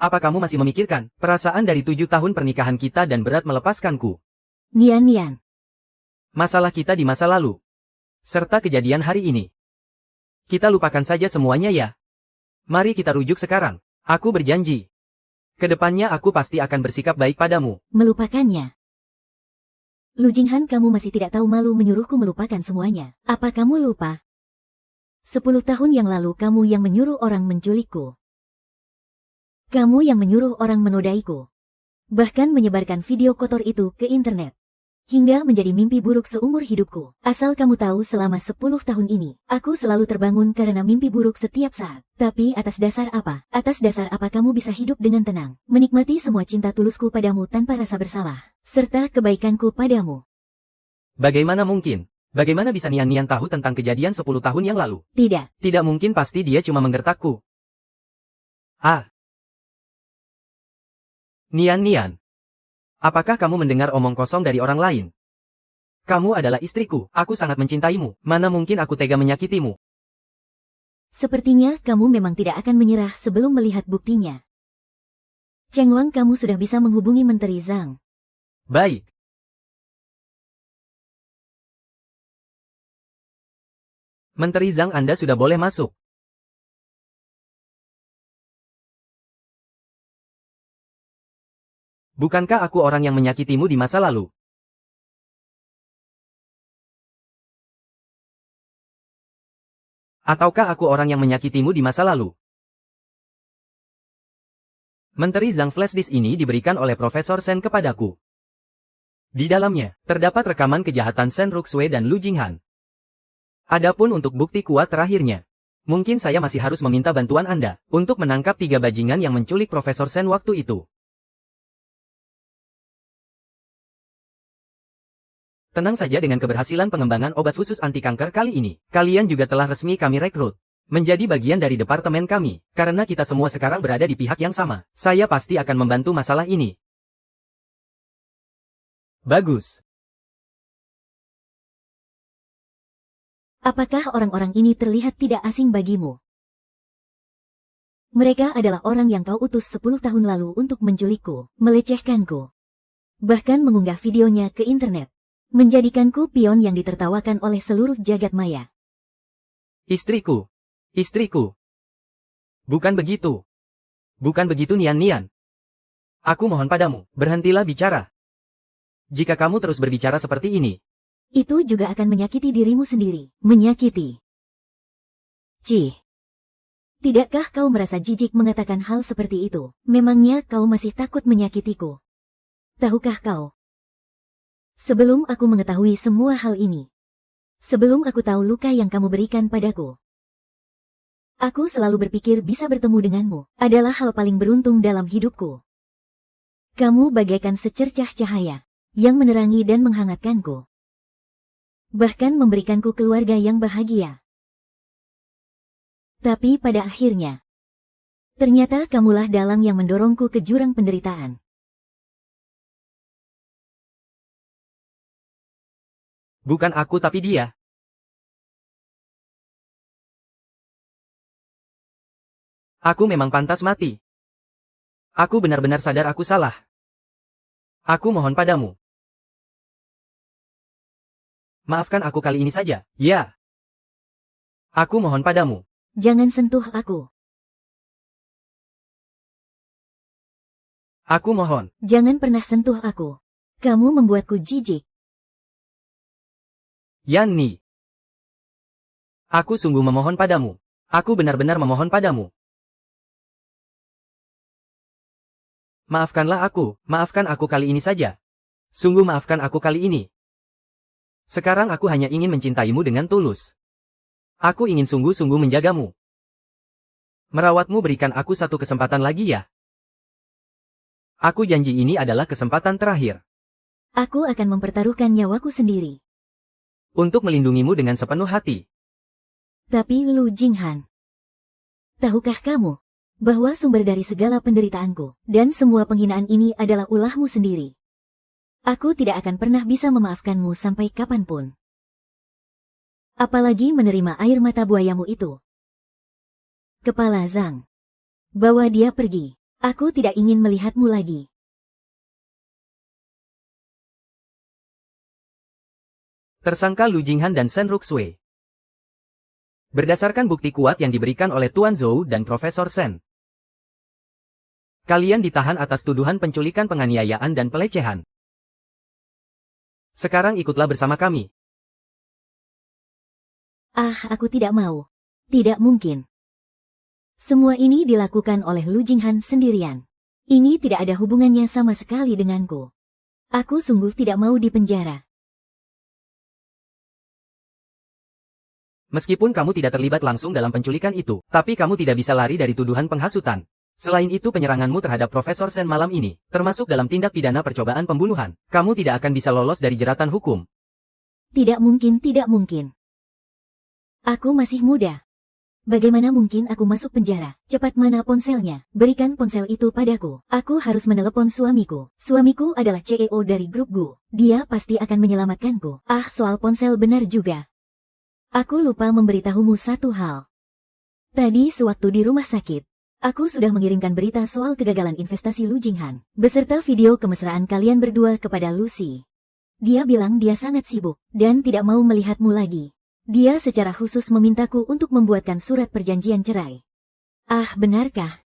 [SPEAKER 2] Apa kamu masih memikirkan perasaan dari 7 tahun pernikahan kita dan berat melepaskanku?
[SPEAKER 1] Nian.
[SPEAKER 2] Masalah kita di masa lalu, serta kejadian hari ini. Kita lupakan saja semuanya ya. Mari kita rujuk sekarang. Aku berjanji. Kedepannya aku pasti akan bersikap baik padamu.
[SPEAKER 1] Melupakannya? Lu Jinghan, kamu masih tidak tahu malu menyuruhku melupakan semuanya. Apa kamu lupa? 10 tahun yang lalu kamu yang menyuruh orang menculikku. Kamu yang menyuruh orang menodaiku. Bahkan menyebarkan video kotor itu ke internet. Hingga menjadi mimpi buruk seumur hidupku. Asal kamu tahu, selama 10 tahun ini, aku selalu terbangun karena mimpi buruk setiap saat. Tapi atas dasar apa? Atas dasar apa kamu bisa hidup dengan tenang, menikmati semua cinta tulusku padamu tanpa rasa bersalah, serta kebaikanku padamu?
[SPEAKER 2] Bagaimana mungkin? Bagaimana bisa Nian tahu tentang kejadian 10 tahun yang lalu?
[SPEAKER 1] Tidak.
[SPEAKER 2] Tidak mungkin, pasti dia cuma menggertakku. Ah. Nian. Apakah kamu mendengar omong kosong dari orang lain? Kamu adalah istriku, aku sangat mencintaimu, mana mungkin aku tega menyakitimu?
[SPEAKER 1] Sepertinya kamu memang tidak akan menyerah sebelum melihat buktinya. Chengwang, kamu sudah bisa menghubungi Menteri Zhang.
[SPEAKER 2] Baik. Menteri Zhang, Anda sudah boleh masuk. Bukankah aku orang yang menyakitimu di masa lalu? Ataukah aku orang yang menyakitimu di masa lalu? Menteri Zhang flash disk ini diberikan oleh Profesor Sen kepadaku. Di dalamnya, terdapat rekaman kejahatan Sen Ruxue dan Lu Jinghan. Adapun untuk bukti kuat terakhirnya, mungkin saya masih harus meminta bantuan Anda untuk menangkap 3 bajingan yang menculik Profesor Sen waktu itu. Tenang saja dengan keberhasilan pengembangan obat khusus anti kanker kali ini. Kalian juga telah resmi kami rekrut menjadi bagian dari departemen kami. Karena kita semua sekarang berada di pihak yang sama. Saya pasti akan membantu masalah ini. Bagus.
[SPEAKER 1] Apakah orang-orang ini terlihat tidak asing bagimu? Mereka adalah orang yang kau utus 10 tahun lalu untuk menculikku, melecehkanku. Bahkan mengunggah videonya ke internet. Menjadikanku pion yang ditertawakan oleh seluruh jagat maya.
[SPEAKER 2] Istriku. Istriku. Bukan begitu. Bukan begitu Nian. Aku mohon padamu, berhentilah bicara. Jika kamu terus berbicara seperti ini,
[SPEAKER 1] itu juga akan menyakiti dirimu sendiri. Menyakiti. Cih. Tidakkah kau merasa jijik mengatakan hal seperti itu? Memangnya kau masih takut menyakitiku? Tahukah kau? Sebelum aku mengetahui semua hal ini, sebelum aku tahu luka yang kamu berikan padaku, aku selalu berpikir bisa bertemu denganmu adalah hal paling beruntung dalam hidupku. Kamu bagaikan secercah cahaya yang menerangi dan menghangatkanku, bahkan memberikanku keluarga yang bahagia. Tapi pada akhirnya, ternyata kamulah dalang yang mendorongku ke jurang penderitaan.
[SPEAKER 2] Bukan aku tapi dia. Aku memang pantas mati. Aku benar-benar sadar aku salah. Aku mohon padamu. Maafkan aku kali ini saja, ya. Aku mohon padamu.
[SPEAKER 1] Jangan sentuh aku.
[SPEAKER 2] Aku mohon.
[SPEAKER 1] Jangan pernah sentuh aku. Kamu membuatku jijik.
[SPEAKER 2] Yan Ni. Aku sungguh memohon padamu. Aku benar-benar memohon padamu. Maafkanlah aku, maafkan aku kali ini saja. Sungguh maafkan aku kali ini. Sekarang aku hanya ingin mencintaimu dengan tulus. Aku ingin sungguh-sungguh menjagamu. Merawatmu, berikan aku satu kesempatan lagi ya. Aku janji ini adalah kesempatan terakhir.
[SPEAKER 1] Aku akan mempertaruhkan nyawaku sendiri
[SPEAKER 2] untuk melindungimu dengan sepenuh hati.
[SPEAKER 1] Tapi Lu Jinghan, tahukah kamu bahwa sumber dari segala penderitaanku dan semua penghinaan ini adalah ulahmu sendiri? Aku tidak akan pernah bisa memaafkanmu sampai kapanpun. Apalagi menerima air mata buayamu itu. Kepala Zhang, bawa dia pergi. Aku tidak ingin melihatmu lagi.
[SPEAKER 2] Tersangka Lu Jinghan dan Sen Ruxue. Berdasarkan bukti kuat yang diberikan oleh Tuan Zhou dan Profesor Sen, kalian ditahan atas tuduhan penculikan, penganiayaan dan pelecehan. Sekarang ikutlah bersama kami.
[SPEAKER 1] Aku tidak mau. Tidak mungkin. Semua ini dilakukan oleh Lu Jinghan sendirian. Ini tidak ada hubungannya sama sekali denganku. Aku sungguh tidak mau dipenjara.
[SPEAKER 2] Meskipun kamu tidak terlibat langsung dalam penculikan itu, tapi kamu tidak bisa lari dari tuduhan penghasutan. Selain itu, penyeranganmu terhadap Profesor Sen malam ini, termasuk dalam tindak pidana percobaan pembunuhan. Kamu tidak akan bisa lolos dari jeratan hukum.
[SPEAKER 1] Tidak mungkin, tidak mungkin. Aku masih muda. Bagaimana mungkin aku masuk penjara? Cepat, mana ponselnya? Berikan ponsel itu padaku. Aku harus menelepon suamiku. Suamiku adalah CEO dari grup Gu. Dia pasti akan menyelamatkanku. Soal ponsel benar juga. Aku lupa memberitahumu satu hal. Tadi sewaktu di rumah sakit, aku sudah mengirimkan berita soal kegagalan investasi Lu Jinghan, beserta video kemesraan kalian berdua kepada Lucy. Dia bilang dia sangat sibuk, dan tidak mau melihatmu lagi. Dia secara khusus memintaku untuk membuatkan surat perjanjian cerai. Benarkah?